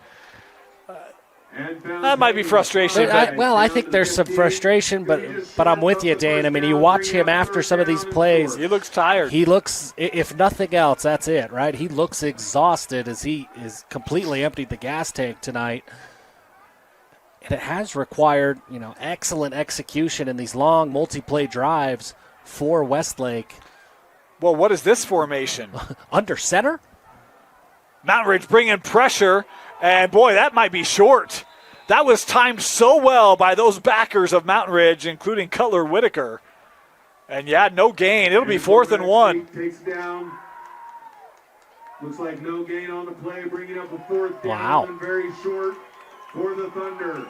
that might be frustration. I think there's some frustration, but I'm with you, Dane. I mean, you watch him after some of these plays. He looks tired. He looks, if nothing else, that's it, right? He looks exhausted as he is completely emptied the gas tank tonight. And it has required, excellent execution in these long multi-play drives for Westlake. Well, what is this formation? Under center? Mountain Ridge bringing pressure, and boy, that might be short. That was timed so well by those backers of Mountain Ridge, including Cutler Whitaker. And yeah, no gain. It'll be 4th and 1. Takes down. Looks like no gain on the play, bringing up a 4th down. Wow. And very short for the Thunder.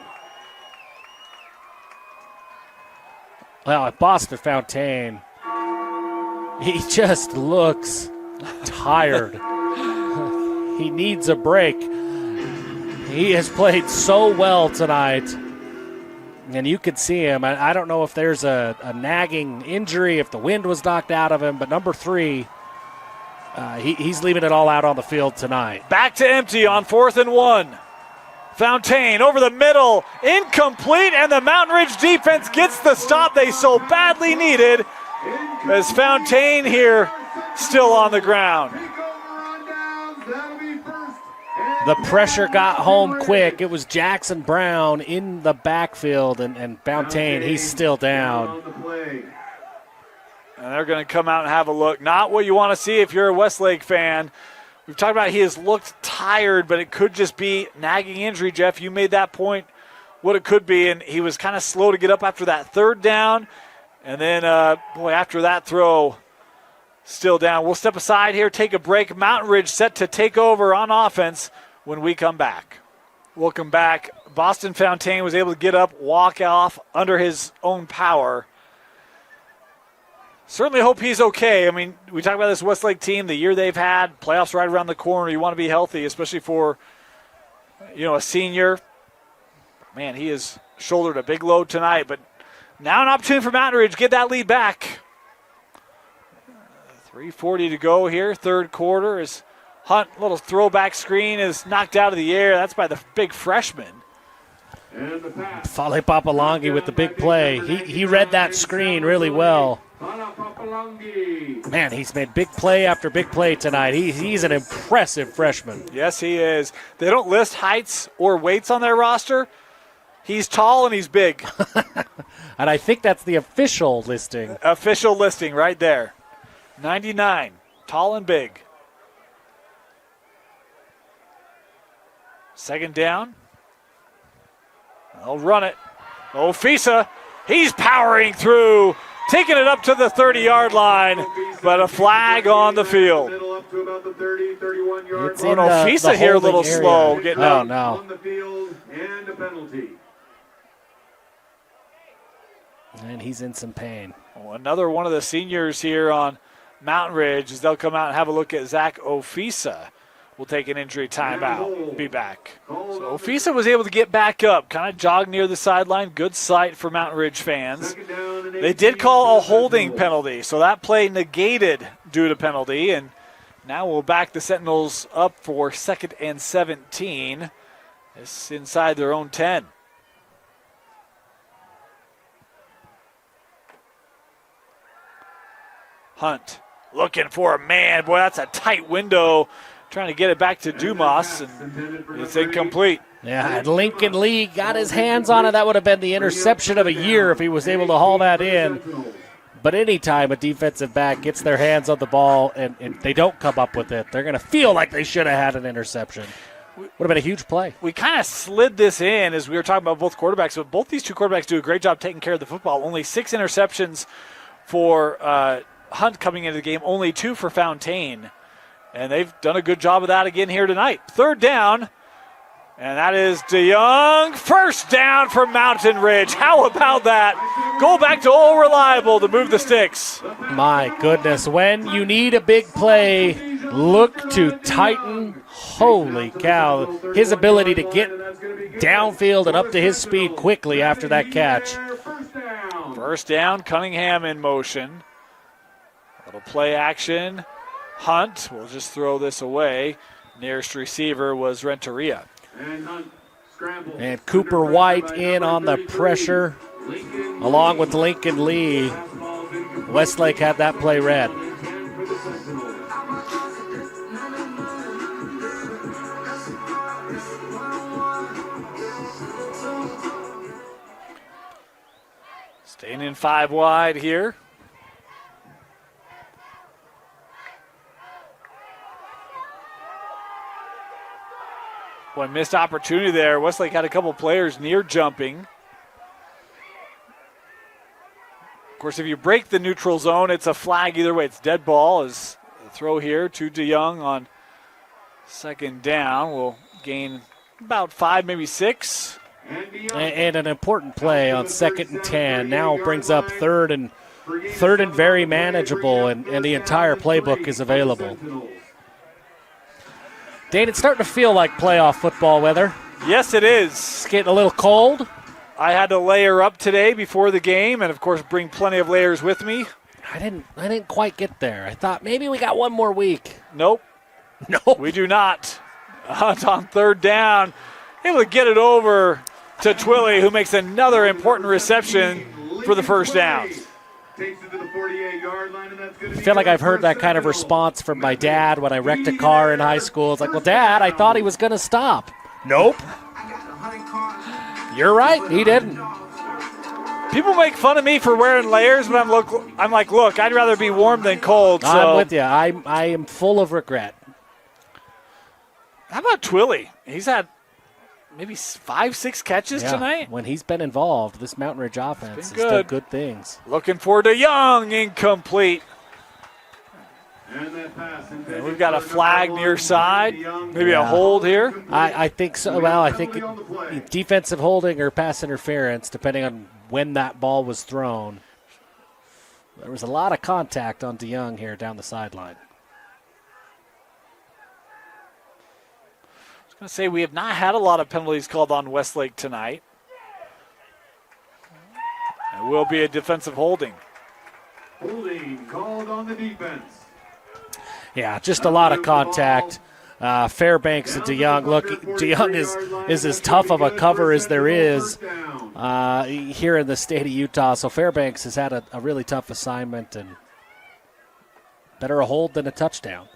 Well, at Boston Fountain, he just looks tired. He needs a break. He has played so well tonight, and you could see him. I don't know if there's a nagging injury, if the wind was knocked out of him, but number 3, he's leaving it all out on the field tonight. Back to empty on 4th and 1. Fountain over the middle, incomplete, and the Mountain Ridge defense gets the stop they so badly needed as Fountain here still on the ground. The pressure got home quick. It was Jackson Brown in the backfield, and Fountain, he's still down. And they're going to come out and have a look. Not what you want to see if you're a Westlake fan. We've talked about he has looked tired, but it could just be nagging injury, Jeff. You made that point, what it could be, and he was kind of slow to get up after that 3rd down. And then, after that throw, still down. We'll step aside here, take a break. Mountain Ridge set to take over on offense when we come back. Welcome back. Boston Fountain was able to get up, walk off under his own power. Certainly hope he's okay. I mean, we talk about this Westlake team, the year they've had, playoffs right around the corner. You want to be healthy, especially for, a senior. Man, he has shouldered a big load tonight, but now an opportunity for Mountain Ridge to get that lead back. 3:40 to go here, 3rd quarter. As Hunt, little throwback screen is knocked out of the air. That's by the big freshman. Fale Papalongi with the big play. He read that screen really well. Man, he's made big play after big play tonight. He's an impressive freshman. Yes, he is. They don't list heights or weights on their roster. He's tall and he's big. And I think that's the official listing. Official listing right there. 99, tall and big. 2nd down. They'll run it. Fisa, he's powering through, taking it up to the 30-yard line, but a flag on the field. It's Fisa here a little area. slow getting Oh, up. no. On the field and a penalty. And he's in some pain. Well, another one of the seniors here on Mountain Ridge as they'll come out and have a look at Zach Ofisa. Will take an injury timeout. Be back. So Ofisa was able to get back up, kind of jog near the sideline. Good sight for Mountain Ridge fans. They did call a holding penalty, so that play negated due to penalty. And now we'll back the Sentinels up for 2nd and 17. It's inside their own 10. Hunt looking for a man. Boy, that's a tight window. Trying to get it back to Dumas, and it's incomplete. Yeah, and Lincoln Lee got his hands on it. That would have been the interception of a year if he was able to haul that in. But anytime a defensive back gets their hands on the ball and they don't come up with it, they're going to feel like they should have had an interception. Would have been a huge play. We kind of slid this in as we were talking about both quarterbacks, but both these two quarterbacks do a great job taking care of the football. Only 6 interceptions for Hunt coming into the game, only 2 for Fountain. And they've done a good job of that again here tonight. 3rd down, and that is DeYoung. 1st down for Mountain Ridge. How about that? Go back to Old Reliable to move the sticks. My goodness, when you need a big play, look to Titan. Holy cow. His ability to get downfield and up to his speed quickly after that catch. 1st down, Cunningham in motion. Little play action. Hunt will just throw this away. Nearest receiver was Renteria. And Hunt scrambles. And Cooper White in on the pressure, along with Lincoln Lee. Westlake had that play read. Staying in 5 wide here. One missed opportunity there. Westlake had a couple players near jumping. Of course, if you break the neutral zone, it's a flag either way. It's dead ball. As the throw here to DeYoung on second down will gain about 5, maybe 6. And an important play on 2nd and 10. Now brings up third and very manageable, and the entire playbook is available. Dane, it's starting to feel like playoff football weather. Yes, it is. It's getting a little cold. I had to layer up today before the game, and of course bring plenty of layers with me. I didn't quite get there. I thought maybe we got one more week. Nope. Nope. We do not. Hunt on third down. Able to get it over to Twilley, who makes another important reception for the first down. Takes it to the 48-yard line, and that's good. I feel like I've heard that kind of response from my dad when I wrecked a car in high school. It's like, well, Dad, I thought he was going to stop. Nope. You're right. He didn't. People make fun of me for wearing layers, but I'm like, look, I'd rather be warm than cold. So. I'm with you. I am full of regret. How about Twilley? He's had maybe 5, 6 catches tonight. When he's been involved, this Mountain Ridge offense has good. done good things. Looking for DeYoung, incomplete. And that pass And we've got a flag near side, maybe a hold here. I think so. Well, I think defensive holding or pass interference, depending on when that ball was thrown. There was a lot of contact on DeYoung here down the sideline. I was going to say we have not had a lot of penalties called on Westlake tonight. It will be a defensive holding. Holding called on the defense. Yeah, just a lot of contact. Fairbanks and DeYoung. Look, DeYoung is as tough of a cover as there is here in the state of Utah. So Fairbanks has had a really tough assignment, and better a hold than a touchdown.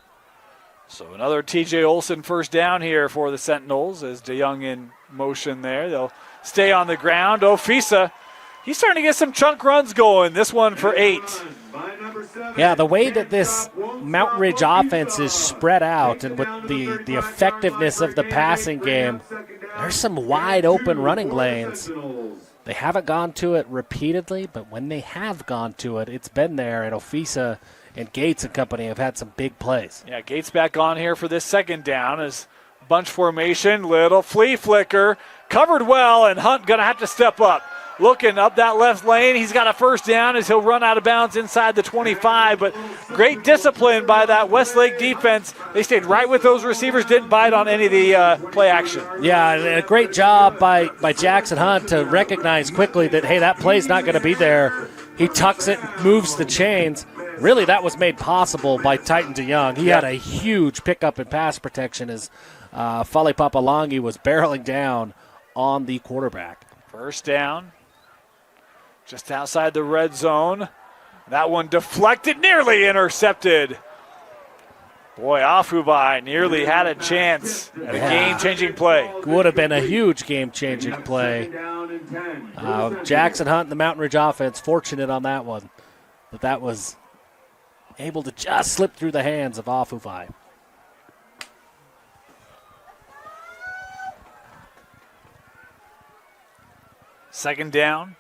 So another TJ Olson first down here for the Sentinels as DeYoung in motion there. They'll stay on the ground. Ofisa, he's starting to get some chunk runs going. This one for 8. Yeah, the way that this Mountain Ridge offense is spread out and with the effectiveness of the passing game, there's some wide open running lanes. They haven't gone to it repeatedly, but when they have gone to it, it's been there. And Ofisa and Gates and company have had some big plays. Yeah, Gates back on here for this second down as bunch formation, little flea flicker, covered well, and Hunt going to have to step up. Looking up that left lane. He's got a first down as he'll run out of bounds inside the 25, but great discipline by that Westlake defense. They stayed right with those receivers, didn't bite on any of the play action. Yeah, and a great job by Jackson Hunt to recognize quickly that, hey, that play's not going to be there. He tucks it, moves the chains. Really, that was made possible by Titan DeYoung. He had a huge pickup in pass protection as Fali Papalangi was barreling down on the quarterback. First down. Just outside the red zone. That one deflected, nearly intercepted. Boy, Afubai nearly had a chance at a game-changing play. Would have been a huge game-changing play. Jackson Hunt and the Mountain Ridge offense fortunate on that one. But that was able to just slip through the hands of Afubai. Second down.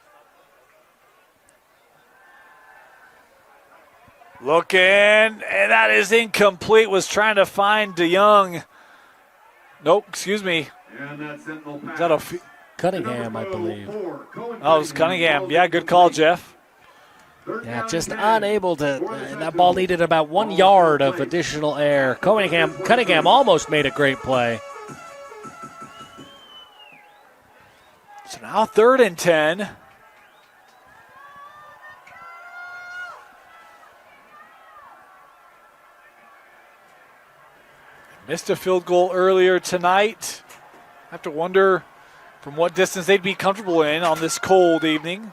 Looking, and that is incomplete. Was trying to find DeYoung. Nope, excuse me. Is that Cunningham, I believe. Oh, it was Cunningham. Yeah, good call, Jeff. Yeah, just unable to. That ball needed about 1 yard of additional air. Cunningham almost made a great play. So now 3rd and 10. Missed a field goal earlier tonight. Have to wonder from what distance they'd be comfortable in on this cold evening.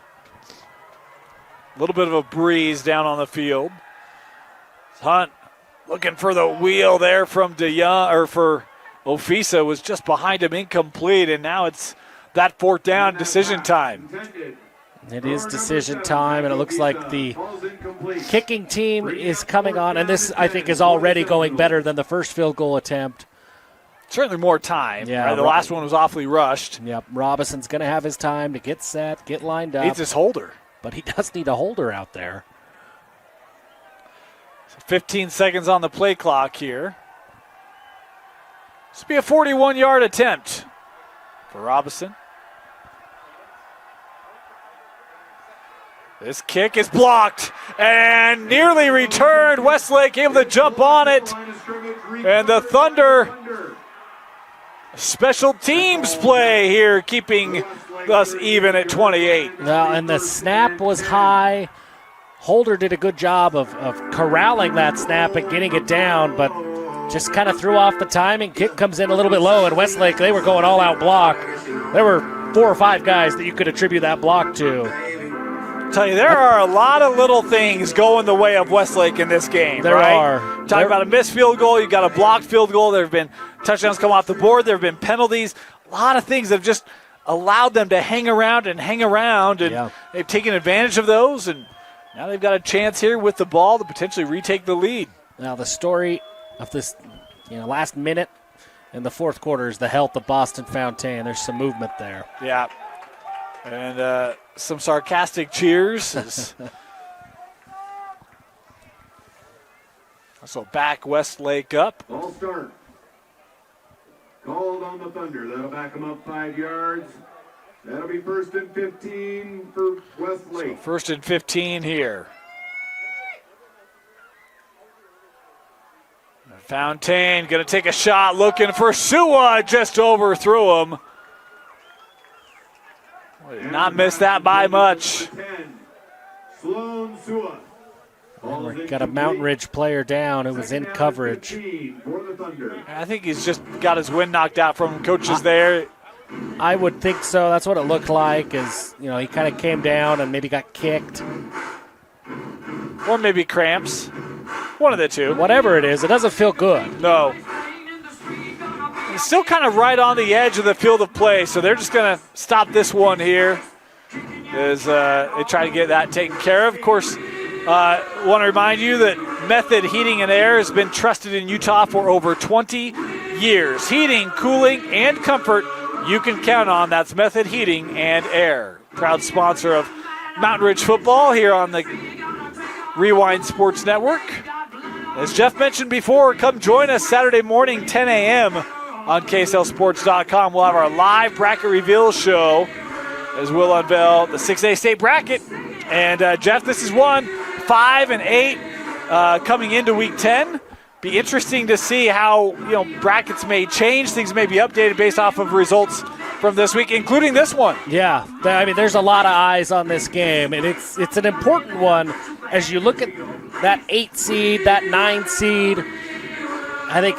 A little bit of a breeze down on the field. Hunt looking for the wheel there from DeYoung, or for Ofisa, was just behind him, incomplete, and now it's that fourth down, decision time. It is decision time, and it looks like the kicking team is coming on, and this, I think, is already going better than the first field goal attempt. Certainly more time. Yeah, right? The last one was awfully rushed. Yep, Robinson's going to have his time to get set, get lined up. Needs his holder. But he does need a holder out there. So 15 seconds on the play clock here. This will be a 41-yard attempt for Robinson. This kick is blocked and nearly returned. Westlake able to jump on it. And the Thunder special teams play here, keeping us even at 28. Well, and the snap was high. Holder did a good job of corralling that snap and getting it down, but just kind of threw off the timing. Kick comes in a little bit low, and Westlake, they were going all-out block. There were 4 or 5 guys that you could attribute that block to. Tell you, there are a lot of little things going the way of Westlake in this game. There right? are. Talking about a missed field goal, you've got a blocked field goal. There have been touchdowns come off the board. There have been penalties. A lot of things have just allowed them to hang around, and they've taken advantage of those, and now they've got a chance here with the ball to potentially retake the lead. Now the story of this last minute in the fourth quarter is the health of Boston Fountain. There's some movement there. Yeah. And some sarcastic cheers. So back Westlake up. Ball start. Called on the Thunder. That'll back them up 5 yards. That'll be 1st and 15 for Westlake. So 1st and 15 here. Fountain going to take a shot, looking for Sua, just overthrew him. Did not miss that by much. Sloan Sua. And we got a Mountain Ridge player down who was in coverage. I think he's just got his wind knocked out from coaches there. I would think so. That's what it looked like. He kind of came down and maybe got kicked. Or maybe cramps. One of the two. Whatever it is, it doesn't feel good. No. He's still kind of right on the edge of the field of play, so they're just going to stop this one here as they try to get that taken care of. Of course, want to remind you that Method Heating and Air has been trusted in Utah for over 20 years. Heating, cooling, and comfort you can count on. That's Method Heating and Air. Proud sponsor of Mountain Ridge football here on the Rewind Sports Network. As Jeff mentioned before, come join us Saturday morning, 10 a.m. on KSLSports.com. We'll have our live bracket reveal show as we'll unveil the 6A state bracket. And Jeff, this is 5 and 8 coming into week 10. Be interesting to see how brackets may change. Things may be updated based off of results from this week, including this one. Yeah, I mean, there's a lot of eyes on this game, and it's an important one as you look at that 8 seed, that 9 seed. I think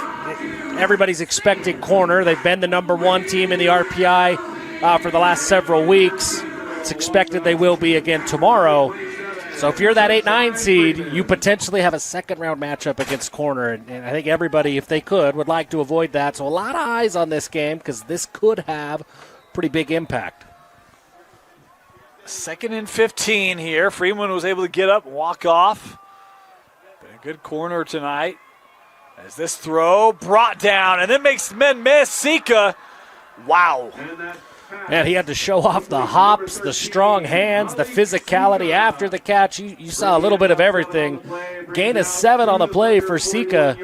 everybody's expecting Corner. They've been the number 1 team in the RPI for the last several weeks. It's expected they will be again tomorrow. So if you're that 8-9 seed, you potentially have a second-round matchup against Corner. And I think everybody, if they could, would like to avoid that. So a lot of eyes on this game because this could have pretty big impact. 2nd and 15 here. Freeman was able to get up and walk off. Been a good corner tonight. As this throw brought down and then makes men miss. Sika, wow. Man, he had to show off the hops, the strong hands, the physicality after the catch. You saw a little bit of everything. Gain of 7 on the play for Sika,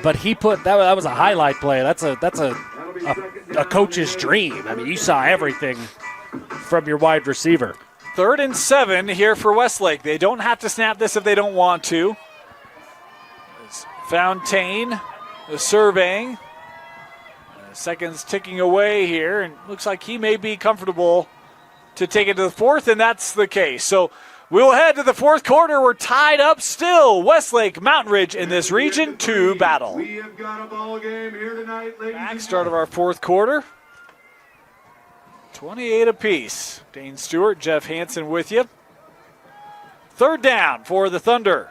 but he put that was a highlight play. That's a coach's dream. I mean, you saw everything from your wide receiver. 3rd and 7 here for Westlake. They don't have to snap this if they don't want to. It's Fountain surveying. Seconds ticking away here, and looks like he may be comfortable to take it to the 4th, and that's the case. So We'll head to the fourth quarter. We're tied up still. Westlake, Mountain Ridge in this Region 2 battle. We have got a ball game here tonight, ladies Back and start of our fourth quarter. 28 apiece. Dane Stewart, Jeff Hansen with you. Third down for the Thunder.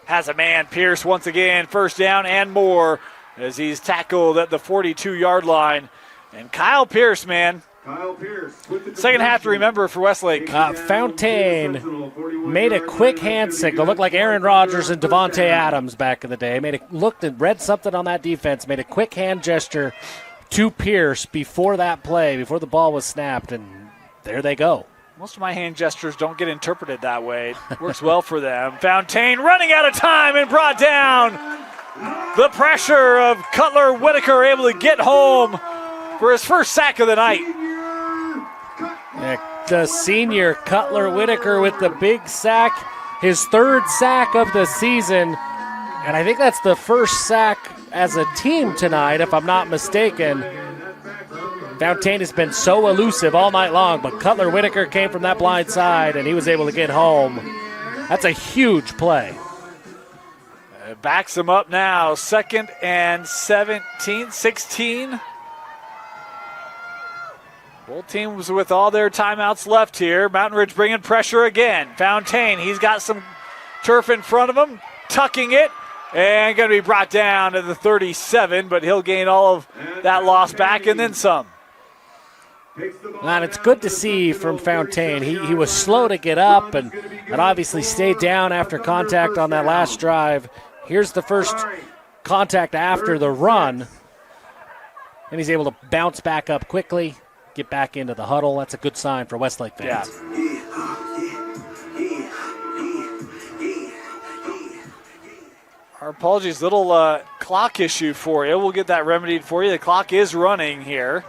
Has a man, Pierce once again. First down and more as he's tackled at the 42-yard line. And Kyle Pierce, man. Kyle Pierce with the Second half to remember for Westlake. Fountain made a quick hand signal. Looked like Aaron Rodgers and Devontae Adams back in the day. Looked and read something on that defense. Made a quick hand gesture to Pierce before that play, before the ball was snapped, and there they go. Most of my hand gestures don't get interpreted that way. It works well for them. Fountain running out of time and brought down. The pressure of Cutler Whitaker able to get home for his first sack of the night. The senior Cutler Whitaker with the big sack, his third sack of the season, and I think that's the first sack as a team tonight, if I'm not mistaken. Fountain has been so elusive all night long, but Cutler Whitaker came from that blind side, and he was able to get home. That's a huge play. It backs him up now. 2nd and 16. Both teams with all their timeouts left here. Mountain Ridge bringing pressure again. Fountain, he's got some turf in front of him, tucking it, and going to be brought down to the 37, but he'll gain all of that loss back and then some. And it's good to see from Fountain. He was slow to get up and obviously stayed down after contact on that last drive. Here's the first contact after the run, and he's able to bounce back up quickly, get back into the huddle. That's a good sign for Westlake fans. Yeah. Our apologies, little clock issue for you. We'll get that remedied for you. The clock is running here.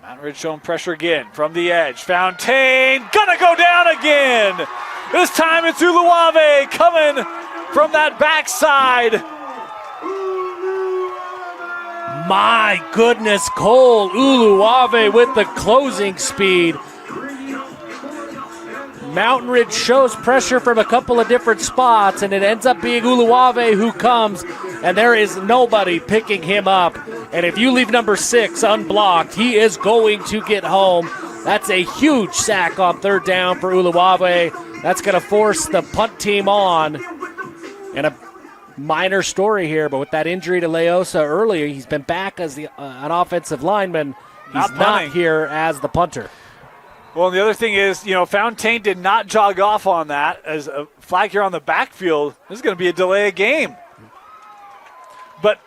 Mountain Ridge showing pressure again from the edge. Fountain gonna go down again. This time it's Uluwave coming from that backside. My goodness, Cole Uluwave with the closing speed. Mountain Ridge shows pressure from a couple of different spots, and it ends up being Uluwave who comes, and there is nobody picking him up. And if you leave number 6 unblocked, he is going to get home. That's a huge sack on third down for Uluwave. That's going to force the punt team on. And a minor story here, but with that injury to Leosa earlier, he's been back as an offensive lineman. He's not here as the punter. Well, the other thing is, Fountain did not jog off on that as a flag here on the backfield. This is going to be a delay of game. But,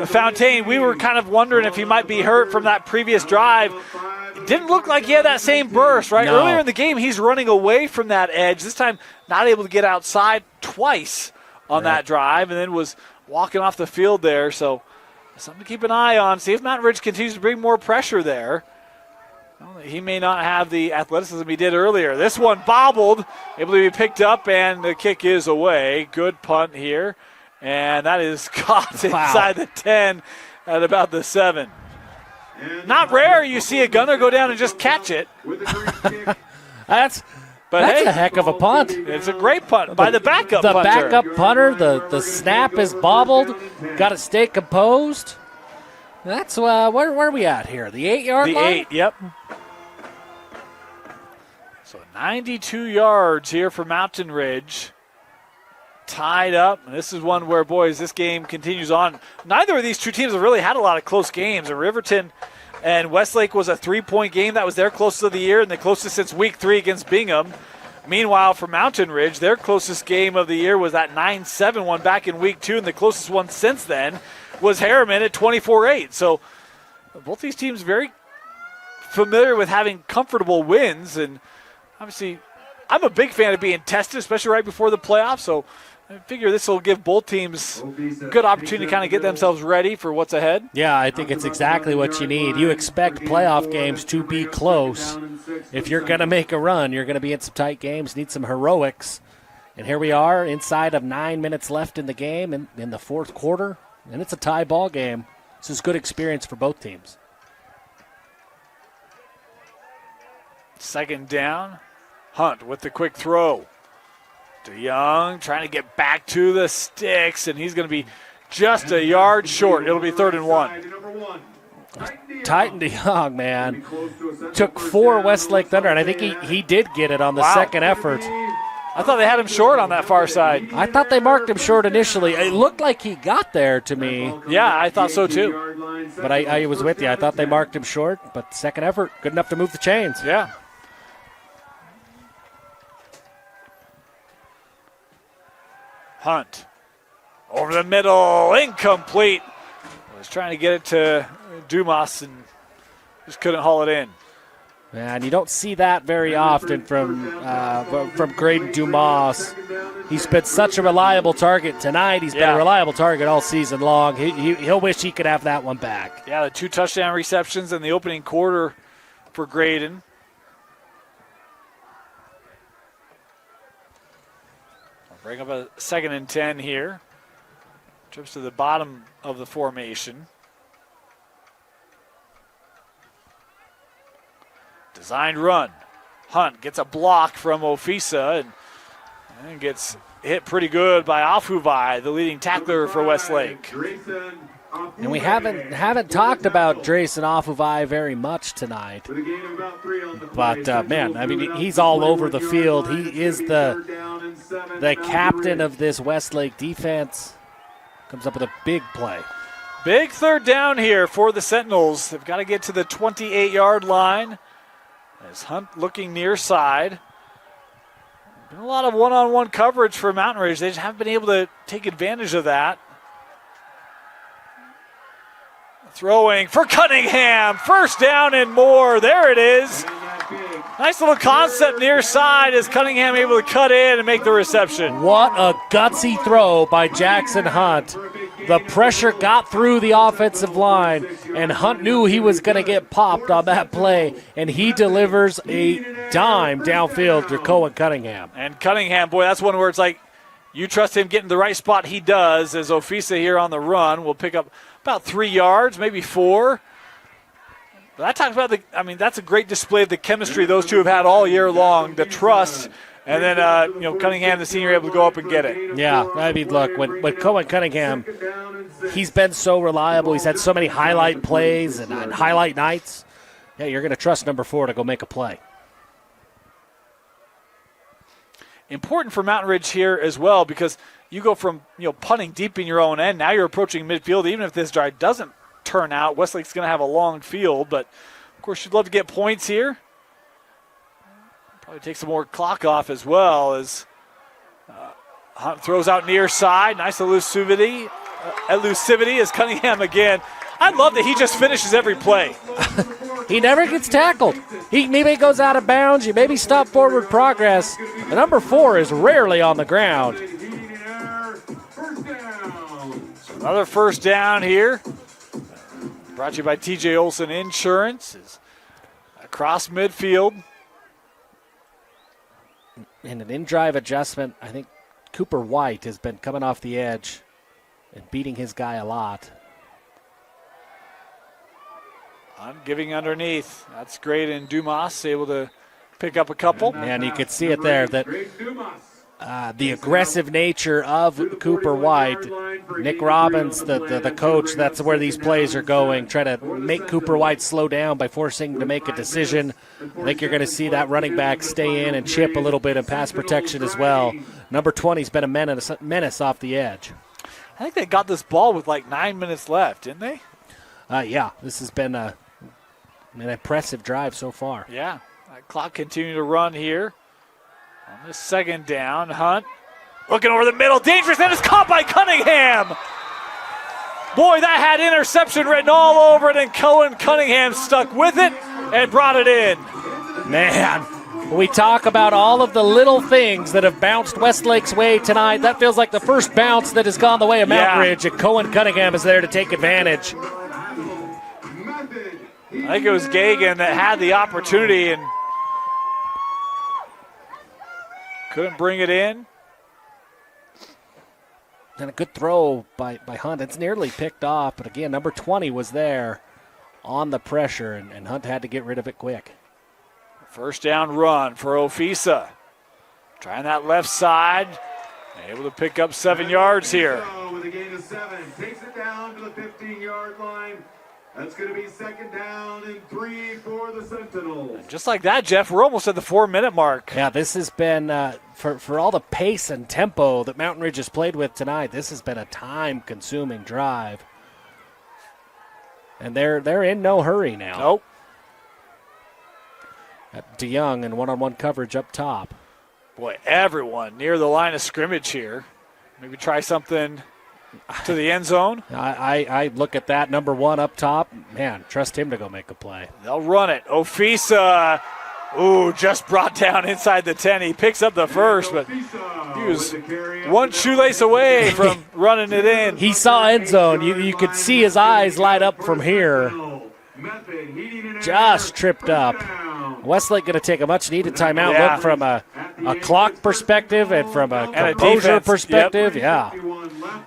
Fountain, we were kind of wondering if he might be hurt from that previous drive. It didn't look like he had that same burst, right? No. Earlier in the game, he's running away from that edge. This time, not able to get outside twice on that drive, and then was walking off the field there. So, something to keep an eye on. See if Mountain Ridge continues to bring more pressure there. He may not have the athleticism he did earlier. This one bobbled, able to be picked up, and the kick is away. Good punt here. And that is caught inside the 10 at about the 7. Not rare you see a gunner go down and just catch it. That's a heck of a punt. It's a great punt by the backup punter. The backup punter, the snap is bobbled. Got to stay composed. That's where are we at here? The 8-yard line? The 8, yep. So 92 yards here for Mountain Ridge. Tied up. And this is one where, boys, this game continues on. Neither of these two teams have really had a lot of close games. And Riverton and Westlake was a 3-point game. That was their closest of the year and the closest since week 3 against Bingham. Meanwhile, for Mountain Ridge, their closest game of the year was that 9-7 one back in week 2, and the closest one since then was Harriman at 24-8. So both these teams very familiar with having comfortable wins, and obviously I'm a big fan of being tested, especially right before the playoffs, so I figure this will give both teams a good opportunity to kind of get themselves ready for what's ahead. Yeah, I think it's exactly what you need. You expect playoff games to be close. If you're going to make a run, you're going to be in some tight games, need some heroics. And here we are inside of 9 minutes left in the game in the fourth quarter, and it's a tie ball game. This is good experience for both teams. Second down. Hunt with the quick throw. DeYoung trying to get back to the sticks, and he's going to be just a yard short. It'll be 3rd and 1. Titan DeYoung, man, took 4 Westlake Thunder, and I think he did get it on the second effort. I thought they had him short on that far side. I thought they marked him short initially. It looked like he got there to me. Yeah, I thought so too. But I was with you. I thought they marked him short, but second effort, good enough to move the chains. Yeah. Hunt over the middle, incomplete. Was trying to get it to Dumas and just couldn't haul it in. Man, you don't see that very often from Graydon Dumas. He's been such a reliable target tonight. He's been a reliable target all season long. He'll wish he could have that one back. Yeah, the 2 touchdown receptions in the opening quarter for Graydon. Bring up a 2nd and 10 here. Trips to the bottom of the formation. Designed run. Hunt gets a block from Ofisa and gets hit pretty good by Afuvai, the leading tackler for Westlake. And we haven't talked about Drayson Afuvai very much tonight. But, man, I mean, he's all over the field. He is the captain of this Westlake defense. Comes up with a big play. Big 3rd down here for the Sentinels. They've got to get to the 28-yard line. As Hunt looking near side. Been a lot of one-on-one coverage for Mountain Ridge. They just haven't been able to take advantage of that. Throwing for Cunningham. 1st down and more. There it is. Nice little concept near side as Cunningham able to cut in and make the reception. What a gutsy throw by Jackson Hunt. The pressure got through the offensive line, and Hunt knew he was going to get popped on that play, and he delivers a dime downfield to Cohen Cunningham. And Cunningham, boy, that's one where it's like you trust him getting the right spot. He does, as Ofisa here on the run will pick up about 3 yards, maybe 4. But that talks about that's a great display of the chemistry those two have had all year long, the trust. And then, Cunningham, the senior, able to go up and get it. Yeah, I mean, look, when Cohen Cunningham, he's been so reliable. He's had so many highlight plays and highlight nights. Yeah, you're going to trust number 4 to go make a play. Important for Mountain Ridge here as well because you go from, punting deep in your own end. Now you're approaching midfield. Even if this drive doesn't turn out, Westlake's going to have a long field. But, of course, you'd love to get points here. Probably take some more clock off as well as Hunt throws out near side. Nice elusivity as Cunningham again. I love that he just finishes every play. He never gets tackled. He maybe goes out of bounds. You maybe stop forward progress. The number 4 is rarely on the ground. So another 1st down here. Brought to you by TJ Olson Insurance. Is across midfield. In an in-drive adjustment, I think Cooper White has been coming off the edge and beating his guy a lot. I'm giving underneath. That's great, and Dumas able to pick up a couple. And you could see it there that the aggressive nature of Cooper White. Nick Robbins, the coach, that's where these plays are going. Try to make Cooper White slow down by forcing him to make a decision. I think you're going to see that running back stay in and chip a little bit in pass protection as well. Number 20's been a menace off the edge. I think they got this ball with like 9 minutes left, didn't they? Yeah, this has been an impressive drive so far. Yeah, that clock continuing to run here. On this 2nd down, Hunt looking over the middle, dangerous, and it's caught by Cunningham. Boy, that had interception written all over it, and Cohen Cunningham stuck with it and brought it in. Man, we talk about all of the little things that have bounced Westlake's way tonight. That feels like the first bounce that has gone the way of Mountain Ridge, and Cohen Cunningham is there to take advantage. I think it was Gagan that had the opportunity and couldn't bring it in. And a good throw by Hunt. It's nearly picked off, but again, number 20 was there on the pressure, and Hunt had to get rid of it quick. First down run for Ofisa. Trying that left side. Able to pick up 7 yards here. With a gain of 7. Takes it down to the 15-yard line. That's going to be 2nd down and 3 for the Sentinels. And just like that, Jeff, we're almost at the 4-minute mark. Yeah, this has been, for all the pace and tempo that Mountain Ridge has played with tonight, this has been a time-consuming drive. And they're in no hurry now. Nope. DeYoung in one-on-one coverage up top. Boy, everyone near the line of scrimmage here. Maybe try something to the end zone. I look at that number 1 up top. Man, trust him to go make a play. They'll run it. Ofisa, just brought down inside the 10. He picks up the first, but he was one shoelace away from running it in. He saw end zone. You could see his eyes light up from here. Just tripped up. Westlake going to take a much-needed timeout. Yeah. Look from a clock perspective and from a composure perspective. Yep. Yeah.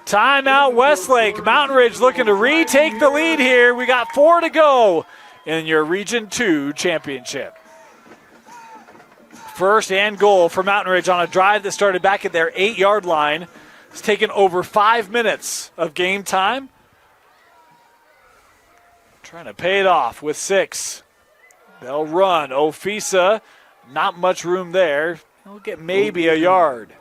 Timeout Westlake. Mountain Ridge looking to retake the lead here. We got 4 to go in your Region 2 championship. First and goal for Mountain Ridge on a drive that started back at their 8-yard line. It's taken over 5 minutes of game time. Trying to pay it off with 6. They'll run. Ofisa, not much room there. He'll get maybe a yard.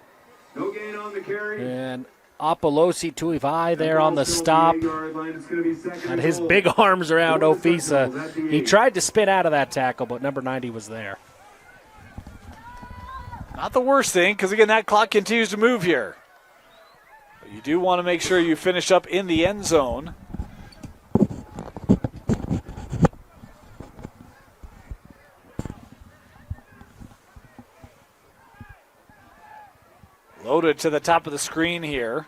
No gain on the carry. And Apolosi Tuivai there on the stop. And his big arms around Ofisa. He tried to spin out of that tackle, but number 90 was there. Not the worst thing, because again, that clock continues to move here. But you do want to make sure you finish up in the end zone. Loaded to the top of the screen here.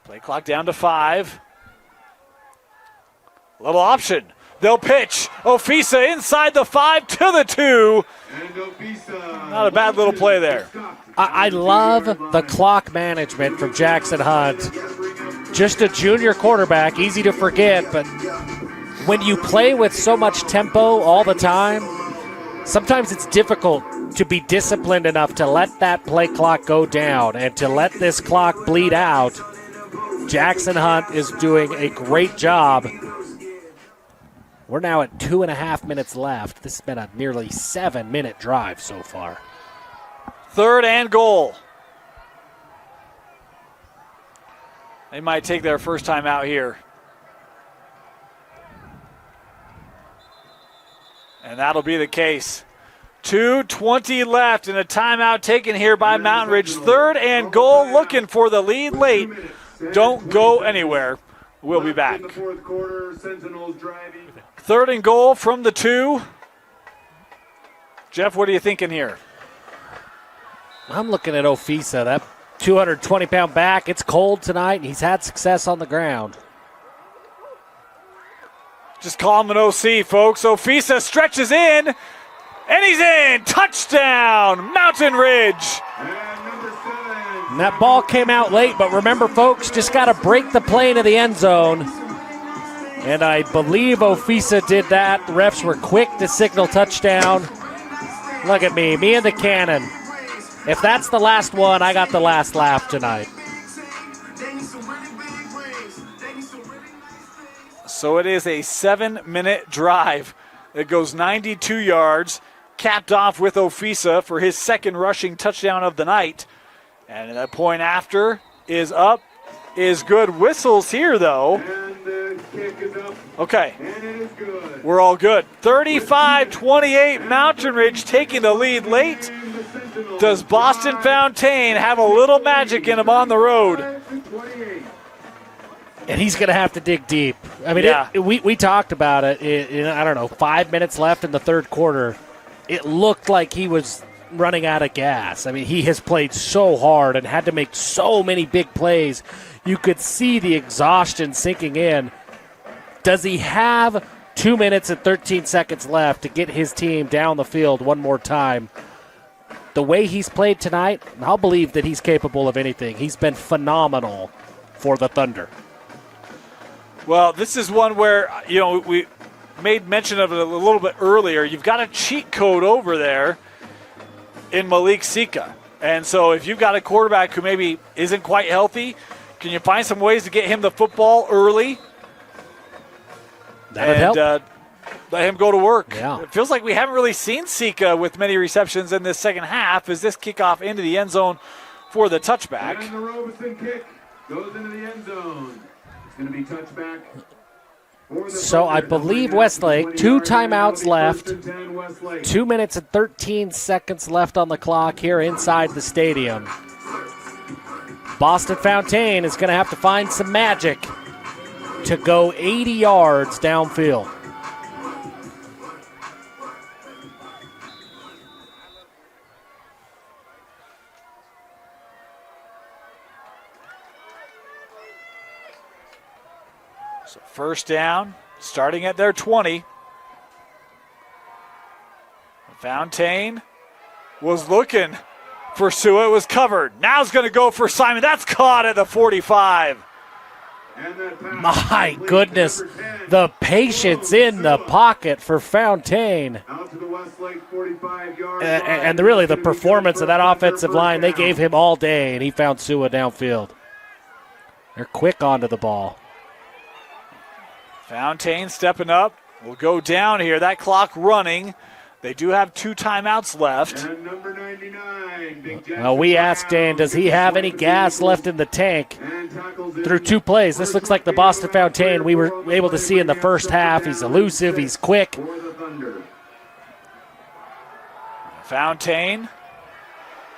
Play clock down to 5. Little option. They'll pitch. Ofisa inside the 5 to the 2. Not a bad little play there. I love the clock management from Jackson Hunt. Just a junior quarterback, easy to forget, but when you play with so much tempo all the time, sometimes it's difficult to be disciplined enough to let that play clock go down and to let this clock bleed out. Jackson Hunt is doing a great job. We're now at 2.5 minutes left. This has been a nearly 7-minute drive so far. 3rd and goal. They might take their first time out here. And that'll be the case. 2:20 left and a timeout taken here by Mountain Ridge. 3rd and goal, looking for the lead late. Don't go anywhere. We'll be back. 3rd and goal from the 2. Jeff, what are you thinking here? I'm looking at Ofisa, that 220-pound back. It's cold tonight, and he's had success on the ground. Just call him an OC, folks. Ofisa stretches in, and he's in. Touchdown, Mountain Ridge. And that ball came out late, but remember, folks, just got to break the play into the end zone. And I believe Ofisa did that. The refs were quick to signal touchdown. Look at me and the cannon. If that's the last one, I got the last laugh tonight. So it is a 7-minute drive that goes 92 yards, capped off with Ofisa for his 2nd rushing touchdown of the night. And that point after is up, is good. Whistles here, though. And the kick is up. Okay. And it is good. We're all good. 35-28, Mountain Ridge taking the lead late. Does Boston Fountain have a little magic in him on the road? 28. And he's going to have to dig deep. I mean, Yeah. we talked about it. I don't know, 5 minutes left in the 3rd quarter. It looked like he was running out of gas. I mean, he has played so hard and had to make so many big plays. You could see the exhaustion sinking in. Does he have 2 minutes and 13 seconds left to get his team down the field one more time? The way he's played tonight, I'll believe that he's capable of anything. He's been phenomenal for the Thunder. Well, this is one where, made mention of it a little bit earlier. You've got a cheat code over there in Malik Sika. And so if you've got a quarterback who maybe isn't quite healthy, can you find some ways to get him the football early? That'd help. Let him go to work. Yeah. It feels like we haven't really seen Sika with many receptions in this second half as this kickoff into the end zone for the touchback. And the Robeson kick goes into the end zone. It's going to be touchback. So I believe Westlake, 2 timeouts left, 2 minutes and 13 seconds left on the clock here inside the stadium. Boston Fountain is going to have to find some magic to go 80 yards downfield. So first down, starting at their 20. Fountain was looking for Sua. It was covered. Now it's going to go for Simon. That's caught at the 45. My goodness, the patience in the pocket for Fountain. And really the performance of that offensive line, they gave him all day, and he found Sua downfield. They're quick onto the ball. Fountain stepping up. Will go down here. That clock running. They do have 2 timeouts left. And number 99, Well, we asked Dane, does he have any gas left in the tank? Through 2 plays, this looks like the Boston Fountain we were able to see in the first half. He's elusive, he's quick. Fountain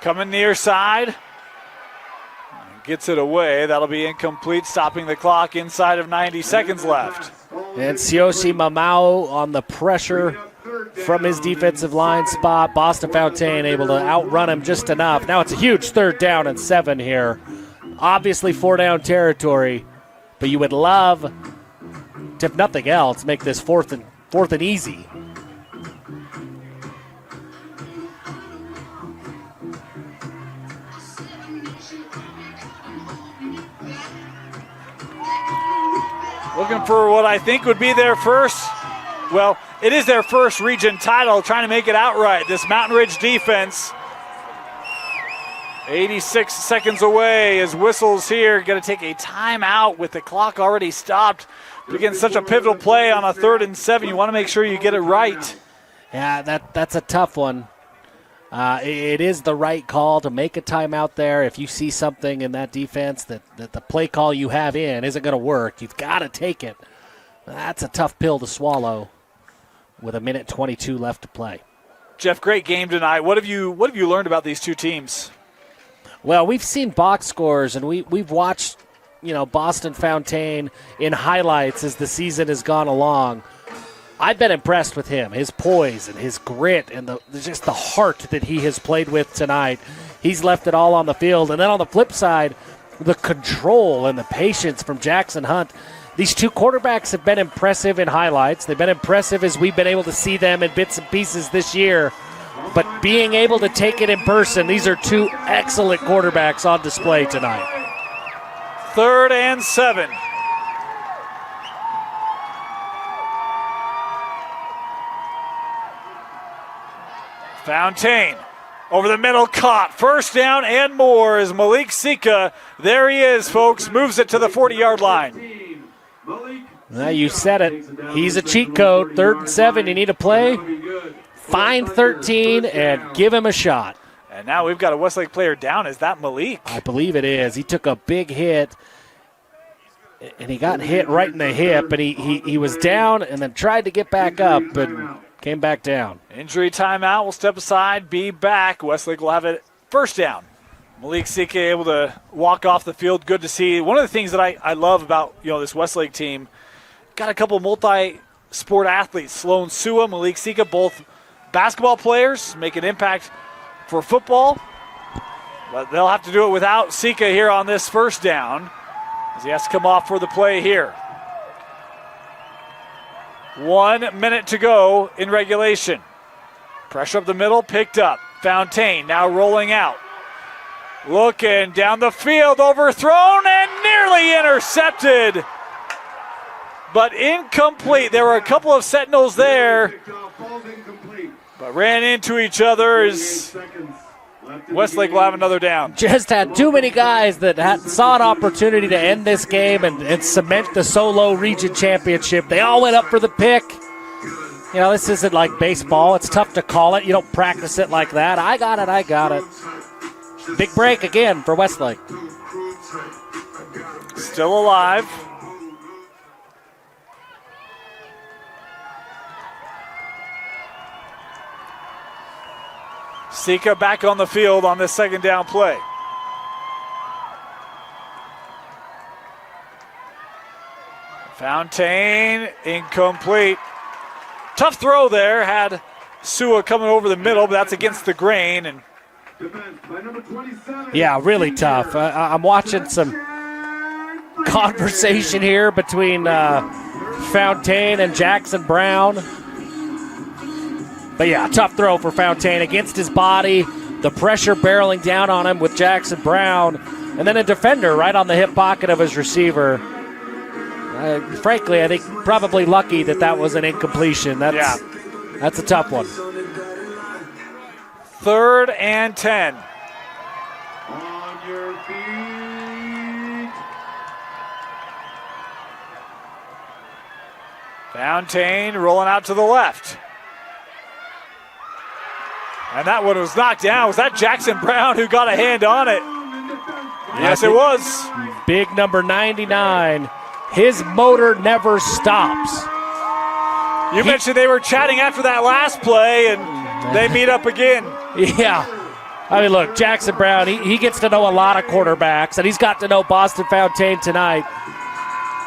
coming near side. Gets it away. That'll be incomplete, stopping the clock inside of 90 seconds left. And Sioshi Mamau on the pressure from his defensive line spot. Boston Fountain able to outrun him just enough. Now it's a huge 3rd down and 7 here. Obviously 4-down territory, but you would love to, if nothing else, make this fourth and easy. Looking for what I think would be their first, well, it is their first region title, trying to make it outright. This Mountain Ridge defense, 86 seconds away as whistles here. Going to take a timeout with the clock already stopped. Begin such a pivotal play on a 3rd and 7. You want to make sure you get it right. Yeah, that's a tough one. It is the right call to make a timeout there. If you see something in that defense that the play call you have in isn't going to work, you've got to take it. That's a tough pill to swallow with 1:22 left to play. Jeff, great game tonight. What have you learned about these 2 teams? Well, we've seen box scores, and we've watched, Boston Fountain in highlights as the season has gone along. I've been impressed with him, his poise and his grit and just the heart that he has played with tonight. He's left it all on the field. And then on the flip side, the control and the patience from Jackson Hunt. These 2 quarterbacks have been impressive in highlights. They've been impressive as we've been able to see them in bits and pieces this year. But being able to take it in person, these are 2 excellent quarterbacks on display tonight. 3rd and 7. Fountain over the middle, caught. First down and more as Malik Sika, there he is, folks, moves it to the 40-yard line. Now you said it. He's a cheat code. 3rd and 7, you need a play. Find 13 and give him a shot. And now we've got a Westlake player down. Is that Malik? I believe it is. He took a big hit, and he got hit right in the hip, and he was down and then tried to get back up, but came back down. Injury timeout. We'll step aside, be back. Westlake will have it first down. Malik Sika able to walk off the field. Good to see. One of the things that I love about this Westlake team, got a couple multi-sport athletes. Sloan Sua, Malik Sika, both basketball players, make an impact for football. But they'll have to do it without Sika here on this first down, as he has to come off for the play here. 1 minute to go in regulation. Pressure up the middle, picked up. Fountain now rolling out. Looking down the field, overthrown and nearly intercepted. but incomplete. There were a couple of Sentinels there, Falls incomplete. but ran into each other as Westlake will have another down. Just had too many guys that saw an opportunity to end this game and cement the solo region championship. They all went up for the pick. You know, this isn't like baseball. It's tough to call it. You don't practice it like that. I got it. Big break again for Westlake. Still alive. Sika back on the field on this second down play. Fontaine, incomplete. Tough throw there. Had Sua coming over the middle, but that's against the grain. And yeah, really tough. I'm watching some conversation here between Fontaine and Jackson Brown. But yeah, tough throw for Fontaine against his body. The pressure barreling down on him with Jackson Brown. And then a defender right on the hip pocket of his receiver. Frankly, I think probably lucky that was an incompletion. That's a tough one. 3rd and 10. On your feet. Fontaine rolling out to the left. And that one was knocked down. Was that Jackson Brown who got a hand on it? Yes, it was. Big number 99. His motor never stops. You mentioned they were chatting after that last play, and they meet up again. Yeah. I mean, look, Jackson Brown, he gets to know a lot of quarterbacks, and he's got to know Boston Fontaine tonight.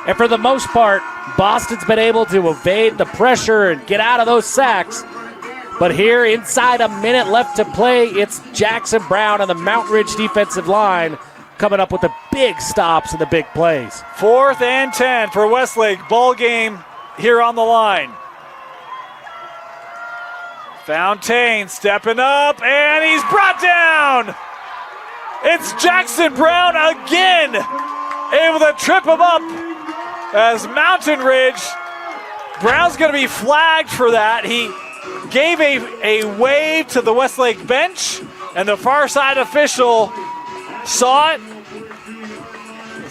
And for the most part, Boston's been able to evade the pressure and get out of those sacks. But here, inside a minute left to play, it's Jackson Brown and the Mountain Ridge defensive line coming up with the big stops and the big plays. 4th and 10 for Westlake. Ball game here on the line. Fontaine stepping up, and he's brought down. It's Jackson Brown again, able to trip him up as Mountain Ridge. Brown's going to be flagged for that. He gave a wave to the Westlake bench, and the far side official saw it,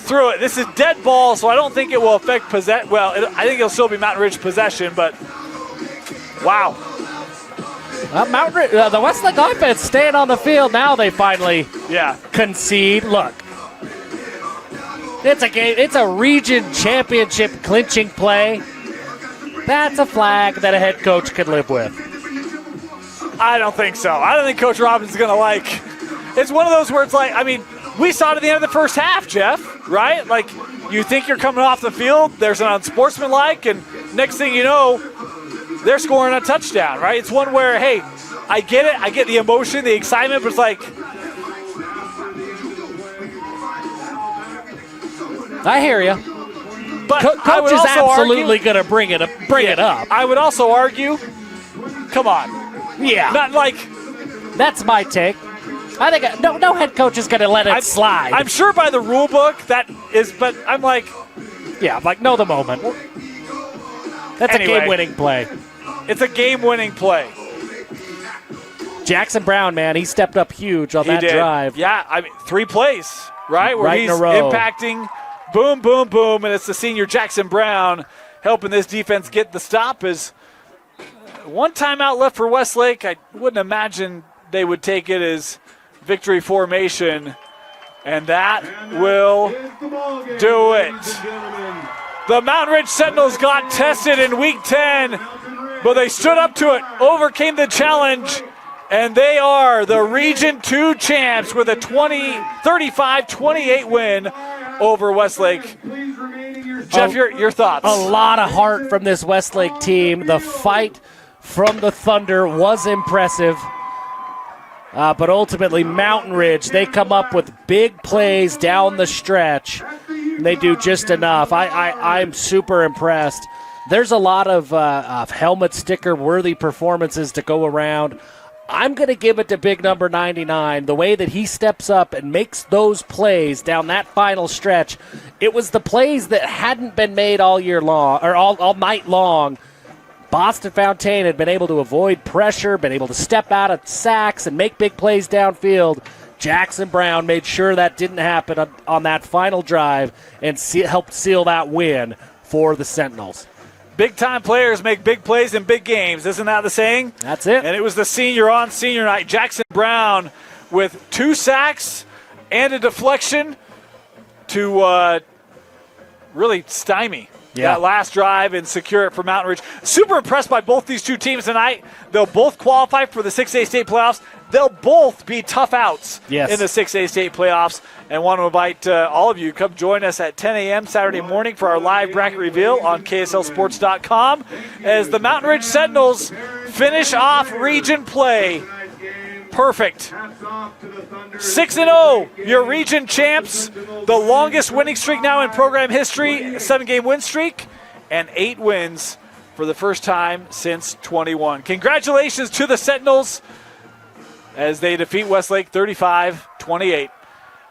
threw it. This is dead ball, so I don't think it will affect possession. Well, I think it'll still be Mountain Ridge possession, but wow. Mountain Ridge, the Westlake offense staying on the field. Now they finally concede. Look, it's a game. It's a region championship clinching play. That's a flag that a head coach could live with. I don't think so. I don't think Coach Robbins is going to like. It's one of those where it's like, I mean, we saw it at the end of the first half, Jeff, right? Like, you think you're coming off the field, there's an unsportsmanlike, and next thing you know, they're scoring a touchdown, right? It's one where, hey, I get it. I get the emotion, the excitement, but it's like. I hear you. But Coach is absolutely going to bring it up. I would also argue, come on. Yeah. Not like. That's my take. I think no head coach is going to let it slide. I'm sure by the rule book that is, but I'm like. Yeah, like, know the moment. That's anyway, a game-winning play. It's a game-winning play. Jackson Brown, man, he stepped up huge on that drive. Yeah, I mean, 3 plays, right? Where right he's in a row. Impacting, boom, boom, boom, and it's the senior Jackson Brown helping this defense get the stop. As one timeout left for Westlake, I wouldn't imagine they would take it as victory formation, and that will do it. The Mountain Ridge Sentinels got tested in Week 10, but they stood up to it, overcame the challenge, and they are the Region 2 champs with a 35-28 win over Westlake. Jeff, your thoughts? A lot of heart from this Westlake team. The fight from the Thunder was impressive. But ultimately, Mountain Ridge, they come up with big plays down the stretch. And they do just enough. I'm super impressed. There's a lot of helmet sticker-worthy performances to go around. I'm going to give it to big number 99. The way that he steps up and makes those plays down that final stretch, it was the plays that hadn't been made all year long, or all night long. Boston Fountain had been able to avoid pressure, been able to step out of sacks and make big plays downfield. Jackson Brown made sure that didn't happen on that final drive and helped seal that win for the Sentinels. Big-time players make big plays in big games. Isn't that the saying? That's it. And it was the senior on senior night. Jackson Brown with 2 sacks and a deflection to really stymie that last drive and secure it for Mountain Ridge. Super impressed by both these two teams tonight. They'll both qualify for the 6A state playoffs. They'll both be tough outs in the 6A state playoffs. And want to invite all of you to come join us at 10 a.m. Saturday morning for our live bracket reveal on KSLSports.com as the Mountain Ridge Sentinels finish off region play. Perfect. 6-0, your region champs. The longest winning streak now in program history, a 7-game win streak, and 8 wins for the first time since 21. Congratulations to the Sentinels as they defeat Westlake 35-28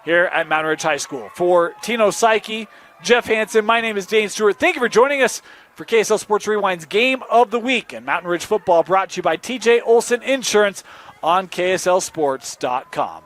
here at Mountain Ridge High School. For Tino Psyche, Jeff Hansen, my name is Dane Stewart. Thank you for joining us for KSL Sports Rewind's Game of the Week and Mountain Ridge Football, brought to you by TJ Olson Insurance on KSLSports.com.